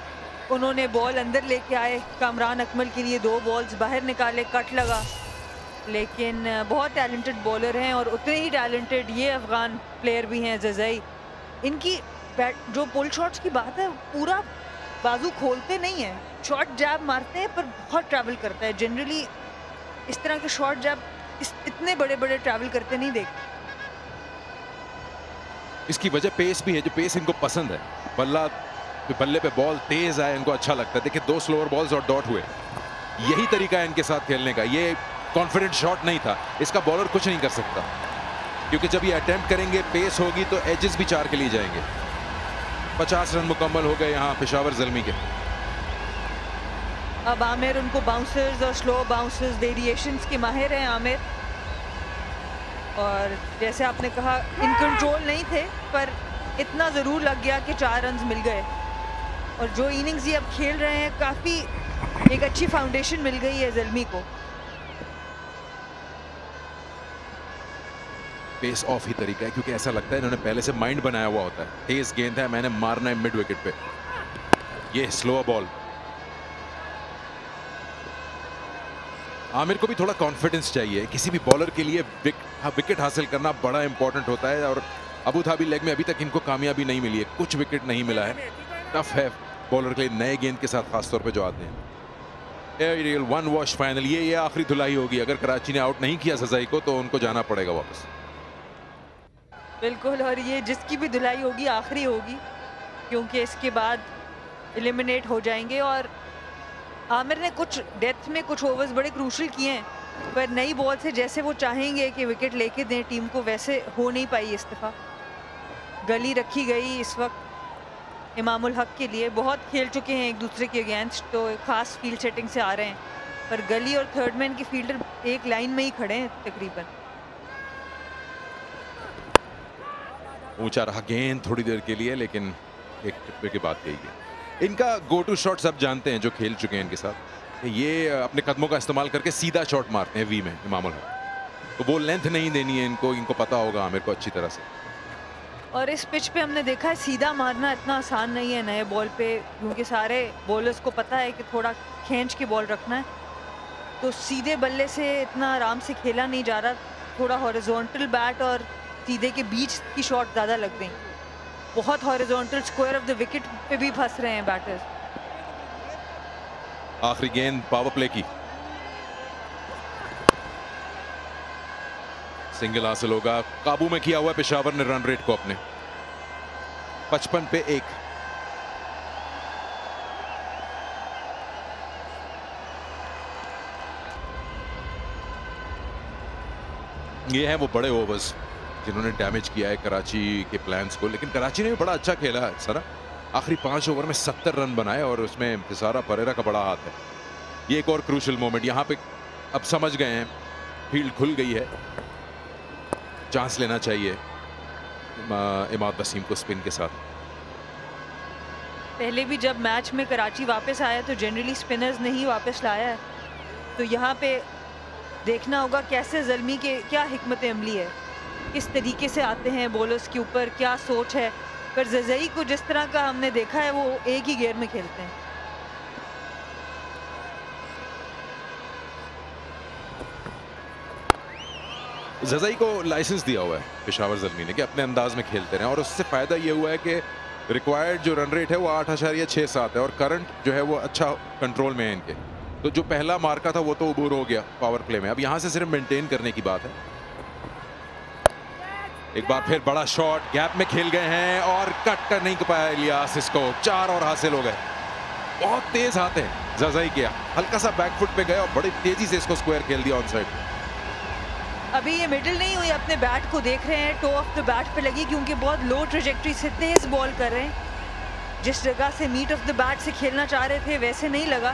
Speaker 15: उन्होंने बॉल अंदर लेके आए, कामरान अकमल के लिए 2 बॉल्स बाहर निकाले, कट लगा। लेकिन बहुत टैलेंटेड बॉलर हैं और उतने ही टैलेंटेड ये अफगान प्लेयर भी हैं जजाई। इनकी जो पुल शॉट्स की बात है, पूरा बाजू खोलते नहीं हैं, शॉर्ट जैब मारते हैं पर बहुत ट्रैवल करता है। जनरली इस तरह के शॉर्ट जैब इतने बड़े बड़े ट्रैवल करते नहीं देखते।
Speaker 14: इसकी वजह पेस भी है, जो पेस इनको पसंद है। बल्ले पे बॉल तेज आए इनको अच्छा लगता है। देखिए 2 स्लोअर बॉल्स और डॉट हुए, यही तरीका है इनके साथ खेलने का। ये कॉन्फिडेंट शॉट नहीं था, इसका बॉलर कुछ नहीं कर सकता, क्योंकि जब ये अटेम्प्ट करेंगे पेस होगी तो एजेस भी 4 के लिए जाएंगे। 50 रन मुकम्मल हो गए यहाँ पेशावर ज़ल्मी के।
Speaker 15: अब आमिर उनको बाउंसर्स और स्लो बाउंसर्स वेरिएशंस के माहिर हैं आमिर। और जैसे आपने कहा इन कंट्रोल नहीं थे, पर इतना ज़रूर लग गया कि 4 रन मिल गए। और जो इनिंग्स ये अब खेल रहे हैं, काफ़ी एक अच्छी फाउंडेशन मिल गई है ज़ल्मी को।
Speaker 14: पेस ऑफ ही तरीका है, क्योंकि ऐसा लगता है इन्होंने पहले से माइंड बनाया हुआ होता है। तेज गेंद है, मैंने मारना है मिड विकेट पे। ये स्लो बॉल। आमिर को भी थोड़ा कॉन्फिडेंस चाहिए, किसी भी बॉलर के लिए विकेट हासिल करना बड़ा इंपॉर्टेंट होता है। और अबू धाबी लेग में अभी तक इनको कामयाबी नहीं मिली है, कुछ विकेट नहीं मिला है। टफ है बॉलर के लिए नए गेंद के साथ, खासतौर पे जो आते हैं। एरियल 1 वॉश फाइनल, ये आखिरी धुलाई होगी। अगर कराची ने आउट नहीं किया सजाई को तो उनको जाना पड़ेगा वापस।
Speaker 15: बिल्कुल, और ये जिसकी भी धुलाई होगी आखिरी होगी, क्योंकि इसके बाद एलिमिनेट हो जाएंगे। और आमिर ने कुछ डेथ में कुछ ओवर्स बड़े क्रूशल किए हैं, पर नई बॉल से जैसे वो चाहेंगे कि विकेट लेके दें टीम को, वैसे हो नहीं पाई इस दफ़ा। गली रखी गई इस वक्त इमामुल हक के लिए। बहुत खेल चुके हैं एक दूसरे के अगेंस्ट, तो खास फील्ड सेटिंग से आ रहे हैं, पर गली और थर्ड मैन के फील्डर एक लाइन में ही खड़े हैं तकरीबन।
Speaker 14: ऊंचा रहा गेंद थोड़ी देर के लिए, लेकिन एक टिप्पे की बात कही गई। इनका गो टू शॉट सब जानते हैं जो खेल चुके हैं इनके साथ। ये अपने कदमों का इस्तेमाल करके सीधा शॉट मारते हैं वी में इमामुल हक। तो वो लेंथ नहीं देनी है इनको पता होगा आमिर को अच्छी तरह से।
Speaker 15: और इस पिच पे हमने देखा है सीधा मारना इतना आसान नहीं है नए बॉल पे, क्योंकि सारे बॉलर्स को पता है कि थोड़ा खींच के बॉल रखना है। तो सीधे बल्ले से इतना आराम से खेला नहीं जा रहा, थोड़ा हॉरिजॉन्टल बैट और सीधे के बीच की शॉट ज़्यादा लग गई। बहुत horizontal square of the wicket पे भी फंस रहे हैं बैटर्स।
Speaker 14: आखिरी गेंद पावर प्ले की, सिंगल हासिल होगा। काबू में किया हुआ पेशावर ने रन रेट को अपने 55 पे 1। ये है वो बड़े ओवर्स जिन्होंने डैमेज किया है कराची के प्लान्स को, लेकिन कराची ने भी बड़ा अच्छा खेला है सर। आखिरी 5 ओवर में 70 रन बनाए और उसमें पिशावर परेरा का बड़ा हाथ है। ये एक और क्रूशल मोमेंट यहाँ पे अब समझ गए हैं, फील्ड खुल गई है, चांस लेना चाहिए इमाद वसीम को स्पिन के साथ।
Speaker 15: पहले भी जब मैच में कराची वापस आया तो जनरली स्पिनर्स ने ही वापस लाया है, तो यहाँ पे देखना होगा कैसे ज़ल्मी के क्या हिकमत अमली है, किस तरीके से आते हैं बॉलर्स के ऊपर, क्या सोच है। पर ज़ज़ई को जिस तरह का हमने देखा है वो एक ही गेयर में खेलते हैं।
Speaker 14: ज़ज़ई को लाइसेंस दिया हुआ है पेशावर ज़ल्मी ने कि अपने अंदाज में खेलते रहे, और उससे फ़ायदा ये हुआ है कि रिक्वायर्ड जो रन रेट है वो 8.67 है और करंट जो है वो अच्छा कंट्रोल में है इनके। तो जो पहला मार्का था वो तो अबूर हो गया पावर प्ले में, अब यहाँ से सिर्फ मेंटेन करने की बात है। एक बार फिर बड़ा शॉट, गैप में खेल गए हैं और कट कर नहीं पाया इलियास, इसको 4 और हासिल हो गए। बहुत तेज हाथ है ज़ज़ई के, हल्का सा बैकफुट पे गए और बड़ी तेजी से इसको स्क्वायर खेल दिया ऑन साइड।
Speaker 15: अभी ये मिडिल नहीं हुई, अपने बैट को देख रहे हैं, टो ऑफ द बैट पे लगी क्योंकि बहुत लो ट्रेजेक्ट्री से तेज बॉल कर रहे हैं। जिस जगह से मीट ऑफ द बैट से खेलना चाह रहे थे वैसे नहीं लगा,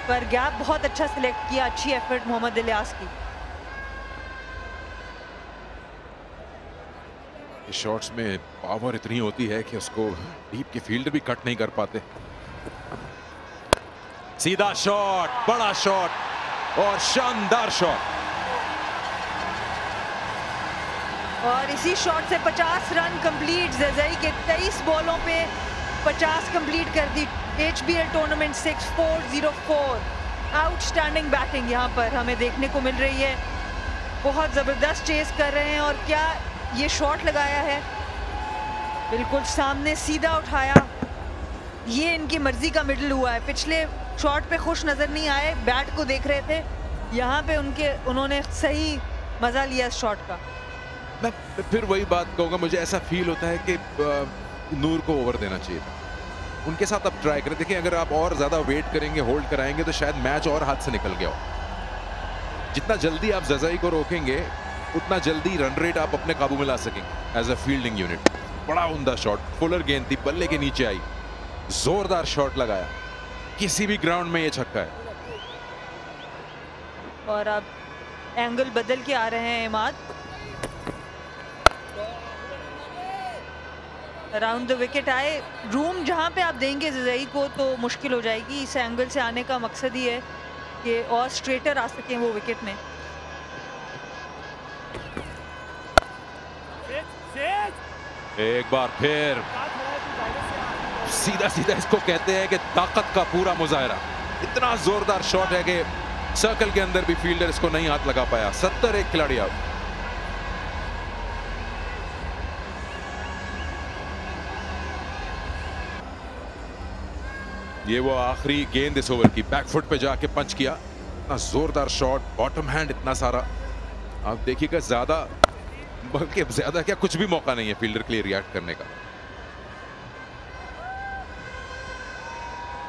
Speaker 15: पर गैप बहुत अच्छा सिलेक्ट किया, अच्छी एफर्ट मोहम्मद इलियास की।
Speaker 14: शॉट्स में पावर इतनी होती है कि उसको डीप के फील्डर भी कट नहीं कर पाते। सीधा शॉट, बड़ा शॉट और शानदार शॉट,
Speaker 15: और इसी शॉट से 50 रन कंप्लीट। ज़ज़ई के 23 बॉलों पे 50 कंप्लीट कर दी। HBL tournament 6404। आउटस्टैंडिंग बैटिंग यहाँ पर हमें देखने को मिल रही है, बहुत ज़बरदस्त चेस कर रहे हैं। और क्या ये शॉट लगाया है, बिल्कुल सामने सीधा उठाया, ये इनकी मर्जी का मिडल हुआ है। पिछले शॉट पे खुश नज़र नहीं आए, बैट को देख रहे थे, यहाँ पे उन्होंने सही मज़ा लिया इस शॉट का।
Speaker 14: मैं फिर वही बात कहूँगा, मुझे ऐसा फील होता है कि नूर को ओवर देना चाहिए था, उनके साथ अब ट्राई करें। देखिए अगर आप और ज़्यादा वेट करेंगे, होल्ड कराएंगे तो शायद मैच और हाथ से निकल गया हो। जितना जल्दी आप ज़ज़ई को रोकेंगे उतना जल्दी रन रेट आप अपने काबू में ला सकेंगे एज अ फील्डिंग यूनिट। बड़ा उम्दा शॉट, फुलर गेंद थी, बल्ले के नीचे आई, जोरदार शॉट लगाया, किसी भी ग्राउंड में ये छक्का है।
Speaker 15: और अब एंगल बदल के आ रहे हैं इमाद, अराउंड द विकेट आए। रूम जहां पे आप देंगे ज़ज़ई को तो मुश्किल हो जाएगी। इस एंगल से आने का मकसद ही है कि और स्ट्रेटर आ सकें वो विकेट में।
Speaker 14: एक बार फिर सीधा सीधा इसको कहते हैं कि ताकत का पूरा मुजाहरा। इतना जोरदार शॉट है कि सर्कल के अंदर भी फील्डर इसको नहीं हाथ लगा पाया। 70 एक खिलाड़ी आउट। ये वो आखिरी गेंद इस ओवर की, बैकफुट पे जाके पंच किया, इतना जोरदार शॉट, बॉटम हैंड इतना सारा। आप देखिएगा ज्यादा, बल्कि ज्यादा क्या, कुछ भी मौका नहीं है फील्डर के लिए रिएक्ट करने का।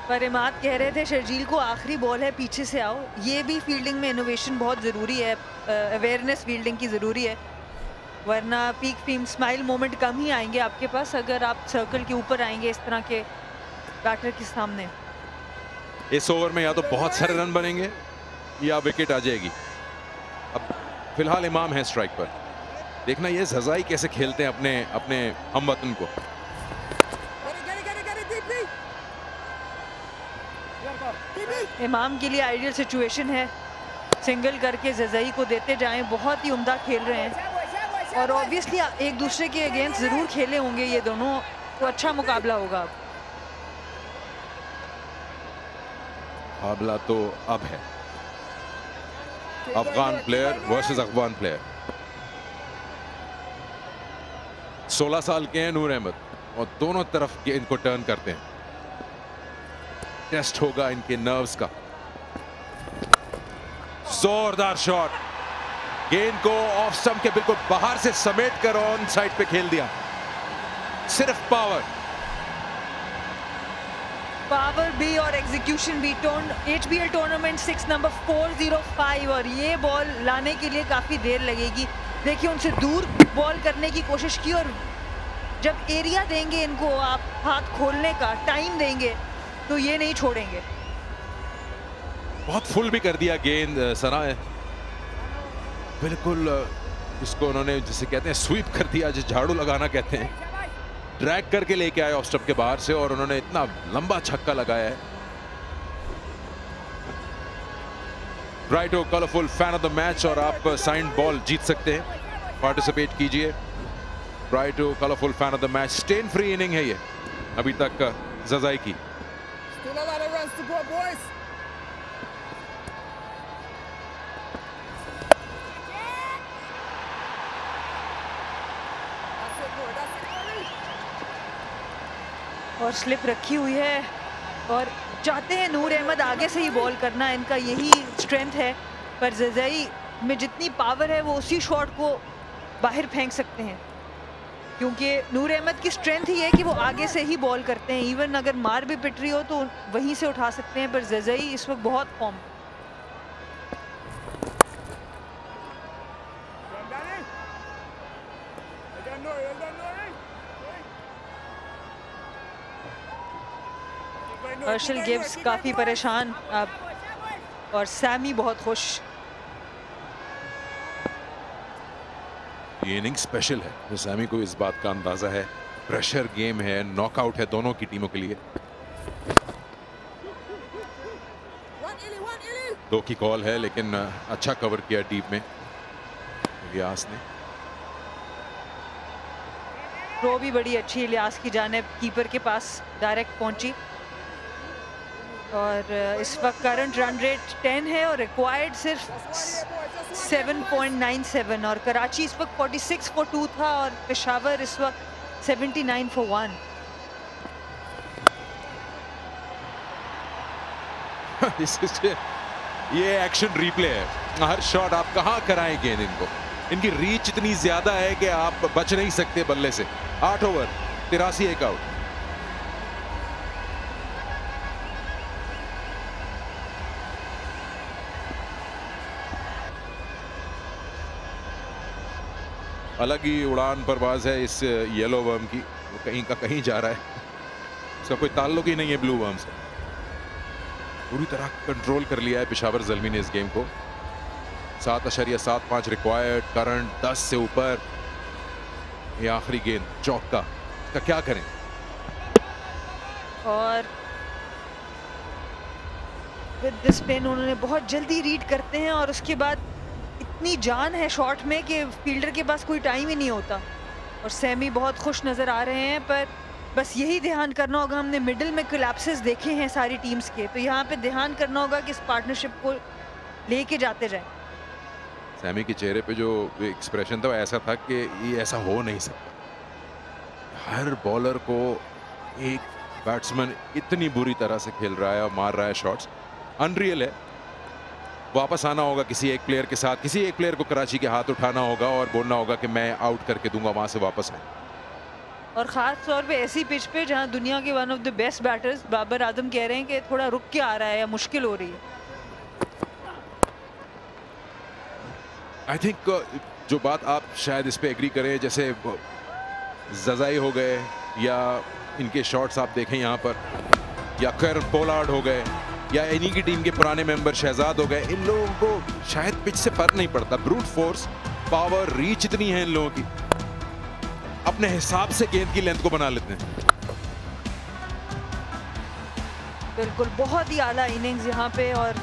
Speaker 15: पर इमाद कह रहे थे शर्जील को आखिरी बॉल है, पीछे से आओ। ये भी फील्डिंग में इनोवेशन बहुत ज़रूरी है, अवेयरनेस फील्डिंग की ज़रूरी है, वरना पीक फीम स्माइल मोमेंट कम ही आएंगे आपके पास अगर आप सर्कल के ऊपर आएंगे इस तरह के बैटर के सामने।
Speaker 14: इस ओवर में या तो बहुत सारे रन बनेंगे या विकेट आ जाएगी। अब फिलहाल इमाम है स्ट्राइक पर। देखना ये ज़ज़ई कैसे खेलते हैं अपने हमवतन को।
Speaker 15: इमाम के लिए आइडियल सिचुएशन है, सिंगल करके ज़ज़ई को देते जाएं। बहुत ही उम्दा खेल रहे हैं और ऑब्वियसली एक दूसरे के अगेंस्ट ज़रूर खेले होंगे ये दोनों, तो अच्छा मुकाबला होगा।
Speaker 14: मुकाबला तो अब है, Afghan player versus Afghan player. 16 साल के हैं नूर अहमद और दोनों तरफ के इनको टर्न करते हैं। टेस्ट होगा इनके नर्व्स का। जोरदार शॉट, गेंद को ऑफ स्टंप के बिल्कुल बाहर से समेट कर ऑन साइड पे खेल दिया। सिर्फ
Speaker 15: पावर भी और एग्जीक्यूशन भी। HBL टूर्नामेंट 6 नंबर 405 और ये बॉल लाने के लिए काफी देर लगेगी। देखिए उनसे दूर बॉल करने की कोशिश की, और जब एरिया देंगे इनको आप हाथ खोलने का टाइम देंगे तो ये नहीं छोड़ेंगे।
Speaker 14: बहुत फुल भी कर दिया गेंद सना है, बिल्कुल इसको उन्होंने जिसे कहते हैं स्वीप कर दिया, जो झाड़ू लगाना कहते हैं, ड्रैग करके लेके आए ऑफ स्टंप के बाहर से और उन्होंने इतना लंबा छक्का लगाया है। राइटो colourful fan of the match, और आप साइंड बॉल जीत सकते हैं, पार्टिसिपेट कीजिए। राइटो colourful fan of the match, stain free inning है ये अभी तक ज़ज़ाई की।
Speaker 12: Still a lot of runs to go, boys.
Speaker 15: और स्लिप रखी हुई है और चाहते हैं नूर अहमद आगे से ही बॉल करना, इनका यही स्ट्रेंथ है, पर ज़ज़ाई में जितनी पावर है वो उसी शॉट को बाहर फेंक सकते हैं, क्योंकि नूर अहमद की स्ट्रेंथ ही है कि वो आगे से ही बॉल करते हैं। इवन अगर मार भी पिट रही हो तो वहीं से उठा सकते हैं, पर ज़ज़ाई इस वक्त बहुत फॉर्म। हर्षल गिव्स काफी परेशान अब, और सैमी बहुत खुश।
Speaker 14: ये इनिंग स्पेशल है, तो सैमी को इस बात का अंदाजा है, प्रेशर गेम है, नॉकआउट है दोनों की टीमों के लिए। 2 की कॉल है, लेकिन अच्छा कवर किया डीप में इलियास ने।
Speaker 15: थ्रो भी बड़ी अच्छी इलियास की जानिब, कीपर के पास डायरेक्ट पहुंची, और इस वक्त करंट रन रेट 10 है और रिक्वायर्ड सिर्फ 7.97, और कराची इस वक्त 46 for 2 था और पेशावर इस वक्त 79 for 1।
Speaker 14: ये एक्शन रिप्ले है, हर शॉट आप कहां कराएं गेंद इनको, इनकी रीच इतनी ज्यादा है कि आप बच नहीं सकते बल्ले से। 8 ओवर 83 एक आउट। अलग ही उड़ान परवाज है इस येलो वर्म की, वो कहीं का कहीं जा रहा है, इसका कोई ताल्लुक ही नहीं है ब्लू वर्म से। पूरी तरह कंट्रोल कर लिया है पेशावर ज़ल्मी ने इस गेम को। 7.75 रिक्वायर्ड, करंट 10 से ऊपर। ये आखिरी गेंद चौका, इसका क्या करें?
Speaker 15: और विद दिस पिन उन्होंने बहुत जल्दी रीड करते हैं, और उसके बाद इतनी जान है शॉट में कि फील्डर के पास कोई टाइम ही नहीं होता। और सैमी बहुत खुश नज़र आ रहे हैं, पर बस यही ध्यान करना होगा, हमने मिडिल में कोलैप्सेस देखे हैं सारी टीम्स के, तो यहाँ पे ध्यान करना होगा कि इस पार्टनरशिप को लेके जाते जाएं।
Speaker 14: सैमी के चेहरे पे जो एक्सप्रेशन था वो ऐसा था कि ये ऐसा हो नहीं सकता। हर बॉलर को एक बैट्समैन इतनी बुरी तरह से खेल रहा है और मार रहा है शॉट्स, अनरियल है। वापस आना होगा किसी एक प्लेयर के साथ, किसी एक प्लेयर को कराची के हाथ उठाना होगा और बोलना होगा कि मैं आउट करके दूंगा, वहां से वापस आए।
Speaker 15: और ख़ास तौर पे ऐसी पिच पे जहां दुनिया के one of the best batters Babar Azam कह रहे हैं कि थोड़ा रुक के आ रहा है या मुश्किल हो रही है।
Speaker 14: आई थिंक जो बात आप शायद इस पे एग्री करें, जैसे ज़ज़ाई हो गए या इनके शॉट्स आप देखें यहाँ पर, या खैर पोलार्ड हो गए, या इन्हीं की टीम के पुराने मेंबर शहजाद हो गए, इन लोगों को शायद पिच से फर्क नहीं पड़ता। ब्रूट फोर्स, पावर, रीच इतनी है इन लोगों की, अपने हिसाब से गेंद की लेंथ को बना लेते हैं।
Speaker 15: बिल्कुल, बहुत ही आला इनिंग्स यहाँ पे, और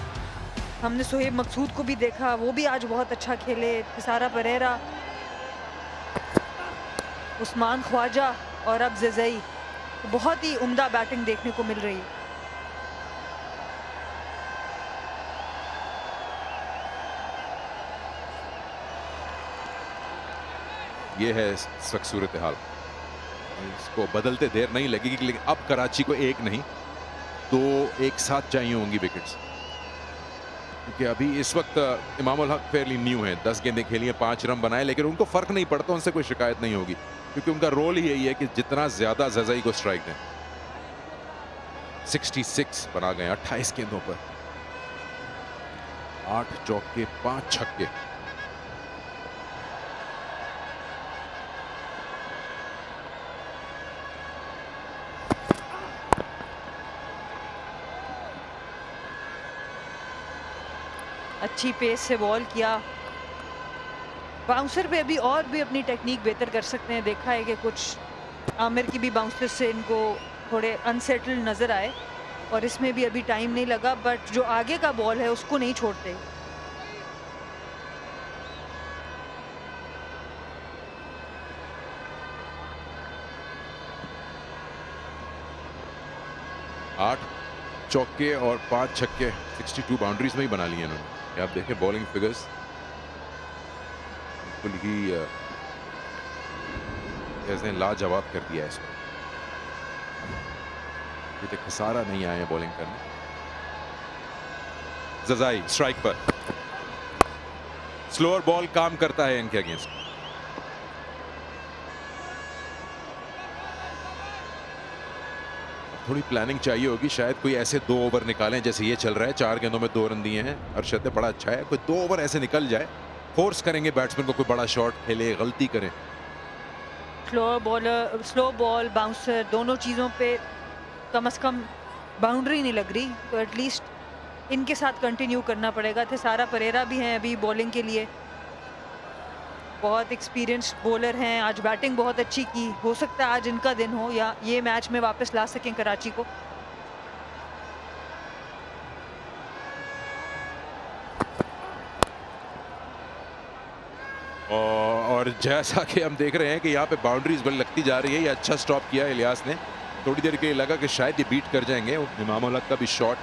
Speaker 15: हमने सोहेब मकसूद को भी देखा, वो भी आज बहुत अच्छा खेले। सारा परेरा, उस्मान ख्वाजा और अब ज़ज़ाई, बहुत ही उम्दा बैटिंग देखने को मिल रही है।
Speaker 14: ये है इस वक्त सूरत हाल, इसको बदलते देर नहीं लगेगी, लेकिन अब कराची को एक नहीं 2 एक साथ चाहिए होंगी विकेट्स, क्योंकि अभी इस वक्त इमाम उल हक फेयरली न्यू है, 10 गेंदें खेली हैं, 5 रन बनाए, लेकिन उनको फर्क नहीं पड़ता, उनसे कोई शिकायत नहीं होगी, क्योंकि उनका रोल ही यही है कि जितना ज्यादा ज़ज़ाई को स्ट्राइक दें। 66 बना गए 28 गेंदों पर, 8 चौके 5 छक्के।
Speaker 15: अच्छी पेस से बॉल किया। बाउंसर पे अभी और भी अपनी टेक्निक बेहतर कर सकते हैं। देखा है कि कुछ आमिर की भी बाउंसर से इनको थोड़े अनसेटल नज़र आए और इसमें भी अभी टाइम नहीं लगा, बट जो आगे का बॉल है उसको नहीं छोड़ते।
Speaker 14: आठ चौके और 5 छक्के 62 बाउंड्रीज में ही बना लिए इन्होंने। आप देखें बॉलिंग फिगर्स बिल्कुल ही जैसे लाजवाब कर दिया इसमें। ये तक खसारा नहीं आए हैं बॉलिंग करने। जजाई स्ट्राइक पर, स्लोअर बॉल काम करता है इनके अगेंस्ट। थोड़ी प्लानिंग चाहिए होगी, शायद कोई ऐसे 2 ओवर निकालें जैसे ये चल रहा है। 4 गेंदों में 2 रन दिए हैं। अरशद ने बड़ा अच्छा है, कोई 2 ओवर ऐसे निकल जाए, फोर्स करेंगे बैट्समैन को, कोई बड़ा शॉट खेले, गलती करें।
Speaker 15: स्लो बॉल बाउंसर दोनों चीज़ों पे कम से कम बाउंड्री नहीं लग रही, तो एटलीस्ट इनके साथ कंटिन्यू करना पड़ेगा। थिसारा परेरा भी हैं अभी बॉलिंग के लिए, बहुत एक्सपीरियंस्ड बॉलर हैं। आज बैटिंग बहुत अच्छी की, हो सकता है आज इनका दिन हो या ये मैच में वापस ला सकें कराची को।
Speaker 14: और जैसा कि हम देख रहे हैं कि यहाँ पे बाउंड्रीज बड़ी लगती जा रही है। ये अच्छा स्टॉप किया इलियास ने। थोड़ी देर के लिए लगा कि शायद ये बीट कर जाएंगे। इमाम का भी शॉट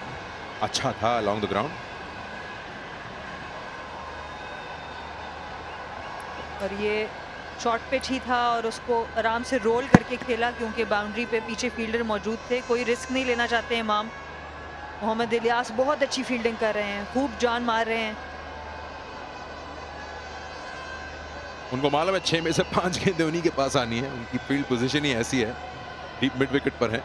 Speaker 14: अच्छा था अलॉन्ग द ग्राउंड।
Speaker 15: और ये शॉट पिच ही था और उसको आराम से रोल करके खेला, क्योंकि बाउंड्री पे पीछे फील्डर मौजूद थे। कोई रिस्क नहीं लेना चाहते इमाम। मोहम्मद इलियास बहुत अच्छी फील्डिंग कर रहे हैं, खूब जान मार रहे हैं।
Speaker 14: उनको मालूम है 6 में से 5 गेंदें उन्हीं के पास आनी है। उनकी फील्ड पोजीशन ही ऐसी है, डीप मिड विकेट पर है।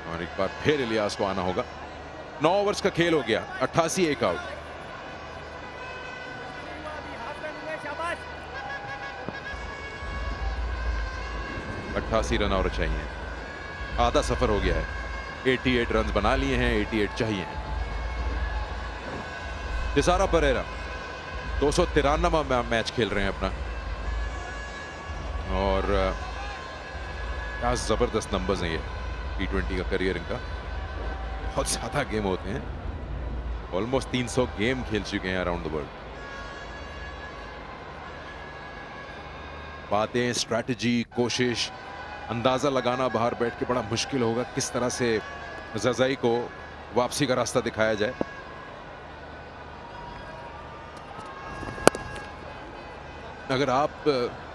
Speaker 14: और एक बार फिर इलियास को आना होगा। 9 ओवर्स का खेल हो गया, 88 एक आउट। 88 रन और चाहिए, आधा सफर हो गया है। 88 रन बना लिए हैं, 88 चाहिए। थिसारा परेरा 293वां मैच खेल रहे हैं अपना, और क्या जबरदस्त नंबर्स हैं ये। T20 का करियर इनका, बहुत ज्यादा गेम होते हैं। ऑलमोस्ट 300 गेम खेल चुके हैं अराउंड द वर्ल्ड। बातें, स्ट्रैटेजी, कोशिश, अंदाजा लगाना बाहर बैठ के बड़ा मुश्किल होगा किस तरह से जजाई को वापसी का रास्ता दिखाया जाए। अगर आप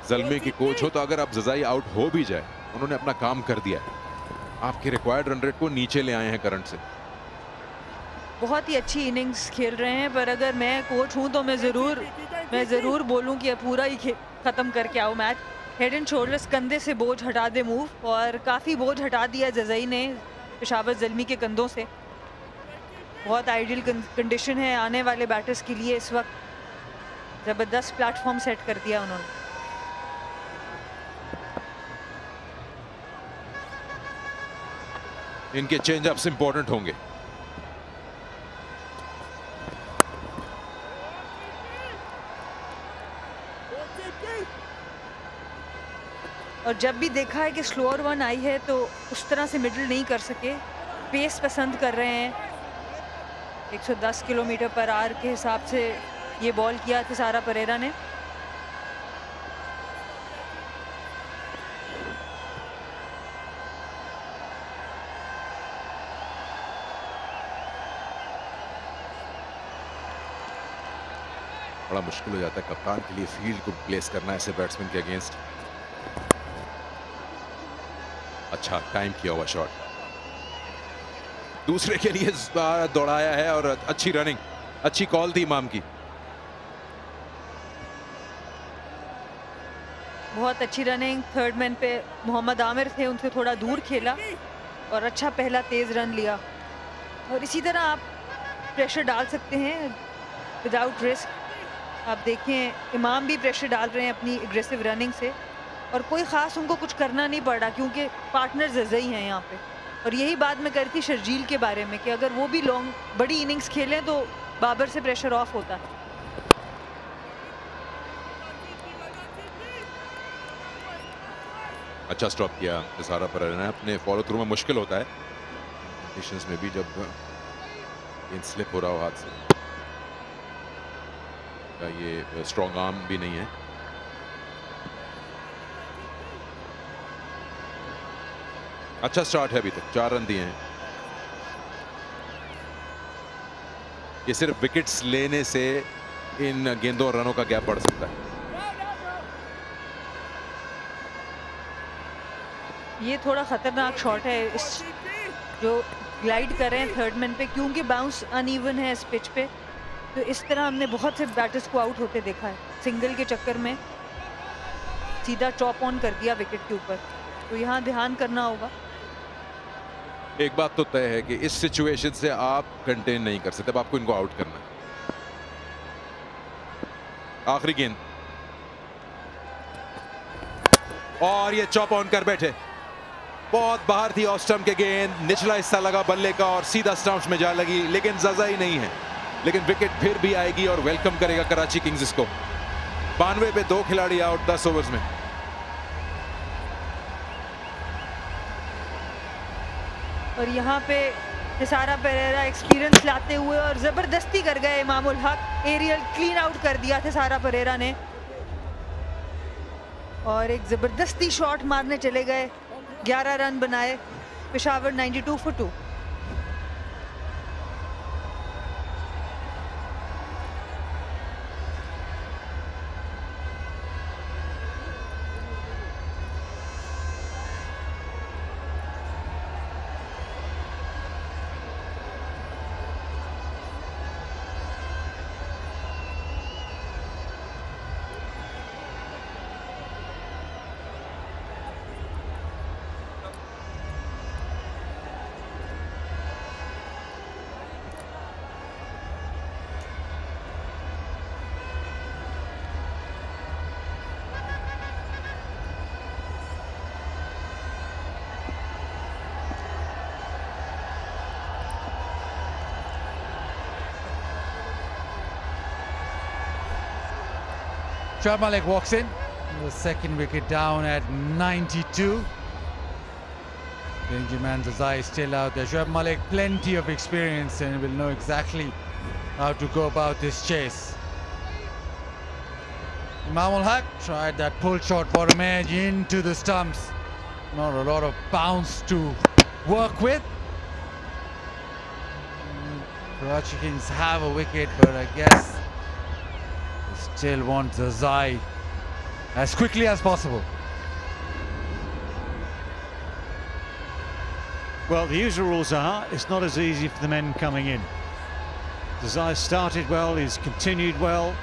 Speaker 14: ज़ल्मी की कोच हो तो अगर आप जजाई आउट हो भी जाए, उन्होंने अपना काम कर दिया है। आपके रिक्वायर्ड रन रेट को नीचे ले आए हैं करंट से।
Speaker 15: बहुत ही अच्छी इनिंग्स खेल रहे हैं, पर अगर मैं कोच हूं तो मैं ज़रूर बोलूं कि पूरा ही ख़त्म करके आओ मैच। हेड एंड शोल्डर्स, कंधे से बोझ हटा दे मूव, और काफ़ी बोझ हटा दिया जज़ई ने पेशावर ज़ल्मी के कंधों से। बहुत आइडियल कंडीशन है आने वाले बैटर्स के लिए इस वक्त। ज़बरदस्त प्लेटफॉर्म सेट कर दिया उन्होंने।
Speaker 14: इनके चेंजअप्स इंपॉर्टेंट होंगे।
Speaker 15: और जब भी देखा है कि स्लोअर वन आई है तो उस तरह से मिडल नहीं कर सके, पेस पसंद कर रहे हैं। 110 किलोमीटर पर आवर के हिसाब से ये बॉल किया थिसारा परेरा ने।
Speaker 14: बड़ा मुश्किल हो जाता है कप्तान के लिए फील्ड को प्लेस करना ऐसे बैट्समैन के अगेंस्ट। अच्छा टाइम किया हुआ शॉट, दूसरे के लिए दौड़ाया है, और अच्छी रनिंग, अच्छी कॉल थी इमाम की।
Speaker 15: बहुत अच्छी रनिंग। थर्ड मैन पे मोहम्मद आमिर थे, उनसे थोड़ा दूर खेला और अच्छा पहला तेज रन लिया। और इसी तरह आप प्रेशर डाल सकते हैं विदाउट रिस्क। आप देखें इमाम भी प्रेशर डाल रहे हैं अपनी एग्रेसिव रनिंग से, और कोई ख़ास उनको कुछ करना नहीं पड़ रहा क्योंकि पार्टनर जज़ई हैं यहाँ पे। और यही बात मैं करी थी शर्जील के बारे में कि अगर वो भी बड़ी इनिंग्स खेलें तो बाबर से प्रेशर ऑफ होता।
Speaker 14: अच्छा स्टॉप किया सारा पर अपने फॉलो थ्रू में मुश्किल होता है कंडीशंस में भी जब स्लिप हो रहा हो हाथ से। ये स्ट्रॉन्ग आर्म भी नहीं है। अच्छा स्टार्ट है, अभी तक 4 रन दिए हैं। ये सिर्फ विकेट्स लेने से इन गेंदों और रनों का गैप बढ़ सकता है।
Speaker 15: ये थोड़ा खतरनाक शॉट है इस जो ग्लाइड कर रहे हैं थर्ड मैन पे, क्योंकि बाउंस अनइवन है इस पिच पे। तो इस तरह हमने बहुत से बैटर्स को आउट होते देखा है, सिंगल के चक्कर में सीधा चॉप ऑन कर दिया विकेट के ऊपर। तो यहाँ ध्यान करना होगा।
Speaker 14: एक बात तो तय है कि इस सिचुएशन से आप कंटेन नहीं कर सकते, अब आपको इनको आउट करना है। आखिरी गेंद और ये चॉप ऑन कर बैठे। बहुत बाहर थी ऑफ स्टंप के गेंद, निचला हिस्सा लगा बल्ले का और सीधा स्टंप्स में जा लगी, लेकिन सजा ही नहीं है। लेकिन विकेट फिर भी आएगी और वेलकम करेगा कराची किंग्स इसको। 92 पे 2 खिलाड़ी आउट 10 ओवर्स में।
Speaker 15: और यहाँ पे थिसारा पेरेरा एक्सपीरियंस लाते हुए और जबरदस्ती कर गए Imamul Haq. Aerial clean out कर दिया थिसारा पेरेरा ने और एक जबरदस्ती शॉट मारने चले गए। 11 रन बनाए Peshawar 92 for 2।
Speaker 13: Shoaib Malik walks in, the second wicket down at 92. The injured man's eye is still out there. Shoaib Malik, plenty of experience and will know exactly how to go about this chase. Imamul Haq tried that pull shot for a edge into the stumps. Not a lot of bounce to work with. Karachi Kings have a wicket, but I guess still want the Zai as quickly as possible.
Speaker 2: Well, the usual rules are it's not as easy for the men coming in. Zai started well, he's continued well.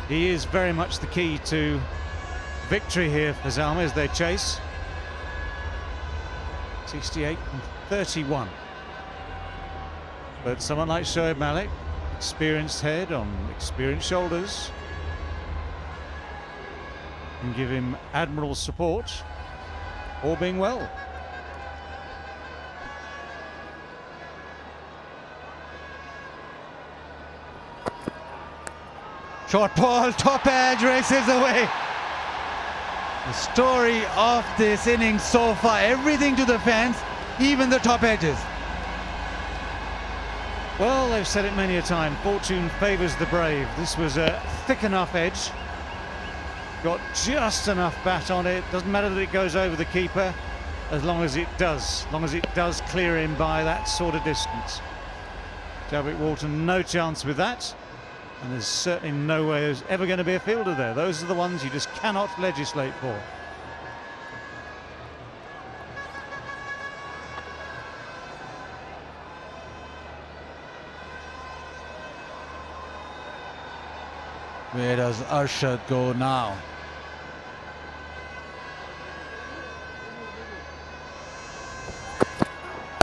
Speaker 2: He is very much the key to victory here for Zalmi as they chase. 68 and 31. But someone like Shoaib Malik, experienced head on experienced shoulders, can give him admirable support, all being well.
Speaker 13: Short ball, top edge, races away. The story of this innings so far, everything to the fence, even the top edges.
Speaker 2: Well, they've said it many a time, fortune favours the brave. This was a thick enough edge. Got just enough bat on it. Doesn't matter that it goes over the keeper, as long as it does clear him by that sort of distance. Javik Walton, no chance with that. And there's certainly no way there's ever going to be a fielder there. Those are the ones you just cannot legislate for.
Speaker 13: Where does Arshad go now?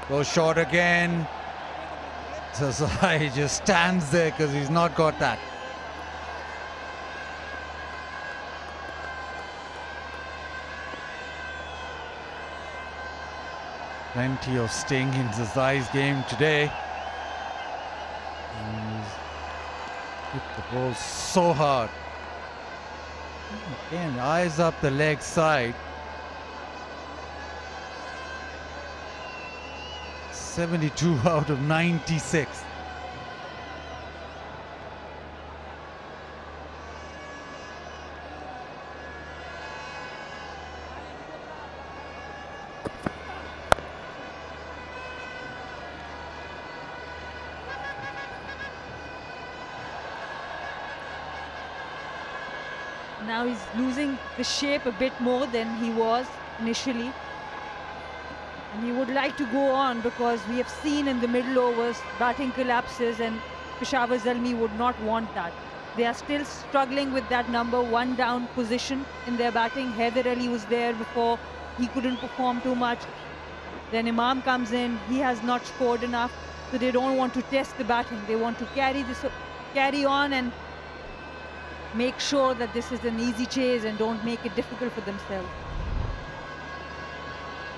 Speaker 13: Goes short again. So he just stands there because he's not got that. Plenty of sting in Zazai's game today. He's hit the ball so hard. Again, eyes up the leg side. 72 out of 96.
Speaker 15: Now he's losing the shape a bit more than he was initially. And he would like to go on because we have seen in the middle overs batting collapses and Peshawar Zalmi would not want that. They are still struggling with that number 1 down position in their batting. Haider Ali was there before, he couldn't perform too much. Then Imam comes in, he has not scored enough, so they don't want to test the batting. They want to carry on and make sure that this is an easy chase and don't make it difficult for themselves.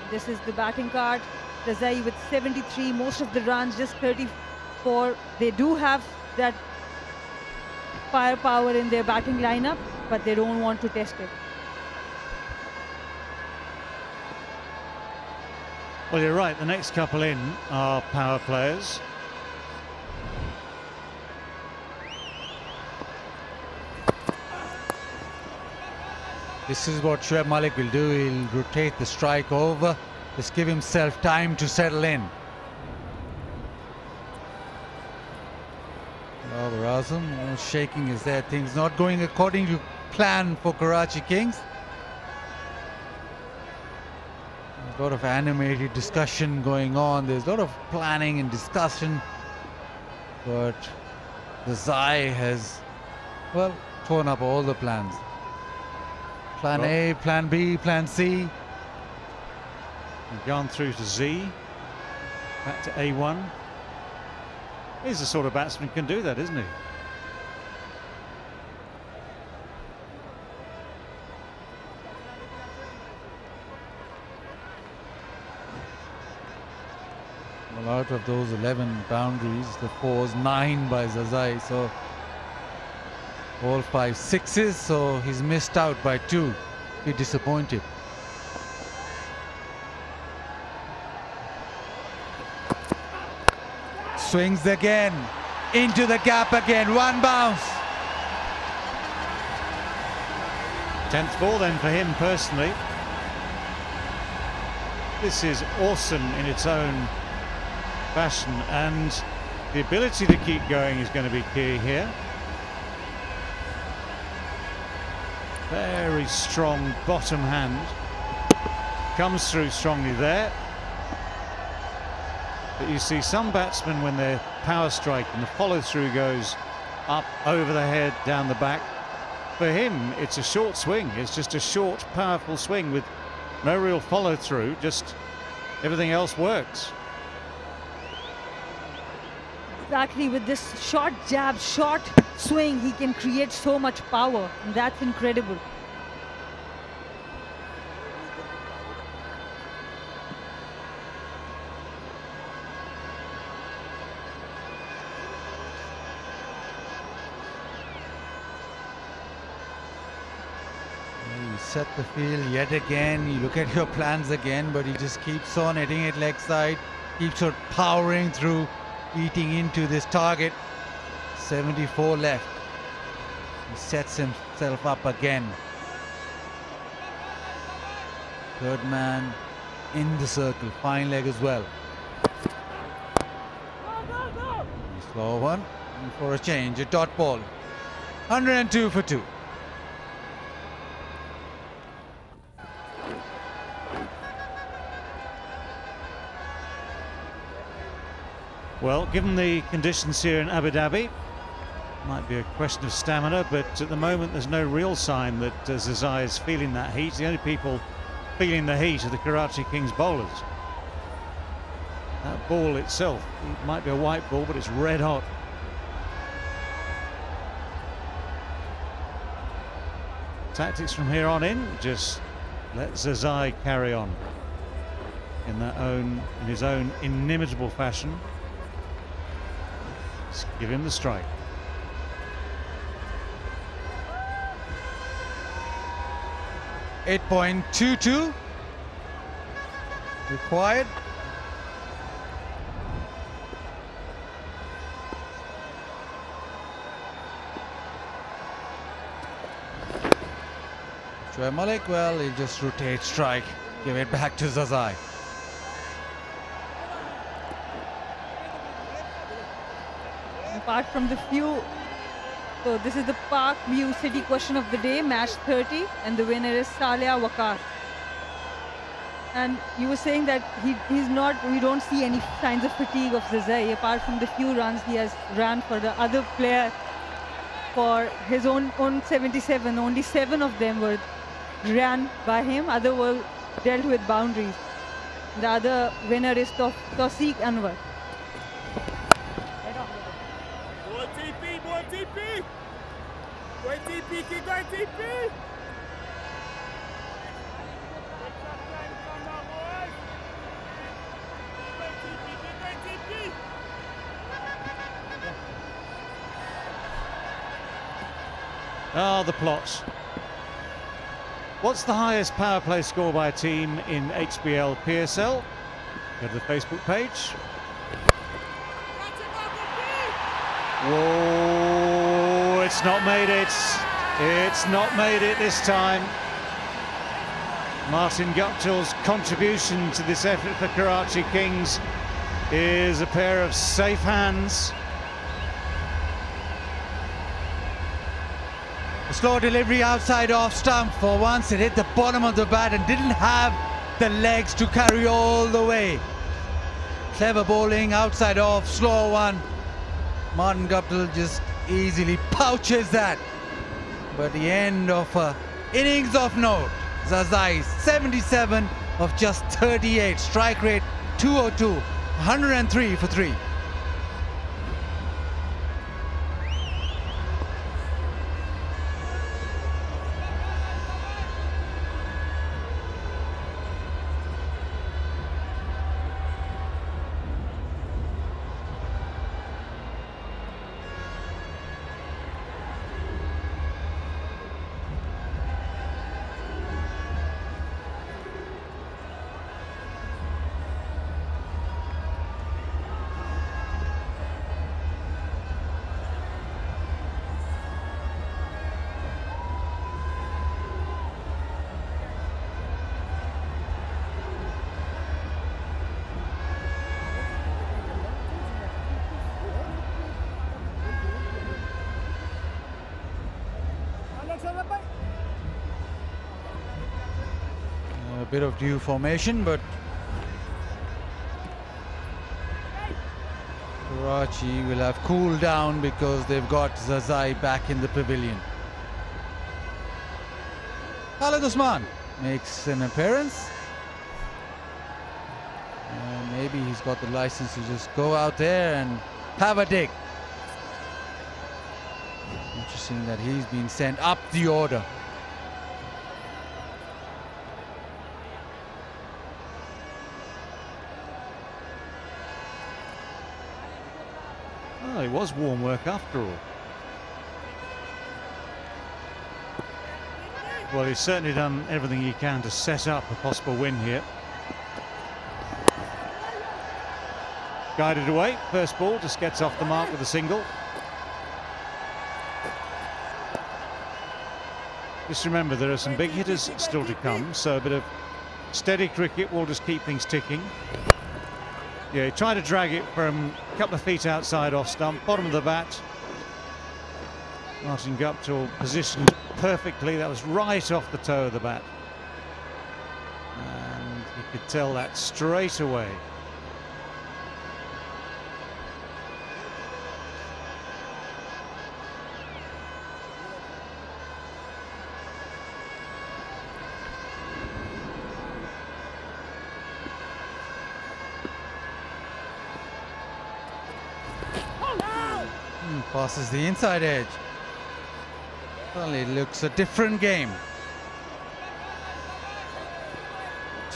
Speaker 15: This is the batting card. Razai with 73, most of the runs, just 34. They do have that firepower in their batting lineup, but they don't want to test it.
Speaker 2: Well, you're right, the next couple in are power players.
Speaker 13: This is what Shoaib Malik will do. He'll rotate the strike over. Just give himself time to settle in. Peshawar Zalmi shaking his head. Things not going according to plan for Karachi Kings. There's a lot of animated discussion going on. There's a lot of planning and discussion. But the Zai has, well, torn up all the plans. Plan A, Plan B, Plan C.
Speaker 2: Gone through to Z, back to A1. He's the sort of batsman who can do that, isn't he?
Speaker 13: Well, out of those 11 boundaries, the 4's 9 by Zazai, so all 5 sixes, so he's missed out by 2. Be disappointed. Swings again, into the gap again, 1 bounce.
Speaker 2: 10th ball then for him personally. This is awesome in its own fashion, and the ability to keep going is going to be key here. Very strong bottom hand. Comes through strongly there. But you see some batsmen, when they're power strike and the follow through goes up over the head, down the back. For him, it's a short swing. It's just a short, powerful swing with no real follow through. Just everything else works.
Speaker 15: Exactly, with this short jab, short swing, he can create so much power, and that's incredible.
Speaker 13: You set the field yet again, you look at your plans again, but he just keeps on hitting it leg side, keeps on powering through, eating into this target. 74 left. He sets himself up again. Third man in the circle, fine leg as well. Slow one, and for a change, a dot ball. 102 for 2.
Speaker 2: Well, given the conditions here in Abu Dhabi, might be a question of stamina, but at the moment there's no real sign that Zazai is feeling that heat. The only people feeling the heat are the Karachi Kings bowlers. That ball itself, it might be a white ball, but it's red hot. Tactics from here on in, just let Zazai carry on. in his own inimitable fashion. Let's give him the strike.
Speaker 13: .22 required. Shoaib Malik, well, he'll just rotate, strike, give it back to Zazai.
Speaker 15: Apart from the few, so this is the Park View City question of the day, match 30, and the winner is Salia Wakar. And you were saying that he's not, we don't see any signs of fatigue of Zazai, apart from the few runs he has ran for the other player. For his own 77, only 7 of them were ran by him, other were dealt with boundaries. The other winner is Tawseeq Anwar.
Speaker 12: More TP, more TP! Going TP, keep going TP!
Speaker 2: Ah, the plots. What's the highest power play score by a team in HBL PSL? Go to the Facebook page. Whoa, it's not made it. It's not made it this time. Martin Guptill's contribution to this effort for Karachi Kings is a pair of safe hands.
Speaker 13: Slow delivery outside off stump. For once it hit the bottom of the bat and didn't have the legs to carry all the way. Clever bowling, outside off, slow one. Martin Guptill just easily pouches that. But the end of an innings of note. Zazai 77 of just 38. Strike rate 202. 103 for 3. A bit of due formation, but Karachi will have cooled down because they've got Zazai back in the pavilion. Khalid Usman makes an appearance. Maybe he's got the license to just go out there and have a dig. Interesting that he's been sent up the order.
Speaker 2: Well, it was warm work after all. Well, he's certainly done everything he can to set up a possible win here. Guided away, first ball, just gets off the mark with a single. Just remember, there are some big hitters still to come, so a bit of steady cricket will just keep things ticking. Yeah, he tried to drag it from a couple of feet outside off stump, bottom of the bat. Martin Guptill positioned perfectly, that was right off the toe of the bat. And you could tell that straight away.
Speaker 13: Passes the inside edge. Suddenly it looks a different game.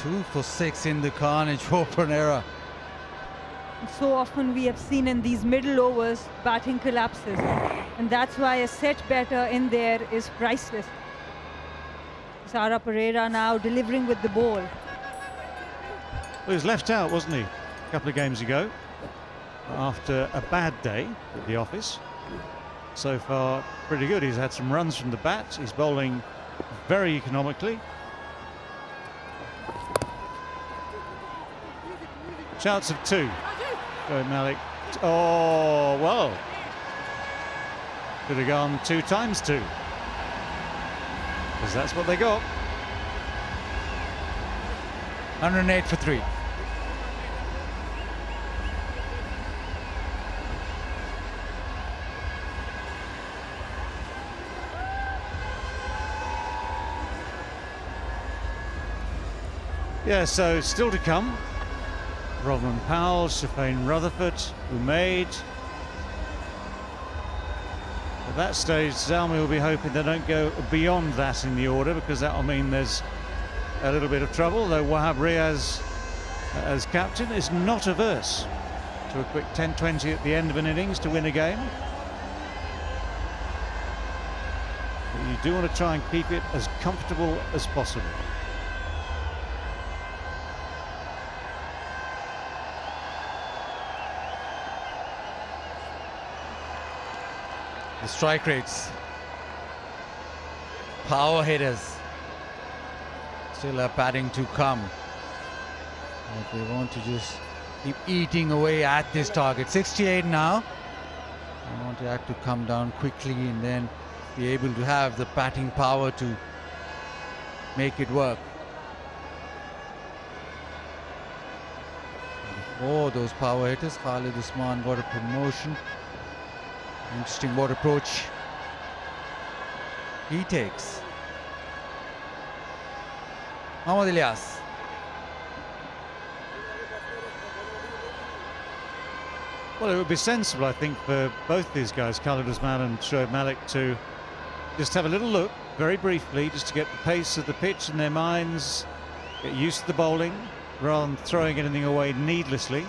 Speaker 13: 2 for 6 in the carnage for Pranera.
Speaker 15: So often we have seen in these middle overs batting collapses, and that's why a set better in there is priceless. Sara Pereira now delivering with the ball.
Speaker 2: Well, he was left out, wasn't he, a couple of games ago, after a bad day at the office. So far, pretty good. He's had some runs from the bat. He's bowling very economically. Chance of 2. Shoaib Malik. Oh, well. Could have gone 2 times 2. Because that's what they got.
Speaker 13: 108 for 3.
Speaker 2: Yeah, so still to come. Rovman Powell, Safane Rutherford, Umaid. At that stage, Zalmi will be hoping they don't go beyond that in the order, because that will mean there's a little bit of trouble, though Wahab Riaz, as captain, is not averse to a quick 10-20 at the end of an innings to win a game. But you do want to try and keep it as comfortable as possible.
Speaker 13: The strike rates, power hitters still are batting to come. But they want to just keep eating away at this target. 68 now. They want that to come down quickly and then be able to have the batting power to make it work. Before those power hitters, Khalid Usman got a promotion. Interesting what approach he takes. Mohammad Ilyas.
Speaker 2: Well, it would be sensible, I think, for both these guys, Khalid Usman and Shoaib Malik, to just have a little look, very briefly, just to get the pace of the pitch in their minds, get used to the bowling, rather than throwing anything away needlessly.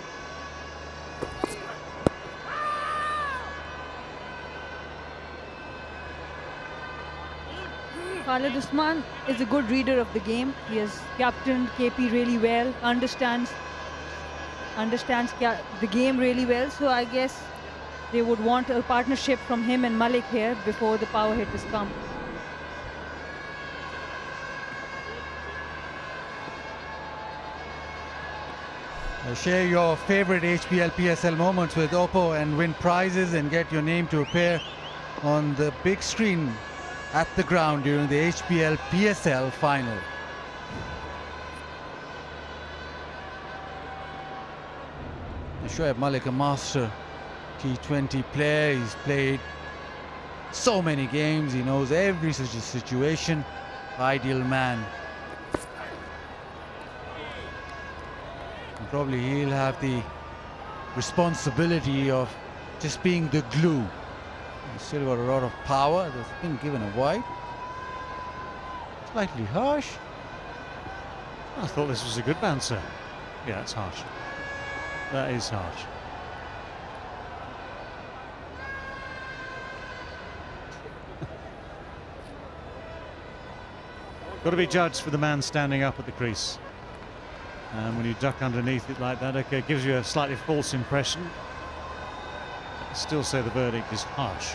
Speaker 15: Khalid Usman is a good reader of the game. He has captained KP really well, understands the game really well. So I guess they would want a partnership from him and Malik here before the power hitters come.
Speaker 13: Share your favorite HBL PSL moments with Oppo and win prizes and get your name to appear on the big screen at the ground during the HBL PSL final. Shoaib Malik, a master T20 player. He's played so many games. He knows every such a situation. Ideal man. And probably he'll have the responsibility of just being the glue. He's still got a lot of power. That's been given a wide. Slightly harsh.
Speaker 2: I thought this was a good bouncer. Yeah, it's harsh. That is harsh. Got to be judged for the man standing up at the crease. And when you duck underneath it like that, okay, it gives you a slightly false impression. I still say the verdict is harsh.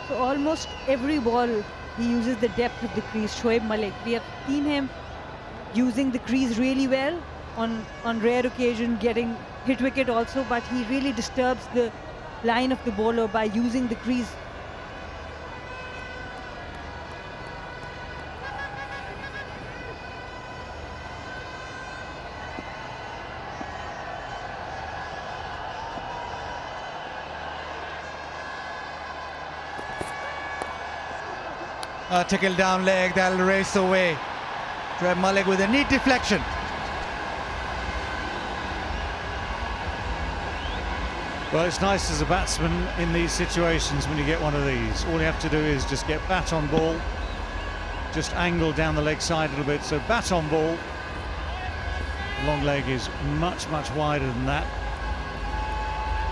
Speaker 15: So almost every ball he uses the depth of the crease. Shoaib Malik, we have seen him using the crease really well, on rare occasion getting hit wicket also, but he really disturbs the line of the bowler by using the crease.
Speaker 13: Tickle down leg, that'll race away. Shoaib Malik with a neat deflection.
Speaker 2: Well, it's nice as a batsman in these situations when you get one of these. All you have to do is just get bat on ball, just angle down the leg side a little bit. So bat on ball. The long leg is much, much wider than that.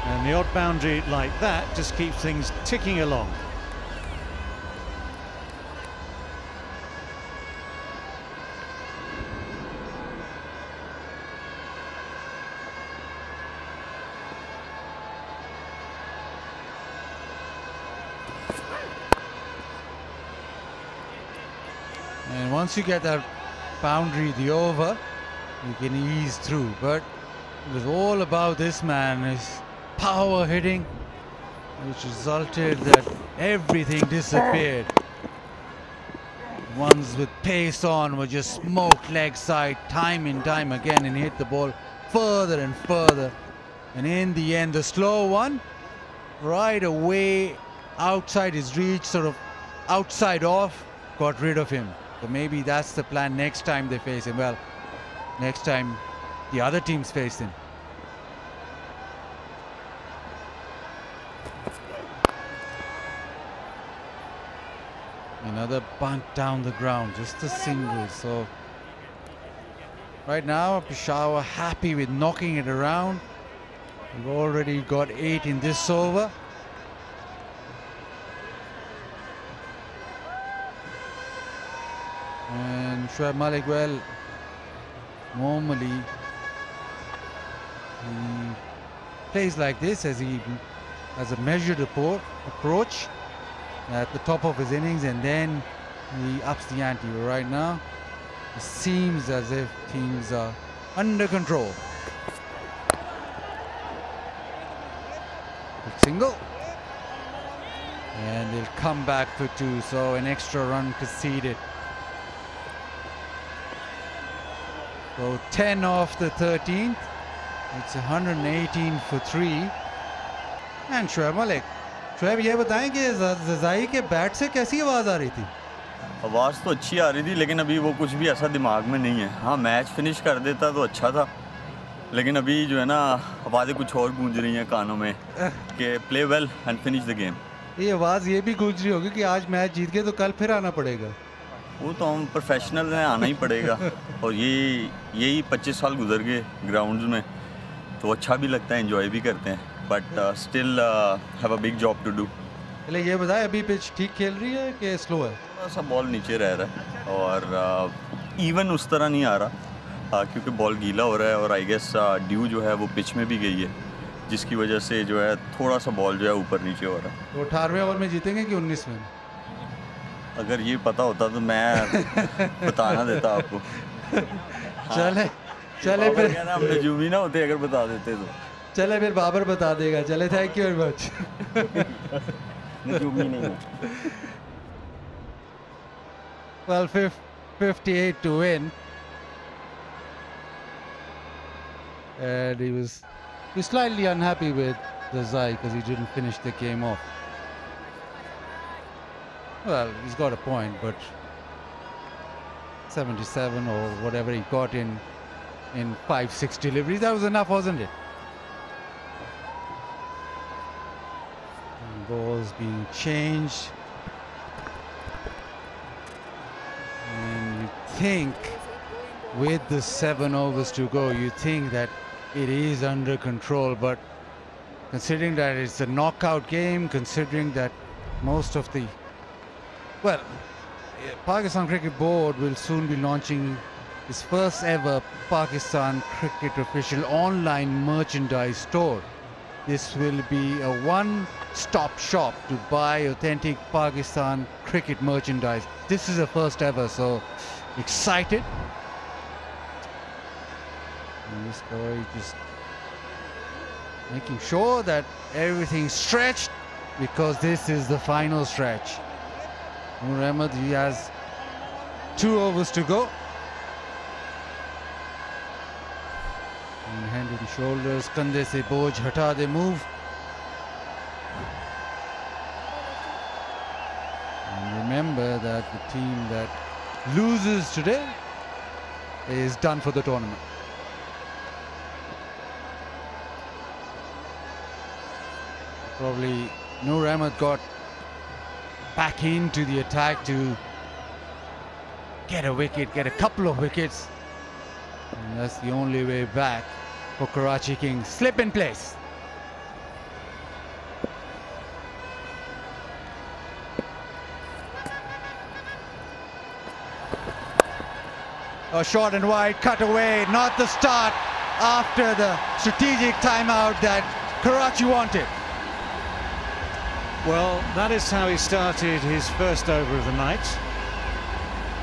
Speaker 2: And the odd boundary like that just keeps things ticking along.
Speaker 13: And once you get that boundary, the over, you can ease through. But it was all about this man, his power hitting, which resulted that everything disappeared. Ones with pace on were just smoked leg side time and time again, and hit the ball further and further. And in the end, the slow one, right away outside his reach, sort of outside off, got rid of him. So maybe that's the plan next time they face him. Well, next time the other teams face him. Another bunt down the ground, just a single. So right now Peshawar happy with knocking it around. We've already got 8 in this over. And Shoaib Malik, well, normally he plays like this as he has a measured approach at the top of his innings, and then he ups the ante. Right now it seems as if things are under control. Big single, and they'll come back for 2, so an extra run conceded. So 10 off the 13th, it's 118 for 3. And Shoaib Malik, Shoaib ये बताएं कि ज़ज़ाई के bat से कैसी आवाज़ आ रही थी?
Speaker 16: आवाज़ तो अच्छी आ रही थी, लेकिन अभी वो कुछ भी ऐसा दिमाग में नहीं है. हाँ, मैच फिनिश कर देता तो अच्छा था, लेकिन अभी जो है ना आवाज़ें कुछ और गूंज रही हैं कानों में कि play well and finish the game.
Speaker 13: ये आवाज़ ये भी गूंज रही होगी कि आज मैच जीत गए तो कल फिर आना पड़ेगा.
Speaker 16: वो तो हम प्रोफेशनल हैं, आना ही पड़ेगा. और यही 25 साल गुजर गए ग्राउंड्स में, तो अच्छा भी लगता है, एंजॉय भी करते हैं. But still have a big job to do.
Speaker 13: चलिए ये बताएं, अभी पिच ठीक खेल रही है कि स्लो है?
Speaker 16: थोड़ा सा बॉल नीचे रह रहा है और इवन उस तरह नहीं आ रहा क्योंकि बॉल गीला हो रहा है, और आई गेस ड्यू जो है वो पिच में भी गई है, जिसकी वजह से जो है थोड़ा सा बॉल जो है ऊपर नीचे हो रहा है.
Speaker 13: तो 18वें ओवर में जीतेंगे कि 19वें?
Speaker 16: अगर ये पता होता तो मैं बताना देता आपको.
Speaker 13: चले फिर
Speaker 16: हमने जूम ही ना होते अगर बता देते तो.
Speaker 13: चले फिर बाबर बता देगा. चले, thank you very much. Well, 58 to win, and he was slightly unhappy with Zai because he didn't finish the game off. Well, he's got a point, but 77 or whatever he got in 5-6 deliveries, that was enough, wasn't it? And balls being changed, and you think with the 7 overs to go, you think that it is under control, but considering that it's a knockout game, considering that most of the Pakistan Cricket Board will soon be launching its first ever Pakistan Cricket official online merchandise store. This will be a one-stop shop to buy authentic Pakistan cricket merchandise. This is the first ever, so excited. And this guy just making sure that everything's stretched, because this is the final stretch. Noor Ahmed, he has 2 overs to go. And hand and shoulders, kande se boj hata de move. And remember that the team that loses today is done for the tournament. Probably Noor Ahmed got back into the attack to get a wicket, get a couple of wickets. And that's the only way back for Karachi Kings. Slip in place. A short and wide, cut away, not the start after the strategic timeout that Karachi wanted.
Speaker 2: Well, that is how he started his first over of the night.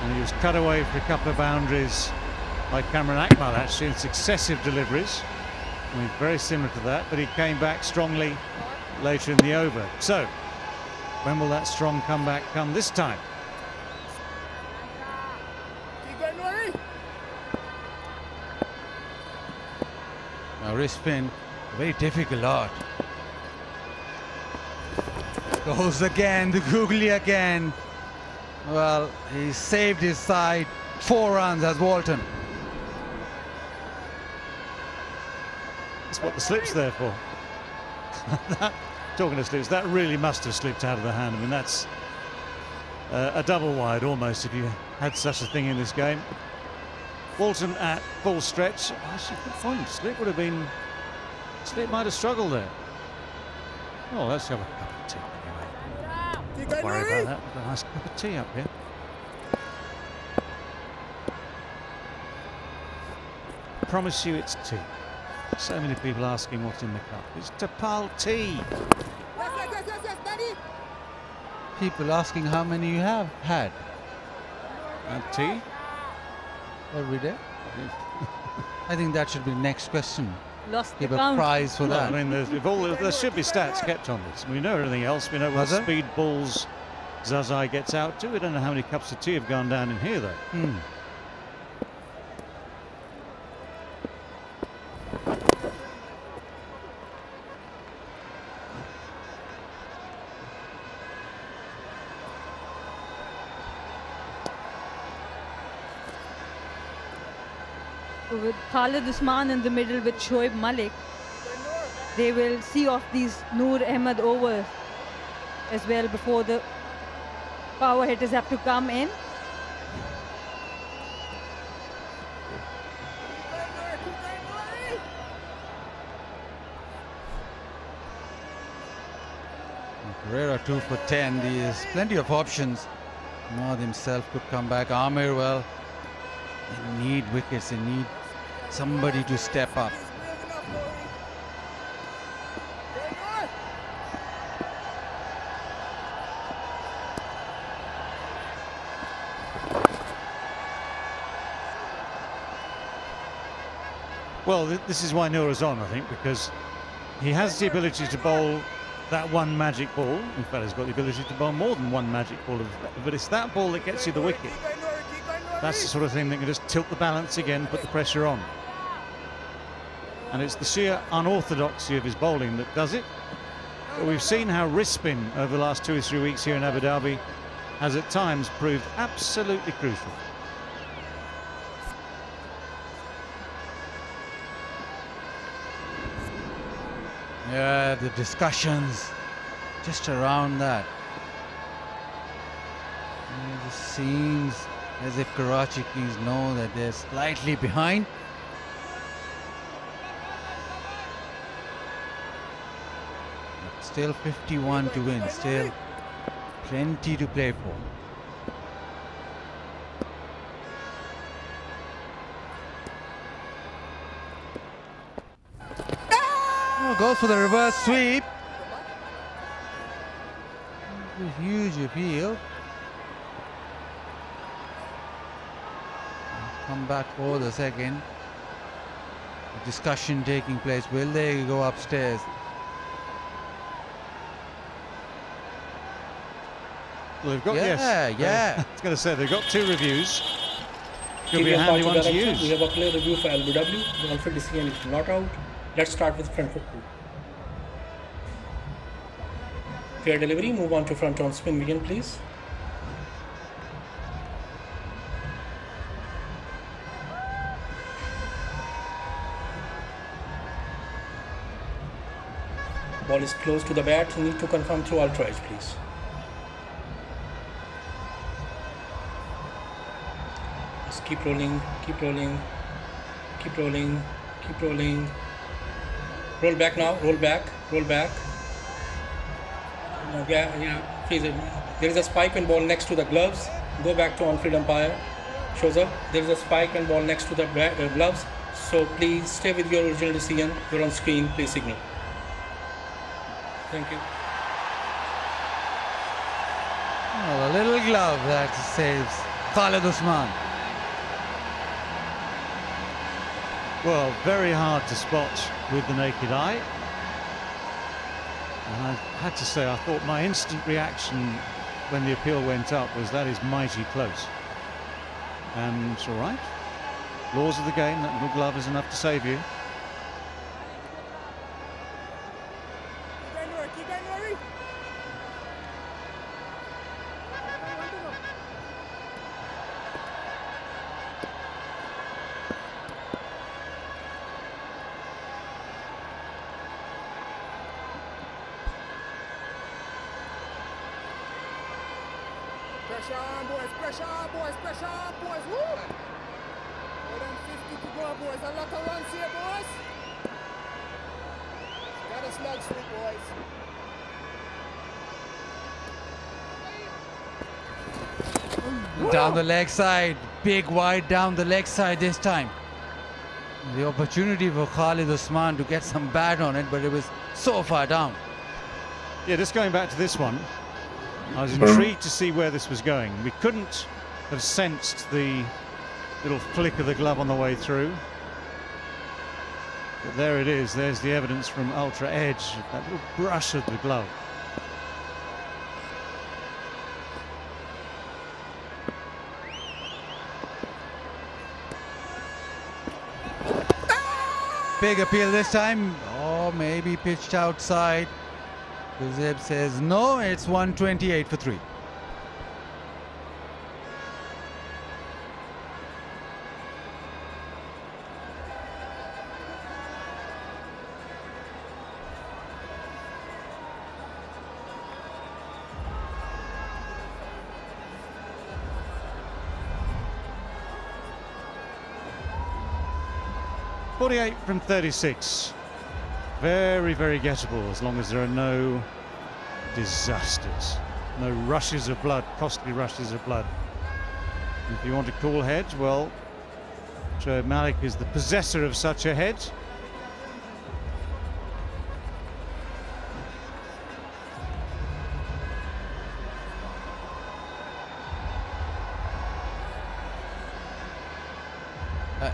Speaker 2: And he was cut away for a couple of boundaries by Kamran Akmal, actually, in successive deliveries. I mean, very similar to that, but he came back strongly later in the over. So, when will that strong comeback come this time?
Speaker 13: Now wrist spin, very difficult art. Goes again, the googly again. Well, he saved his side. 4 runs as Walton.
Speaker 2: That's what the slip's there for. Talking of slips, that really must have slipped out of the hand. I mean, that's a double wide almost if you had such a thing in this game. Walton at full stretch. Actually, good point. Slip would have been. Slip might have struggled there. Oh, let's have a cup of tea anyway. Don't worry about that. We've got a nice cup of tea up here. I promise you it's tea. So many people asking what's in the cup. It's Tapal tea.
Speaker 13: People asking how many you have had.
Speaker 2: And tea?
Speaker 13: Every day. I think that should be the next question.
Speaker 15: Lost
Speaker 13: Give
Speaker 15: the
Speaker 13: a
Speaker 15: count.
Speaker 13: prize for
Speaker 2: Well,
Speaker 13: that.
Speaker 2: I mean, there should be stats kept on this. We know everything else. We know what
Speaker 13: Was there?
Speaker 2: speed balls Zazai gets out to. We don't know how many cups of tea have gone down in here, though.
Speaker 15: With Khalid Usman in the middle with Shoaib Malik, they will see off these Noor Ahmed overs as well before the power hitters have to come in.
Speaker 13: Pereira 2 for 10. There's plenty of options. Mohd himself could come back. Amir, well, they need wickets. They need somebody to step up.
Speaker 2: Well, this is why Noor is on, I think, because he has the ability to bowl that one magic ball. In fact, he's got the ability to bowl more than one magic ball, but it's that ball that gets you the wicket. That's the sort of thing that can just tilt the balance again, put the pressure on. And it's the sheer unorthodoxy of his bowling that does it. But we've seen how wrist spin over the last 2 or 3 weeks here in Abu Dhabi has at times proved absolutely crucial.
Speaker 13: Yeah, the discussions just around that. It just seems as if Karachi Kings know that they're slightly behind. But still 51 to win, still plenty to play for. Oh, goes for the reverse sweep. A huge appeal. Come back for the second. A discussion taking place. Will they go upstairs?
Speaker 2: Well, they've got,
Speaker 13: yeah.
Speaker 2: I was going to say, they've got 2 reviews. Could be a
Speaker 7: TBS
Speaker 2: handy
Speaker 7: Party
Speaker 2: one to
Speaker 7: direction.
Speaker 2: use.
Speaker 7: We have a clear review for LBW. The unfair decision is not out. Let's start with front foot 2. Fair delivery. Move on to front on spin median, please. Ball is close to the bat. You need to confirm through ultra edge, please. Just keep rolling, keep rolling, keep rolling, keep rolling. Roll back now, roll back, roll back. Yeah, please. There is a spike and ball next to the gloves. Go back to on-field umpire. Shows up. There is a spike and ball next to the gloves. So please stay with your original decision. You're on screen. Please signal. Thank you.
Speaker 13: Well, a little glove that saves Khalid Usman.
Speaker 2: Well, very hard to spot with the naked eye. And I had to say, I thought my instant reaction when the appeal went up was that is mighty close. And it's all right. Laws of the game, that little glove is enough to save you.
Speaker 12: Pressure on, boys, pressure on, boys, pressure on, boys. Woo! More than 50 to go, boys. A lot of runs here, boys. Got a slug sweep, boys.
Speaker 13: Down the leg side, big wide down the leg side this time. The opportunity for Khalid Usman to get some bat on it, but it was so far down.
Speaker 2: Yeah, just going back to this one, I was intrigued to see where this was going. We couldn't have sensed the little flick of the glove on the way through. But there it is, there's the evidence from ultra edge, that little brush of the glove.
Speaker 13: Big appeal this time. Oh, maybe pitched outside. Zeb says no, it's 128 for 3.
Speaker 2: .48 from 36. Very, very gettable as long as there are no disasters, no rushes of blood, costly rushes of blood. If you want to call head, well, Shoaib Malik is the possessor of such a head.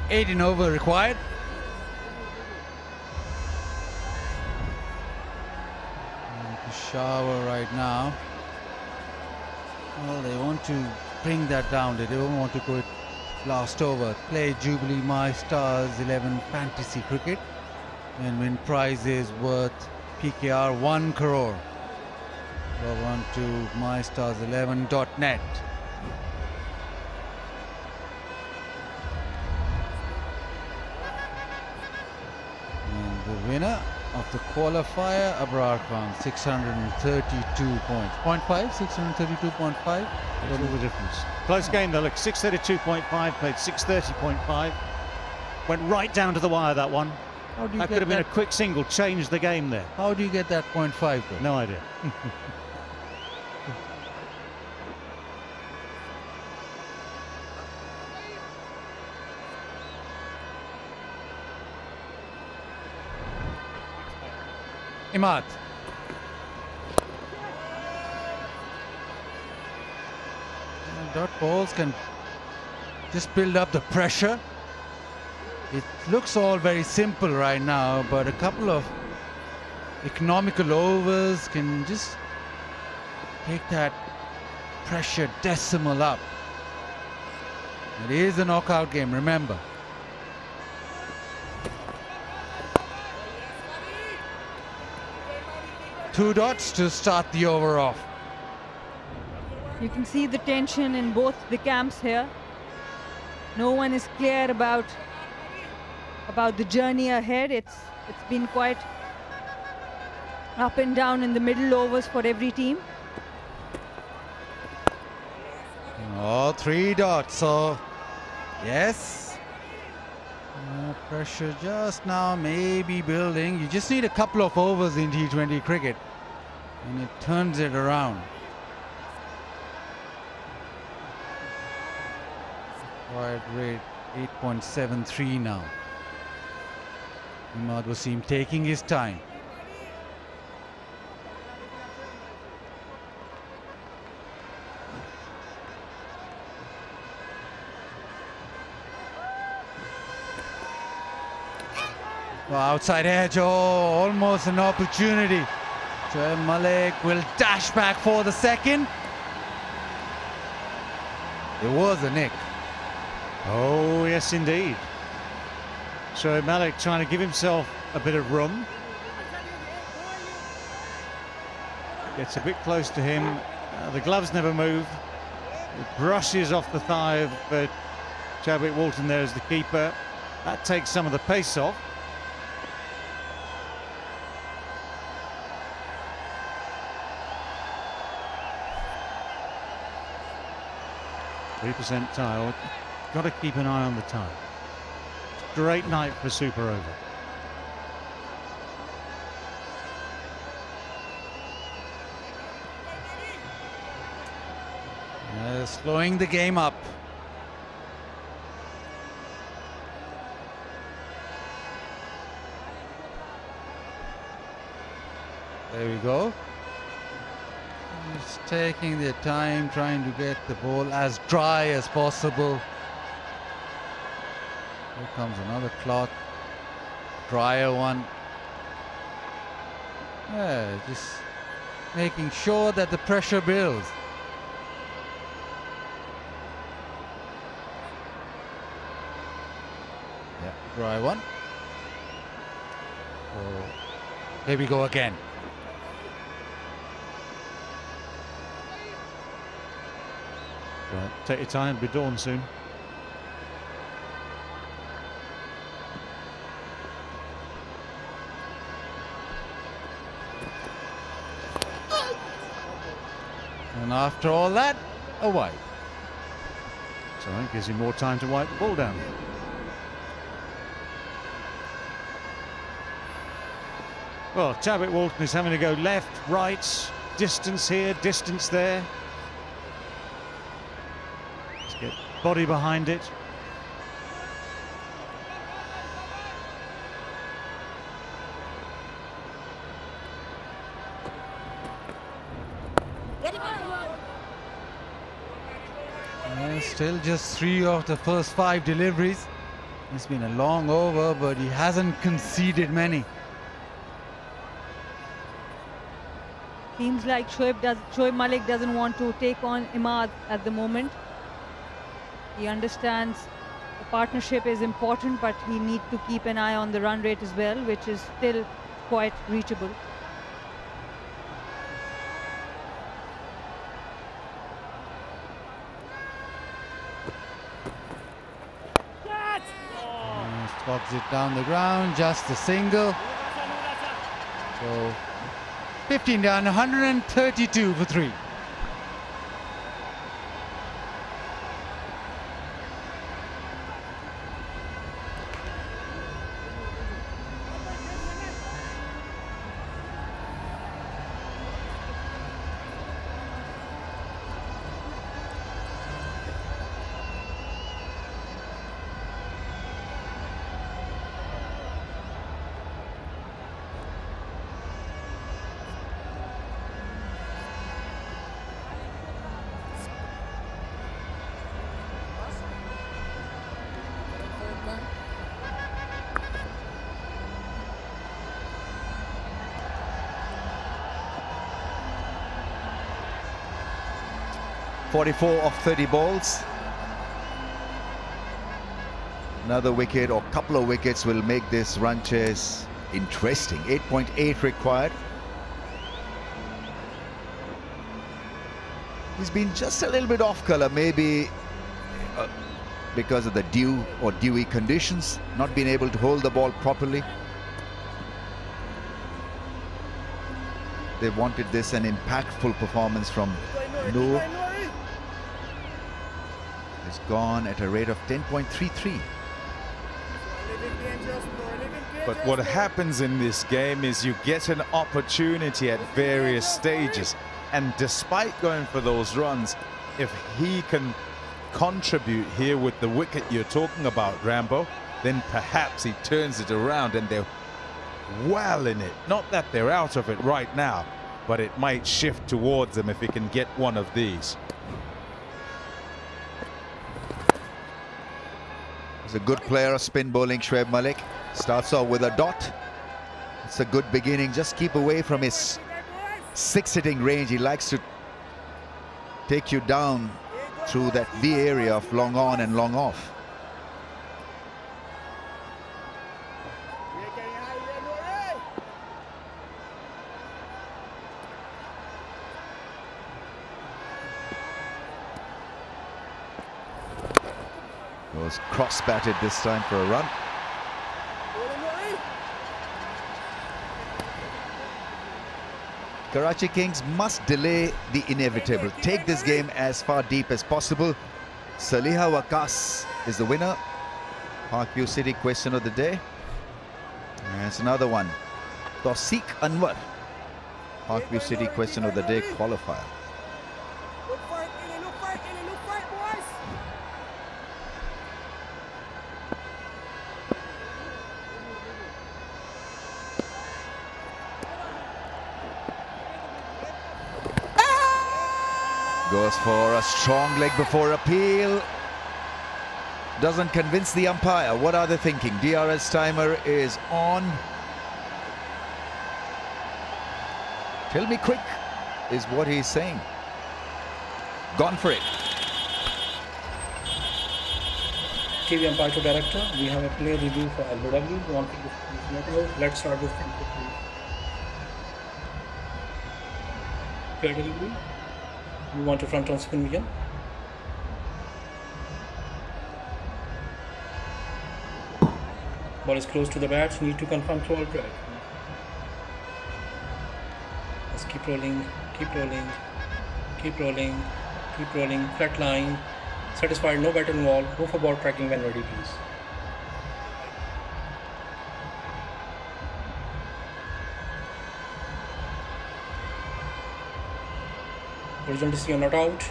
Speaker 13: 18 over required. Peshawar right now. Well, they want to bring that down. They don't want to go it last over. Play Jubilee My Stars 11 Fantasy Cricket and win prizes worth PKR 1 crore. Log on to mystars11.net. And the winner of the qualifier, Abrar Khan, 632 points. 0.5, 632.5.
Speaker 2: That's all the difference. Close game though, look, 632.5, played 630.5. Went right down to the wire, that one.
Speaker 13: How do you
Speaker 2: that could have been a quick single, changed the game there.
Speaker 13: How do you get that 0.5 though?
Speaker 2: No idea.
Speaker 13: Imad. Dot balls can just build up the pressure. It looks all very simple right now, but a couple of economical overs can just take that pressure decimal up. It is a knockout game, remember. Two dots to start the over off.
Speaker 15: You can see the tension in both the camps here. No one is clear about the journey ahead. It's been quite up and down in the middle overs for every team.
Speaker 13: Oh, 3 dots. So, yes. Pressure just now maybe building. You just need a couple of overs in T20 cricket and it turns it around. Required rate 8.73 now. Imad Wasim taking his time. Oh, outside edge, oh, almost an opportunity. Shoaib Malik will dash back for the second. It was a nick.
Speaker 2: Oh, yes, indeed. Shoaib Malik trying to give himself a bit of room. Gets a bit close to him. The gloves never move. It brushes off the thigh of Chadwick Walton there as the keeper. That takes some of the pace off. .3% tie. Got to keep an eye on the time. Great night for Super Over.
Speaker 13: Slowing the game up. There we go. Just taking their time, trying to get the ball as dry as possible. Here comes another cloth, drier one. Yeah, just making sure that the pressure builds. Yeah, dry one. Oh, here we go again.
Speaker 2: Right, take your time, it'll be dawn soon.
Speaker 13: And after all that, a wipe.
Speaker 2: So it gives him more time to wipe the ball down. Well, Chadwick Walton is having to go left, right, distance here, distance there. Let's get body behind it.
Speaker 13: Still just 3 of the first 5 deliveries. It's been a long over, but he hasn't conceded many.
Speaker 15: Seems like Shoaib Malik doesn't want to take on Imad at the moment. He understands the partnership is important, but he needs to keep an eye on the run rate as well, which is still quite reachable.
Speaker 13: Slogs it down the ground, just a single. So 15 down, 132 for 3.
Speaker 1: .44 of 30 balls. Another wicket or couple of wickets will make this run chase interesting. 8.8 required. He's been just a little bit off color, maybe because of the dew or dewy conditions, not being able to hold the ball properly. they wanted this an impactful performance from Noor. It's gone at a rate of 10.33.
Speaker 11: But what happens in this game is you get an opportunity at various stages, and despite going for those runs, if he can contribute here with the wicket you're talking about, Rambo, then perhaps he turns it around and they're well in it. Not that they're out of it right now, but it might shift towards them if he can get one of these.
Speaker 1: He's a good player of spin bowling, Shoaib Malik. Starts off with a dot. It's a good beginning. Just keep away from his six-hitting range. He likes to take you down through that V area of long on and long off. Was cross-batted this time for a run. Karachi Kings must delay the inevitable. Take this game as far deep as possible. Saliha Waqas is the winner. Parkview City question of the day. There's another one. Tawseeq Anwar. Parkview City question of the day qualifier. Goes for a strong leg before appeal. Doesn't convince the umpire. What are they thinking? DRS timer is on. Tell me quick is what he's saying. Gone for it.
Speaker 7: TV umpire to director. We have a player review for LBW. Let's start with player review. We want to front on spin again. Ball is close to the bat. Need to confirm throw or drag. Let's keep rolling, keep rolling, keep rolling, keep rolling. Flat line. Satisfied, no bat involved. Go for ball tracking when ready, please. Original decision not out.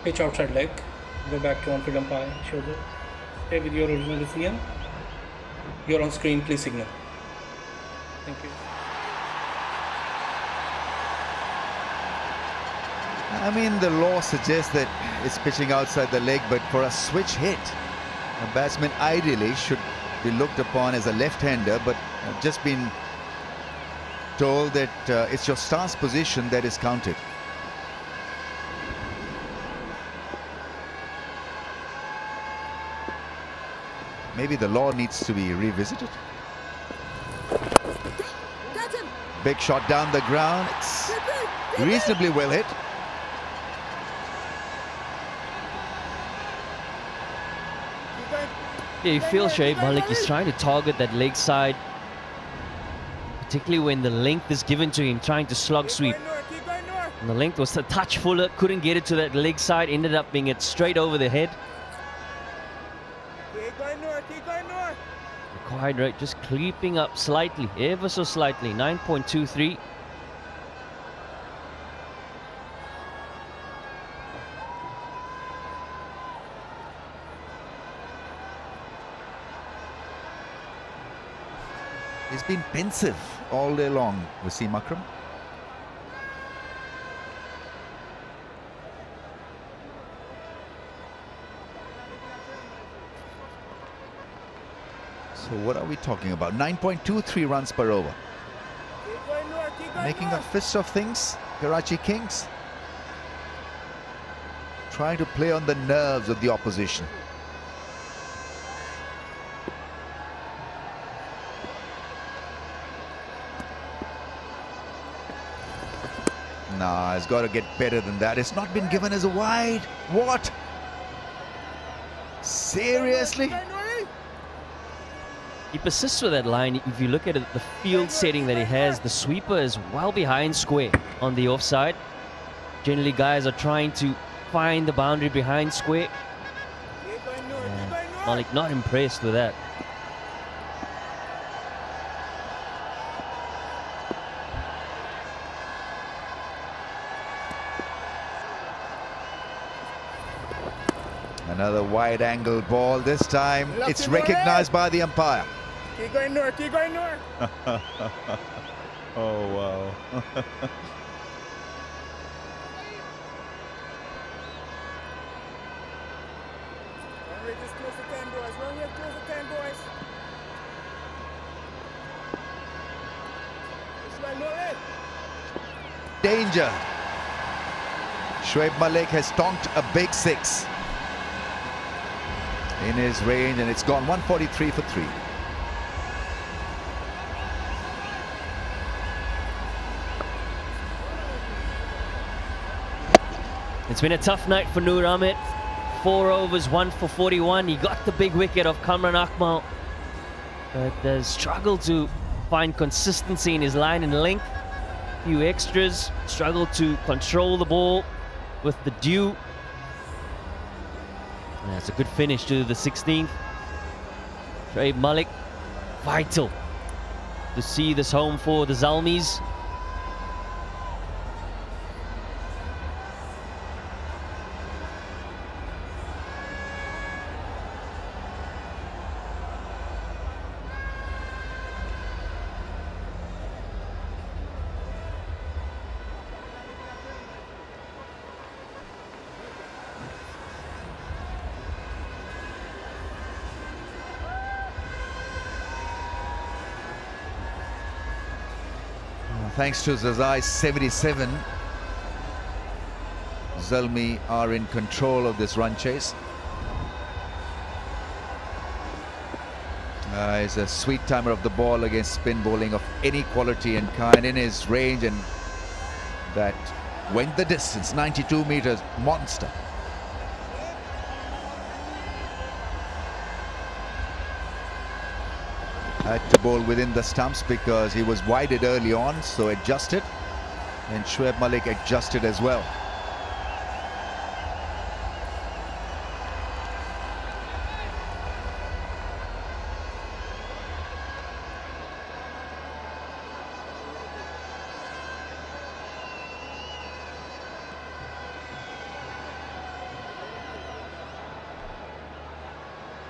Speaker 7: Pitch outside leg. Go back to on-field umpire. Shoulder. Stay with your original decision. You're on screen. Please signal. Thank you.
Speaker 1: I mean, the law suggests that it's pitching outside the leg, but for a switch hit, a batsman ideally should be looked upon as a left-hander, but I've just been told that it's your stance position that is counted. Maybe the law needs to be revisited. Big shot down the ground. It's reasonably well hit.
Speaker 4: Yeah, you feel Shoaib Malik is trying to target that leg side, particularly when the length is given to him, trying to slog sweep. And the length was a touch fuller, couldn't get it to that leg side, ended up being it straight over the head. Required rate just creeping up slightly, ever so slightly, 9.23.
Speaker 1: He's been pensive all day long, Wasim Akram. So what are we talking about? 9.23 runs per over. Making a fist of things, Karachi Kings. Trying to play on the nerves of the opposition. Nah, it's got to get better than that. It's not been given as a wide. What? Seriously?
Speaker 4: He persists with that line. If you look at it, the field setting that he has, the sweeper is well behind square on the offside. Generally, guys are trying to find the boundary behind square. And Malik not impressed with that.
Speaker 1: Another wide angle ball. This time it's recognized by the umpire.
Speaker 12: Keep going north, keep going north.
Speaker 11: Oh, wow.
Speaker 12: Run rate is close to 10, boys. Run rate close to 10, boys. Ismail, no way.
Speaker 1: Danger. Shoaib Malik has tonked a big 6 in his range, and it's gone 143 for 3.
Speaker 4: It's been a tough night for Noor Ahmed. 4 overs, 1 for 41. He got the big wicket of Kamran Akmal, but has struggled to find consistency in his line and length. Few extras, struggled to control the ball with the due. And that's a good finish to the 16th. Shoaib Malik, vital to see this home for the Zalmis.
Speaker 1: Thanks to Zazai's 77, Zalmi are in control of this run chase. He's a sweet timer of the ball against spin bowling of any quality and kind in his range, and that went the distance, 92 meters, monster. Had to bowl within the stumps because he was wided early on, so adjusted, and Shoaib Malik adjusted as well.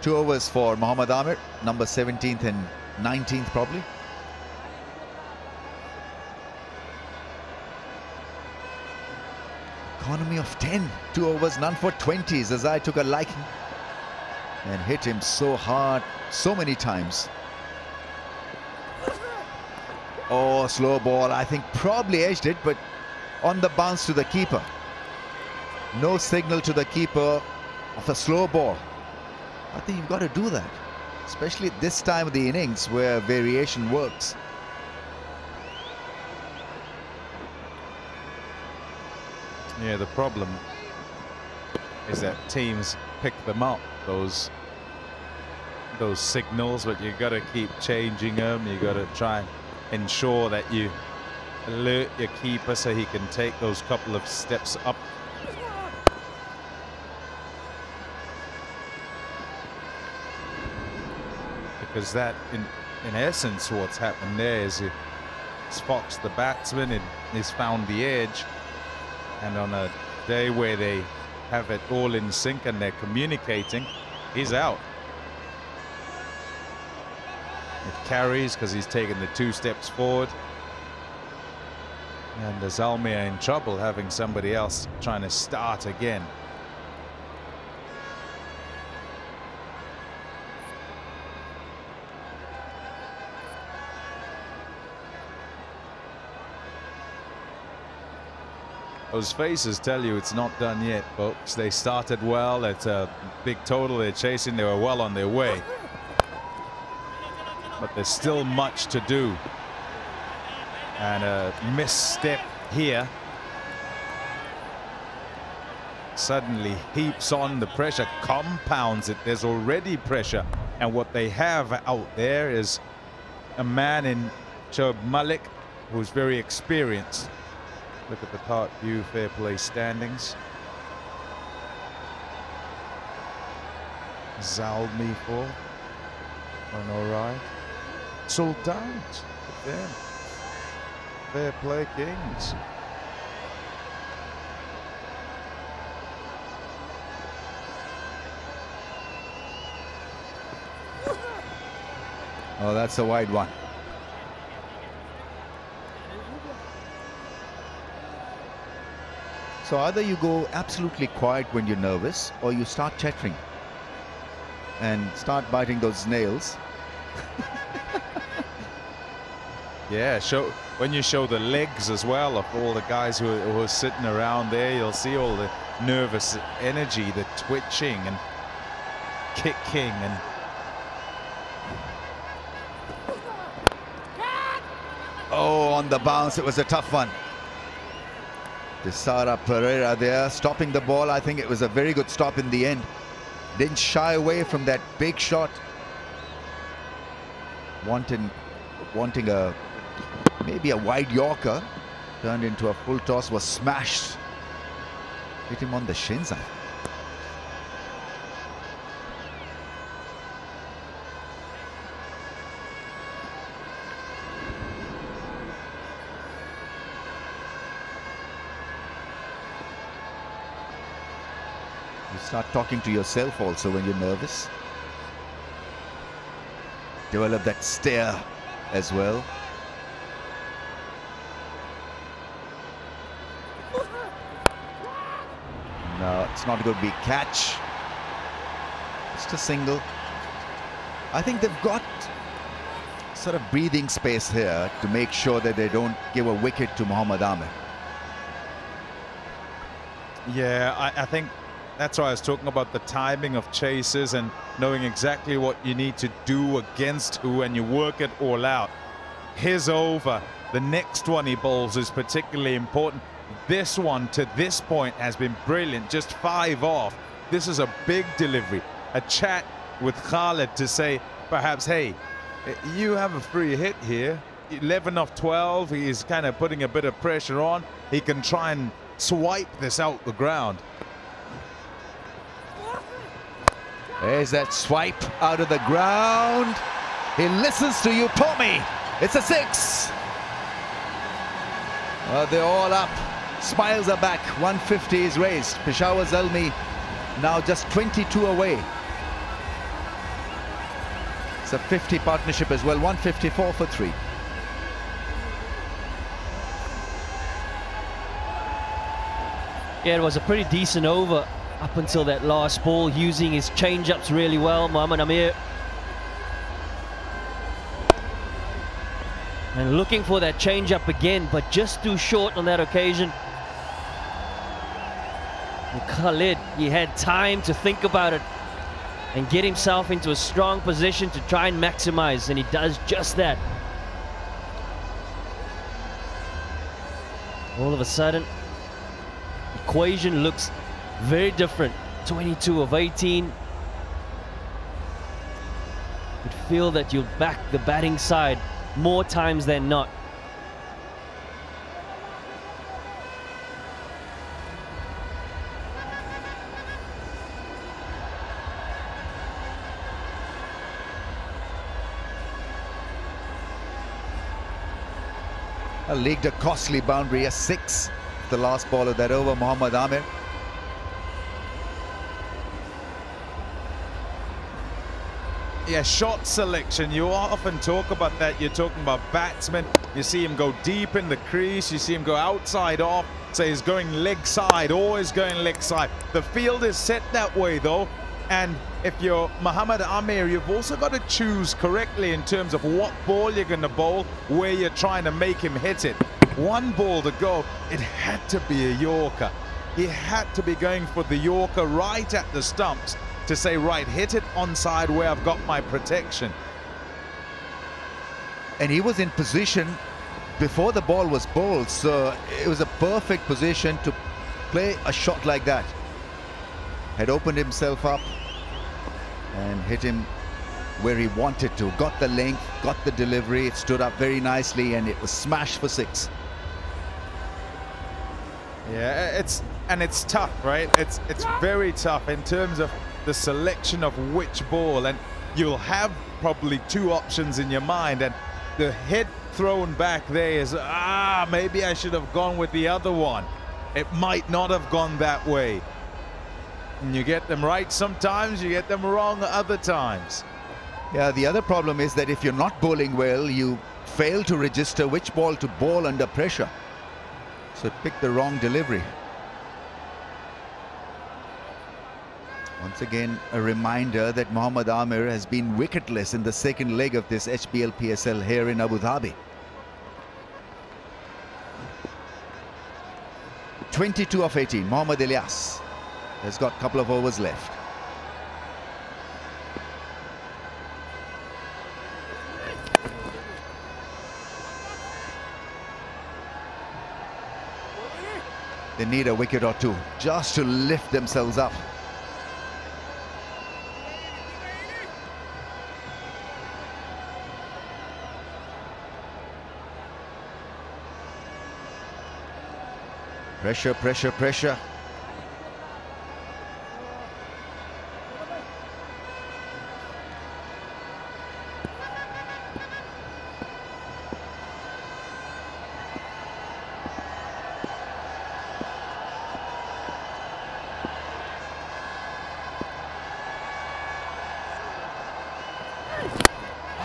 Speaker 1: Two overs for Mohammad Amir, number 17th and 19th probably. Economy of 10, 2 overs, none for 20. Zazai took a liking and hit him so hard, so many times. Oh, slow ball, I think probably edged it, but on the bounce to the keeper. No signal to the keeper of a slow ball. I think you've got to do that, especially at this time of the innings where variation works.
Speaker 11: Yeah, the problem is that teams pick them up, those signals, but you've got to keep changing them. You've got to try and ensure that you alert your keeper so he can take those couple of steps up. Because that, in essence, what's happened there is Fox, the batsman, and he's found the edge. And on a day where they have it all in sync and they're communicating, he's out. It carries because he's taken the 2 steps forward. And the Zalmi are in trouble having somebody else trying to start again. Those faces tell you it's not done yet, folks. They started well. It's a big total they're chasing. They were well on their way. But there's still much to do. And a misstep here suddenly heaps on the pressure, compounds it. There's already pressure And what they have out there is a man in Shoaib Malik who's very experienced. Look at the part view fair play standings. Zalmi for an alright. Sultans with them. Fair play kings.
Speaker 1: Oh, that's a wide one. So either you go absolutely quiet when you're nervous, or you start chattering and start biting those nails.
Speaker 11: Yeah, when you show the legs as well of all the guys who are sitting around there, you'll see all the nervous energy, the twitching and kicking and
Speaker 1: oh, on the bounce, it was a tough one. Desara Pereira there, stopping the ball. I think it was a very good stop in the end. Didn't shy away from that big shot. Wanting maybe a wide Yorker. Turned into a full toss, was smashed. Hit him on the shins, I think. You start talking to yourself also when you're nervous. Develop that stare as well. No, it's not going to be catch. Just a single. I think they've got sort of breathing space here to make sure that they don't give a wicket to Mohammad Amir.
Speaker 11: yeah, I think that's why I was talking about the timing of chases and knowing exactly what you need to do against who, and you work it all out. His over, the next one he bowls is particularly important. This one to this point has been brilliant, just 5 off. This is a big delivery. A chat with Khalid to say, perhaps, hey, you have a free hit here. 11 off 12, he's kind of putting a bit of pressure on. He can try and swipe this out the ground.
Speaker 1: There's that swipe out of the ground. He listens to you, Tommy. It's a 6. They're all up. Smiles are back. 150 is raised. Peshawar Zalmi now just 22 away. It's a 50 partnership as well. 154 for 3.
Speaker 4: Yeah, it was a pretty decent over up until that last ball, using his change-ups really well, Mohammad Amir. And looking for that change-up again, but just too short on that occasion. And Khalid, he had time to think about it and get himself into a strong position to try and maximize, and he does just that. All of a sudden, the equation looks very different. 22 of 18. You'd feel that you'll back the batting side more times than not.
Speaker 1: Leagued a costly boundary, a 6. The last ball of that over, Mohammad Amir.
Speaker 11: Yeah, shot selection. You often talk about that. You're talking about batsmen. You see him go deep in the crease. You see him go outside off. So he's going leg side, always going leg side. The field is set that way, though. And if you're Mohammad Amir, you've also got to choose correctly in terms of what ball you're going to bowl, where you're trying to make him hit it. One ball to go. It had to be a Yorker. He had to be going for the Yorker right at the stumps to say, right, hit it onside where I've got my protection.
Speaker 1: And he was in position before the ball was bowled, so it was a perfect position to play a shot like that. Had opened himself up and hit him where he wanted to. Got the length, got the delivery, it stood up very nicely, and it was smashed for 6.
Speaker 11: Yeah, it's tough, right? It's very tough in terms of the selection of which ball, and you'll have probably 2 options in your mind, and the head thrown back there is, maybe I should have gone with the other one. It might not have gone that way. And you get them right sometimes, you get them wrong other times.
Speaker 1: Yeah, the other problem is that if you're not bowling well, you fail to register which ball to bowl under pressure. So pick the wrong delivery. Once again, a reminder that Mohammad Amir has been wicketless in the second leg of this HBL PSL here in Abu Dhabi. 22 of 18, Mohammad Ilyas has got a couple of overs left. They need a wicket or 2 just to lift themselves up. Pressure, pressure, pressure.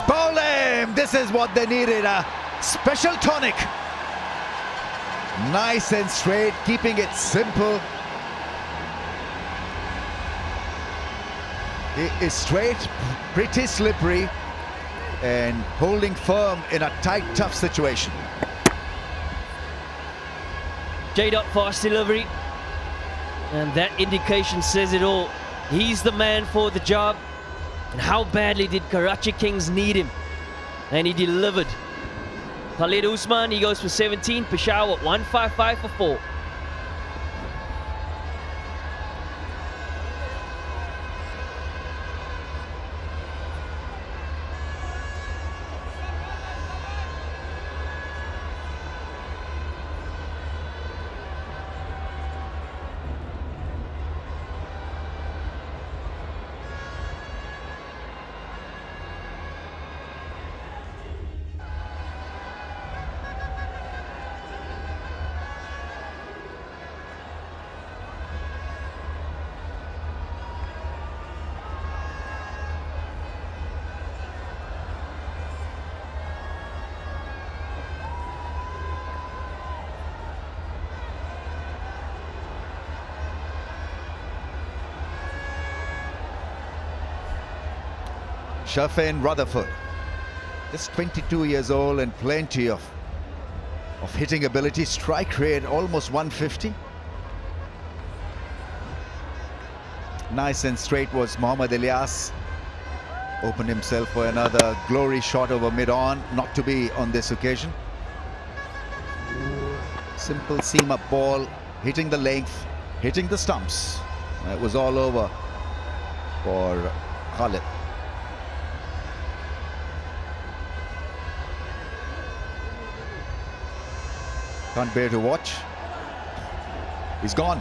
Speaker 1: Bowl him! This is what they needed, a special tonic. Nice and straight, keeping it simple. It is straight, pretty slippery, and holding firm in a tight, tough situation.
Speaker 4: J-Dot fast delivery, and that indication says it all. He's the man for the job. And how badly did Karachi Kings need him? And he delivered. Khalid Usman, he goes for 17. Peshawar 155 for 4.
Speaker 1: Shafin Rutherford, just 22 years old and plenty of hitting ability. Strike rate almost 150. Nice and straight was Mohammad Ilyas. Opened himself for another glory shot over mid-on, not to be on this occasion. Simple seam-up ball, hitting the length, hitting the stumps. It was all over for Khalid. Can't bear to watch. He's gone.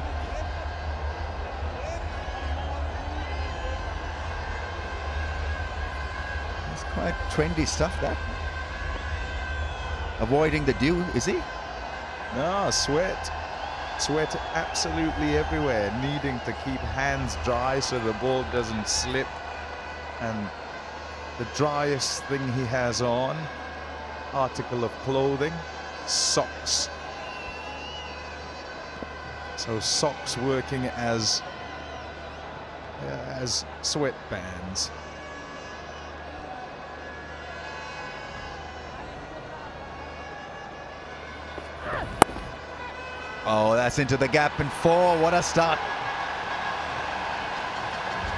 Speaker 1: It's quite trendy stuff, that. Avoiding the dew, is he?
Speaker 11: No, sweat absolutely everywhere, needing to keep hands dry so the ball doesn't slip. And the driest thing he has on, article of clothing, socks. So socks working as sweatbands.
Speaker 1: Oh, that's into the gap and 4. What a start.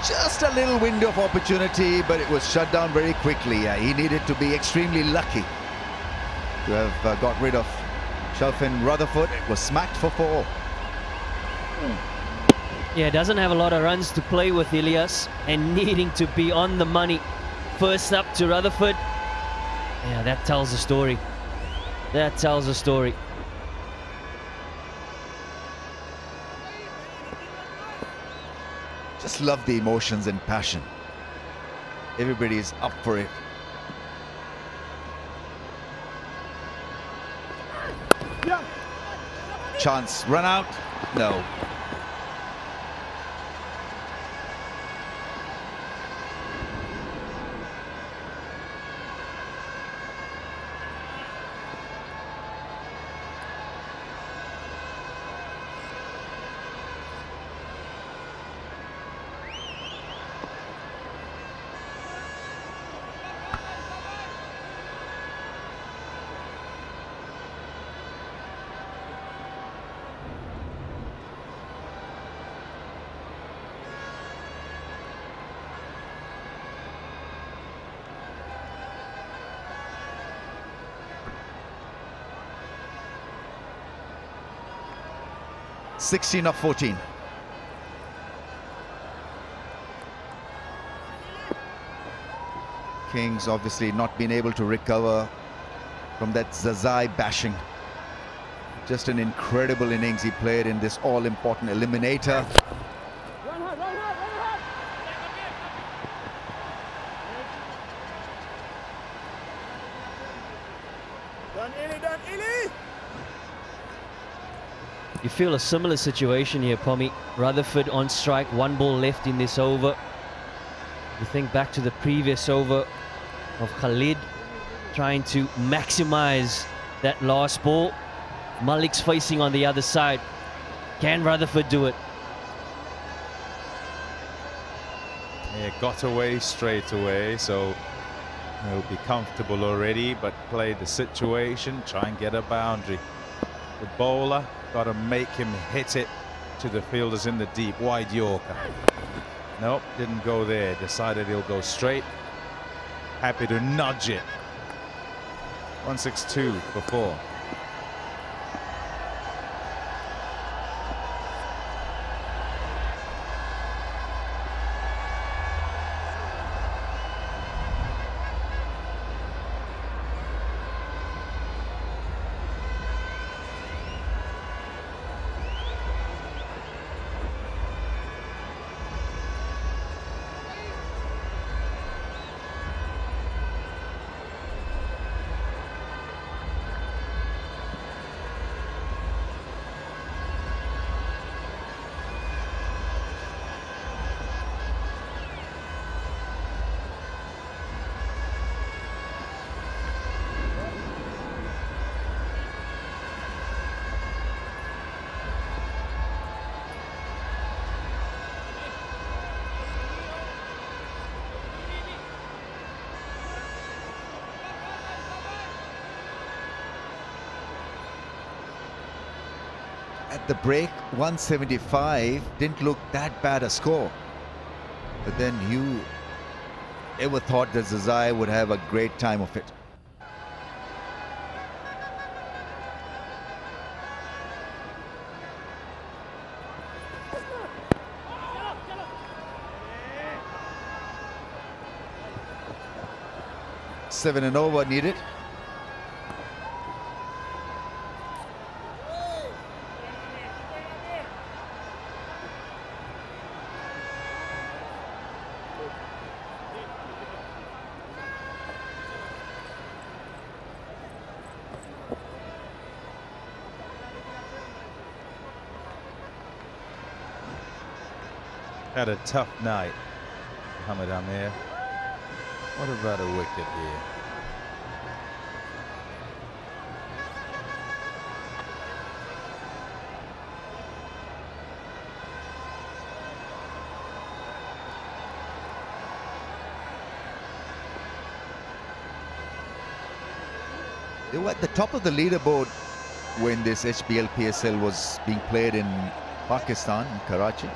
Speaker 1: Just a little window of opportunity, but it was shut down very quickly. He needed to be extremely lucky to have got rid of Shafin Rutherford. It was smacked for 4.
Speaker 4: Yeah, doesn't have a lot of runs to play with, Ilyas, and needing to be on the money first up to Rutherford. Yeah, that tells the story. That tells the story.
Speaker 1: Just love the emotions and passion. Everybody is up for it. Chance, run out? No. (16 of 14). Kings obviously not been able to recover from that Zazai bashing. Just an incredible innings he played in this all-important eliminator.
Speaker 4: You feel a similar situation here, Pommy. Rutherford on strike, 1 ball left in this over. You think back to the previous over of Khalid trying to maximize that last ball. Malik's facing on the other side. Can Rutherford do it?
Speaker 11: Yeah, got away straight away, so he'll be comfortable already, but play the situation, try and get a boundary. The bowler got to make him hit it to the fielders in the deep. Wide Yorker. Nope, didn't go there. Decided he'll go straight. Happy to nudge it. 162 for 4.
Speaker 1: At the break, 175 didn't look that bad a score. But then you ever thought that Zazai would have a great time of it? Seven and over needed.
Speaker 11: Had a tough night, Mohammad Amir. What about a wicket here?
Speaker 1: They were at the top of the leaderboard when this HBL PSL was being played in Pakistan, in Karachi.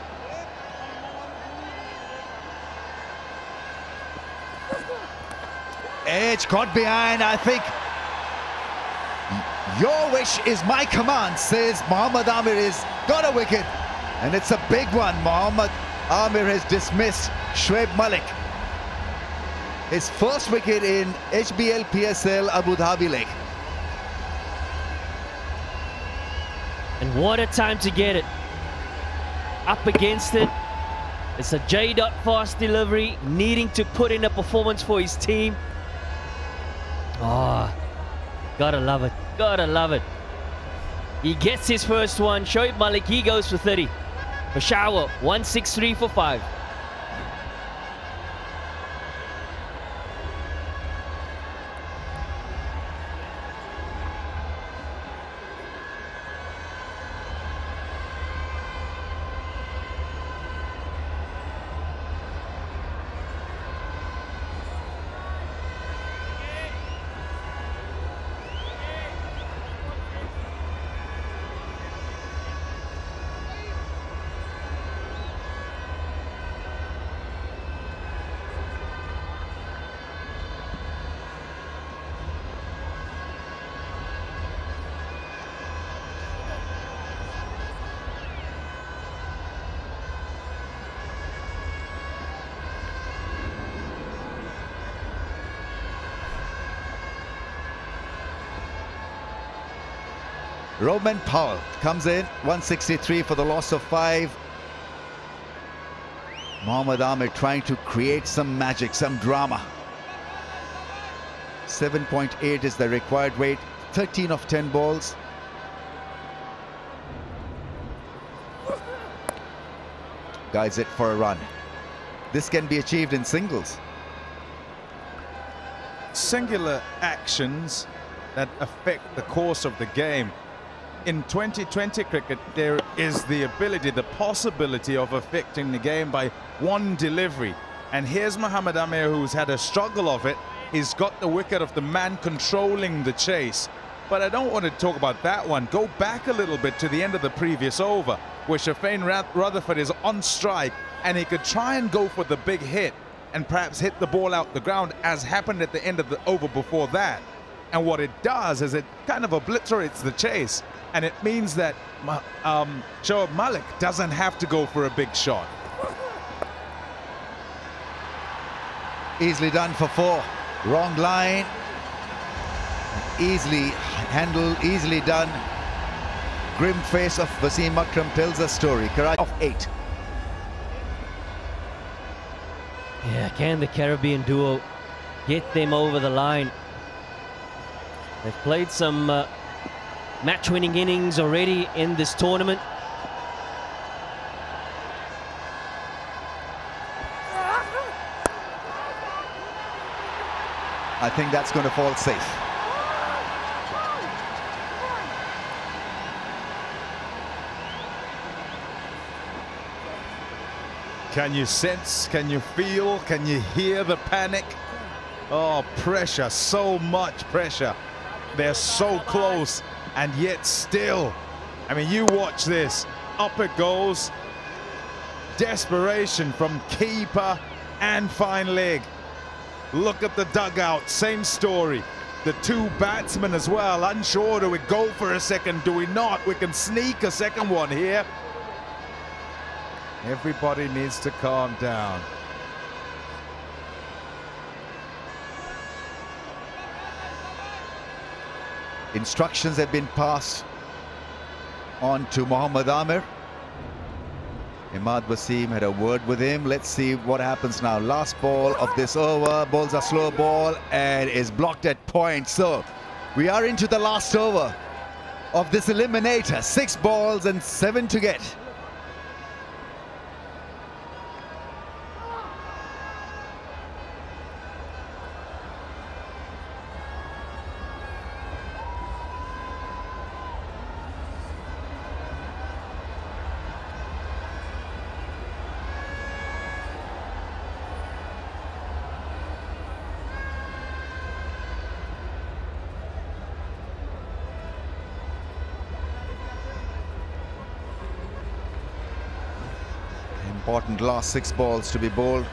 Speaker 1: Edge caught behind, I think. Your wish is my command, says Mohammad Amir. Has got a wicket, and it's a big one. Mohammad Amir has dismissed Shoaib Malik. his first wicket in HBL PSL Abu Dhabi League.
Speaker 4: And what a time to get it. Up against it. It's a J. fast delivery, needing to put in a performance for his team. Oh, gotta love it. Gotta love it. He gets his first one. Shoaib Malik, he goes for 30. Peshawar, 163 for 5.
Speaker 1: Roman Powell comes in, 163 for the loss of 5. Mohammad Amir trying to create some magic, some drama. 7.8 is the required weight, 13 of 10 balls. Guides it for a run. This can be achieved in singles.
Speaker 11: Singular actions that affect the course of the game. In 2020 cricket, there is the ability, the possibility of affecting the game by one delivery. And here's Mohammad Amir, who's had a struggle of it. He's got the wicket of the man controlling the chase. But I don't want to talk about that one. Go back a little bit to the end of the previous over, where Shafane Rutherford is on strike, and he could try and go for the big hit and perhaps hit the ball out the ground, as happened at the end of the over before that. And what it does is it kind of obliterates the chase. And it means that Shoaib Malik doesn't have to go for a big shot.
Speaker 1: Easily done for 4. Wrong line. Easily handled, easily done. Grim face of Wasim Akram tells a story. Karachi of 8.
Speaker 4: Yeah, can the Caribbean duo get them over the line? They've played some match-winning innings already in this tournament.
Speaker 1: I think that's going to fall safe.
Speaker 11: Can you sense, can you feel, can you hear the panic? Oh, pressure, so much pressure. They're so close, and yet still, I mean, you watch this, up it goes. Desperation from keeper and fine leg. Look at the dugout, same story. The 2 batsmen as well, unsure, do we go for a second, do we not? We can sneak a second one here. Everybody needs to calm down.
Speaker 1: Instructions have been passed on to Mohammad Amir. Imad Wasim had a word with him. Let's see what happens now. Last ball of this over. Bowls a slow ball and is blocked at point. So we are into the last over of this eliminator. 6 balls and 7 to get. Important last 6 balls to be bowled.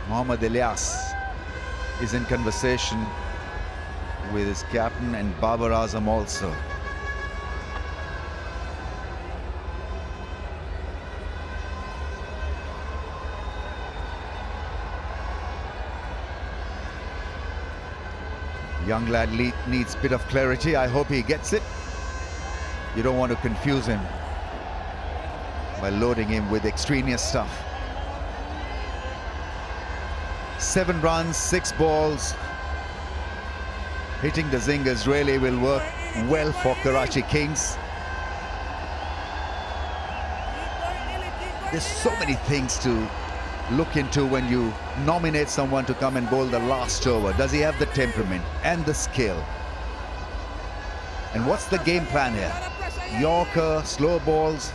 Speaker 1: Mohammad Ilyas is in conversation with his captain and Babar Azam also. Young lad needs a bit of clarity. I hope he gets it. You don't want to confuse him by loading him with extraneous stuff. 7 runs, 6 balls. Hitting the zingers really will work well for Karachi Kings. There's so many things to look into when you nominate someone to come and bowl the last over. Does he have the temperament and the skill? And what's the game plan here? Yorker, slow balls.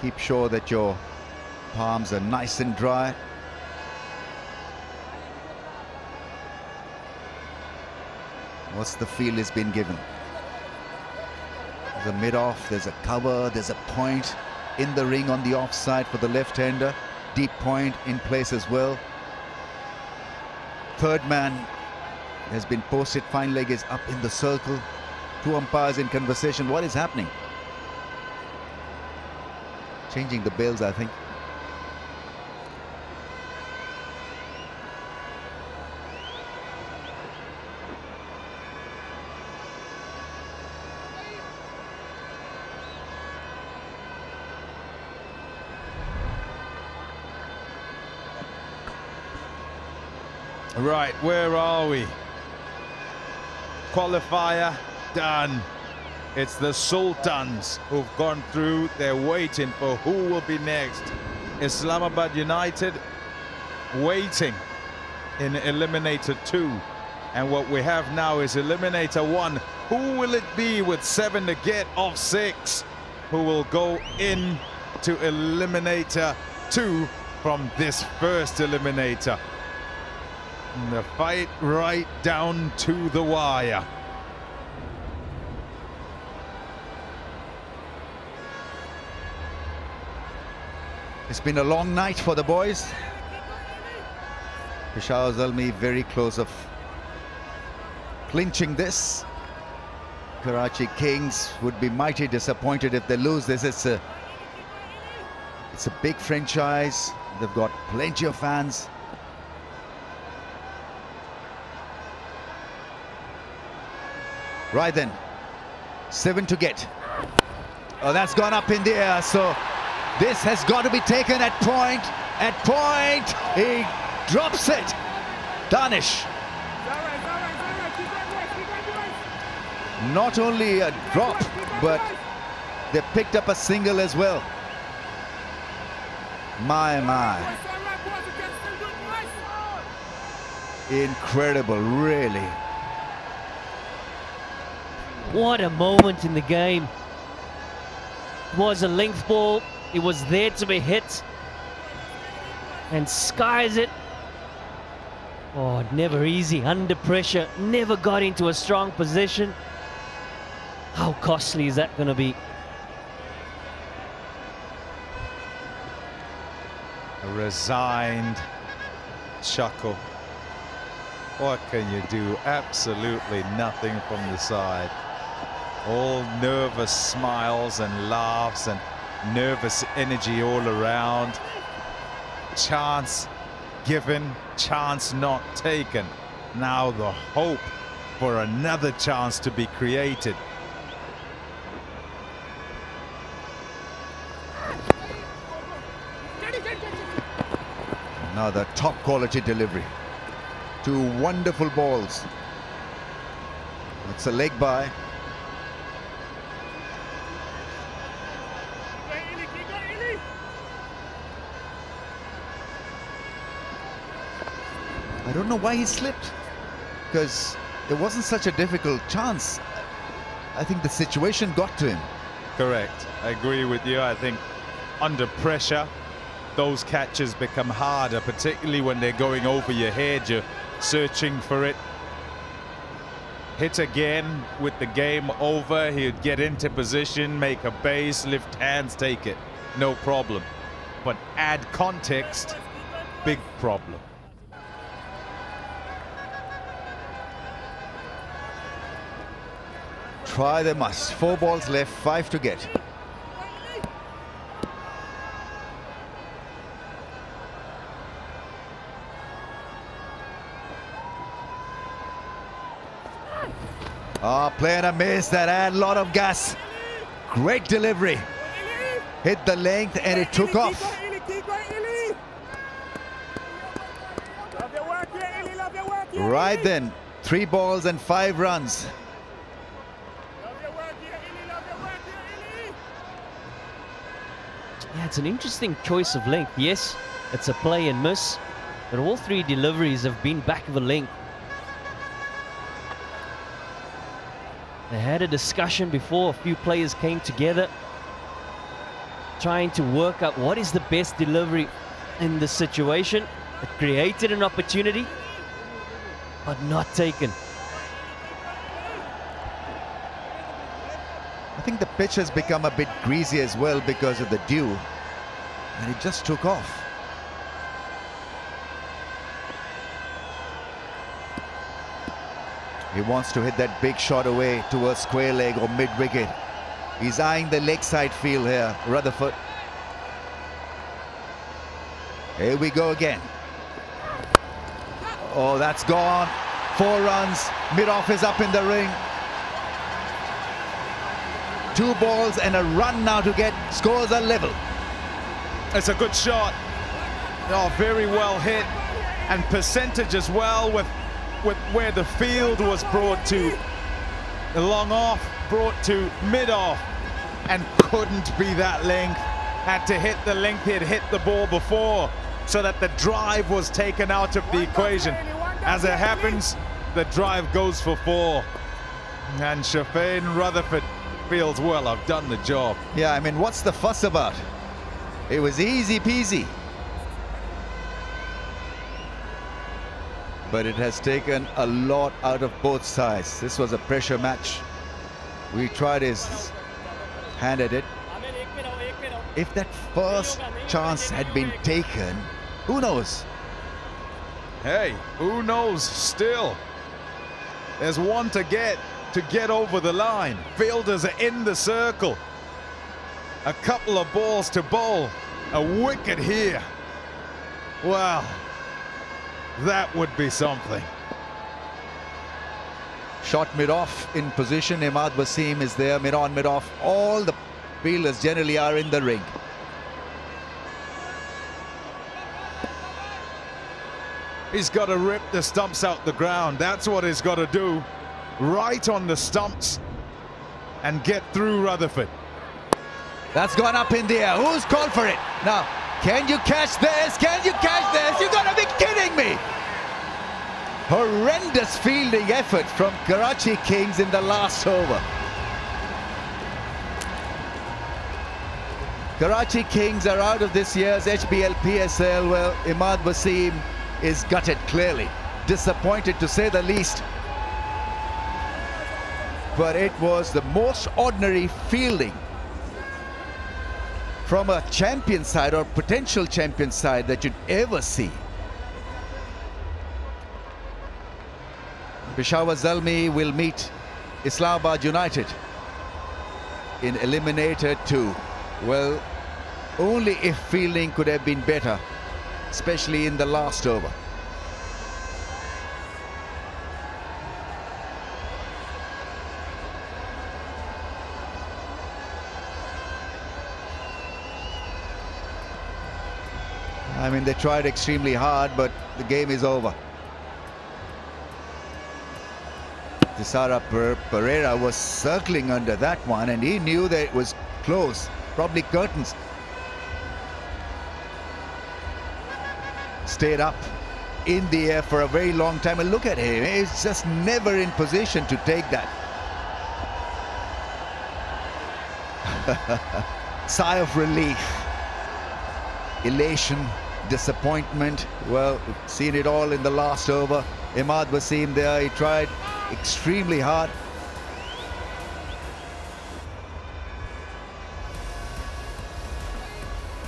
Speaker 1: Keep sure that your palms are nice and dry. What's the feel has been given? There's a mid-off, there's a cover, there's a point in the ring on the offside for the left-hander. Deep point in place as well. Third man has been posted, fine leg is up in the circle. 2 umpires in conversation. What is happening? Changing the bails, I think.
Speaker 11: Right, where are we? Qualifier done. It's the Sultans who've gone through. They're waiting for who will be next. Islamabad United waiting in Eliminator 2. And what we have now is Eliminator 1. Who will it be with 7 to get off 6? Who will go in to Eliminator 2 from this first Eliminator? And the fight right down to the wire.
Speaker 1: It's been a long night for the boys. Peshawar Zalmi very close of clinching this. Karachi Kings would be mighty disappointed if they lose this. It's a big franchise. They've got plenty of fans. Right then, 7 to get. Oh, that's gone up in the air, so this has got to be taken at point. At point, he drops it. Danish. Not only a drop, but they picked up a single as well. My. Incredible, really.
Speaker 4: What a moment in the game. It was a length ball. It was there to be hit. And skies it. Oh, never easy, under pressure. Never got into a strong position. How costly is that going to be?
Speaker 11: A resigned chuckle. What can you do? Absolutely nothing from the side. All nervous smiles and laughs and nervous energy all around. Chance given, chance not taken. Now the hope for another chance to be created.
Speaker 1: Now the top quality delivery. 2 wonderful balls. It's a leg by. I don't know why he slipped, because it wasn't such a difficult chance. I think the situation got to him.
Speaker 11: Correct. I agree with you. I think under pressure, those catches become harder, particularly when they're going over your head. You're searching for it. Hit again with the game over. He'd get into position, make a base, lift hands, take it. No problem. But add context, big problem.
Speaker 1: Try they must. 4 balls left, 5 to get. Oh, playing a miss that had a lot of gas. Great delivery. Hit the length and it took off. Right then, 3 balls and 5 runs.
Speaker 4: Yeah, it's an interesting choice of length. Yes, it's a play and miss, but all 3 deliveries have been back of the length. They had a discussion before a few players came together, trying to work out what is the best delivery in this situation. It created an opportunity, but not taken.
Speaker 1: I think the pitch has become a bit greasy as well because of the dew, and it just took off. He wants to hit that big shot away towards square leg or mid-wicket. He's eyeing the leg side field here, Rutherford. Here we go again. Oh, that's gone. 4 runs. Mid-off is up in the ring. 2 balls and a run now to get scores are level.
Speaker 11: It's a good shot. Oh, very well hit. And percentage as well with where the field was brought to. The long off brought to mid-off and couldn't be that length. Had to hit the length he had hit the ball before so that the drive was taken out of the equation. As it happens, the drive goes for 4. And Shafeen Rutherford feels, well, I've done the job.
Speaker 1: Yeah, I mean, what's the fuss about? It was easy peasy. But it has taken a lot out of both sides. This was a pressure match. We tried his hand at it. If that first chance had been taken, who knows?
Speaker 11: Hey, who knows still? There's one to get over the line. Fielders are in the circle. A couple of balls to bowl. A wicket here. Well, that would be something.
Speaker 1: Shot mid-off in position. Imad Wasim is there, mid-on, mid-off. All the fielders generally are in the ring.
Speaker 11: He's got to rip the stumps out the ground. That's what he's got to do. Right on the stumps and get through Rutherford.
Speaker 1: That's gone up in the air. Who's called for it? Now, can you catch this? Can you catch this? You gotta be kidding me! Horrendous fielding effort from Karachi Kings in the last over. Karachi Kings are out of this year's HBL PSL. Well, Imad Wasim is gutted clearly. Disappointed to say the least. But it was the most ordinary fielding from a champion side or potential champion side that you'd ever see. Peshawar Zalmi will meet Islamabad United in Eliminator 2. Well, only if fielding could have been better, especially in the last over. I mean, they tried extremely hard, but the game is over. Tisara Pereira was circling under that one, and he knew that it was close, probably curtains. Stayed up in the air for a very long time, and look at him, he's just never in position to take that. Sigh of relief, elation, disappointment. Well, we've seen it all in the last over. Imad Wasim there, he tried extremely hard.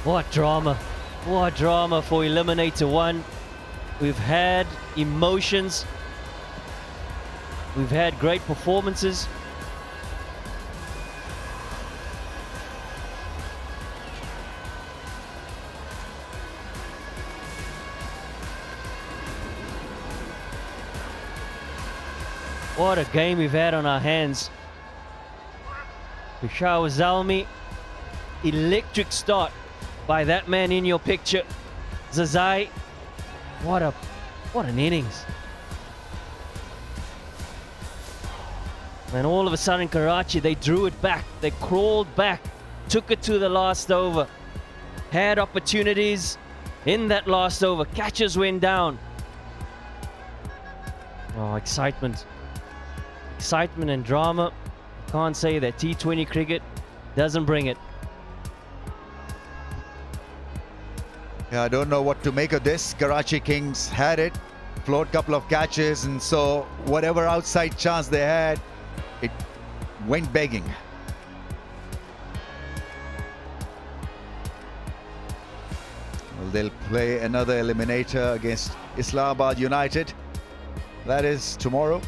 Speaker 4: What drama. What drama for Eliminator 1. We've had emotions. We've had great performances. What a game we've had on our hands. Peshawar Zalmi, electric start by that man in your picture. Zazai, what an innings. And all of a sudden Karachi, they drew it back. They crawled back, took it to the last over. Had opportunities in that last over. Catches went down. Oh, excitement. Excitement and drama. Can't say that T20 cricket doesn't bring it.
Speaker 1: Yeah, I don't know what to make of this. Karachi Kings had it, floored a couple of catches, and so whatever outside chance they had, it went begging. Well, they'll play another eliminator against Islamabad United. That is tomorrow,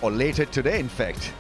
Speaker 1: or later today, in fact.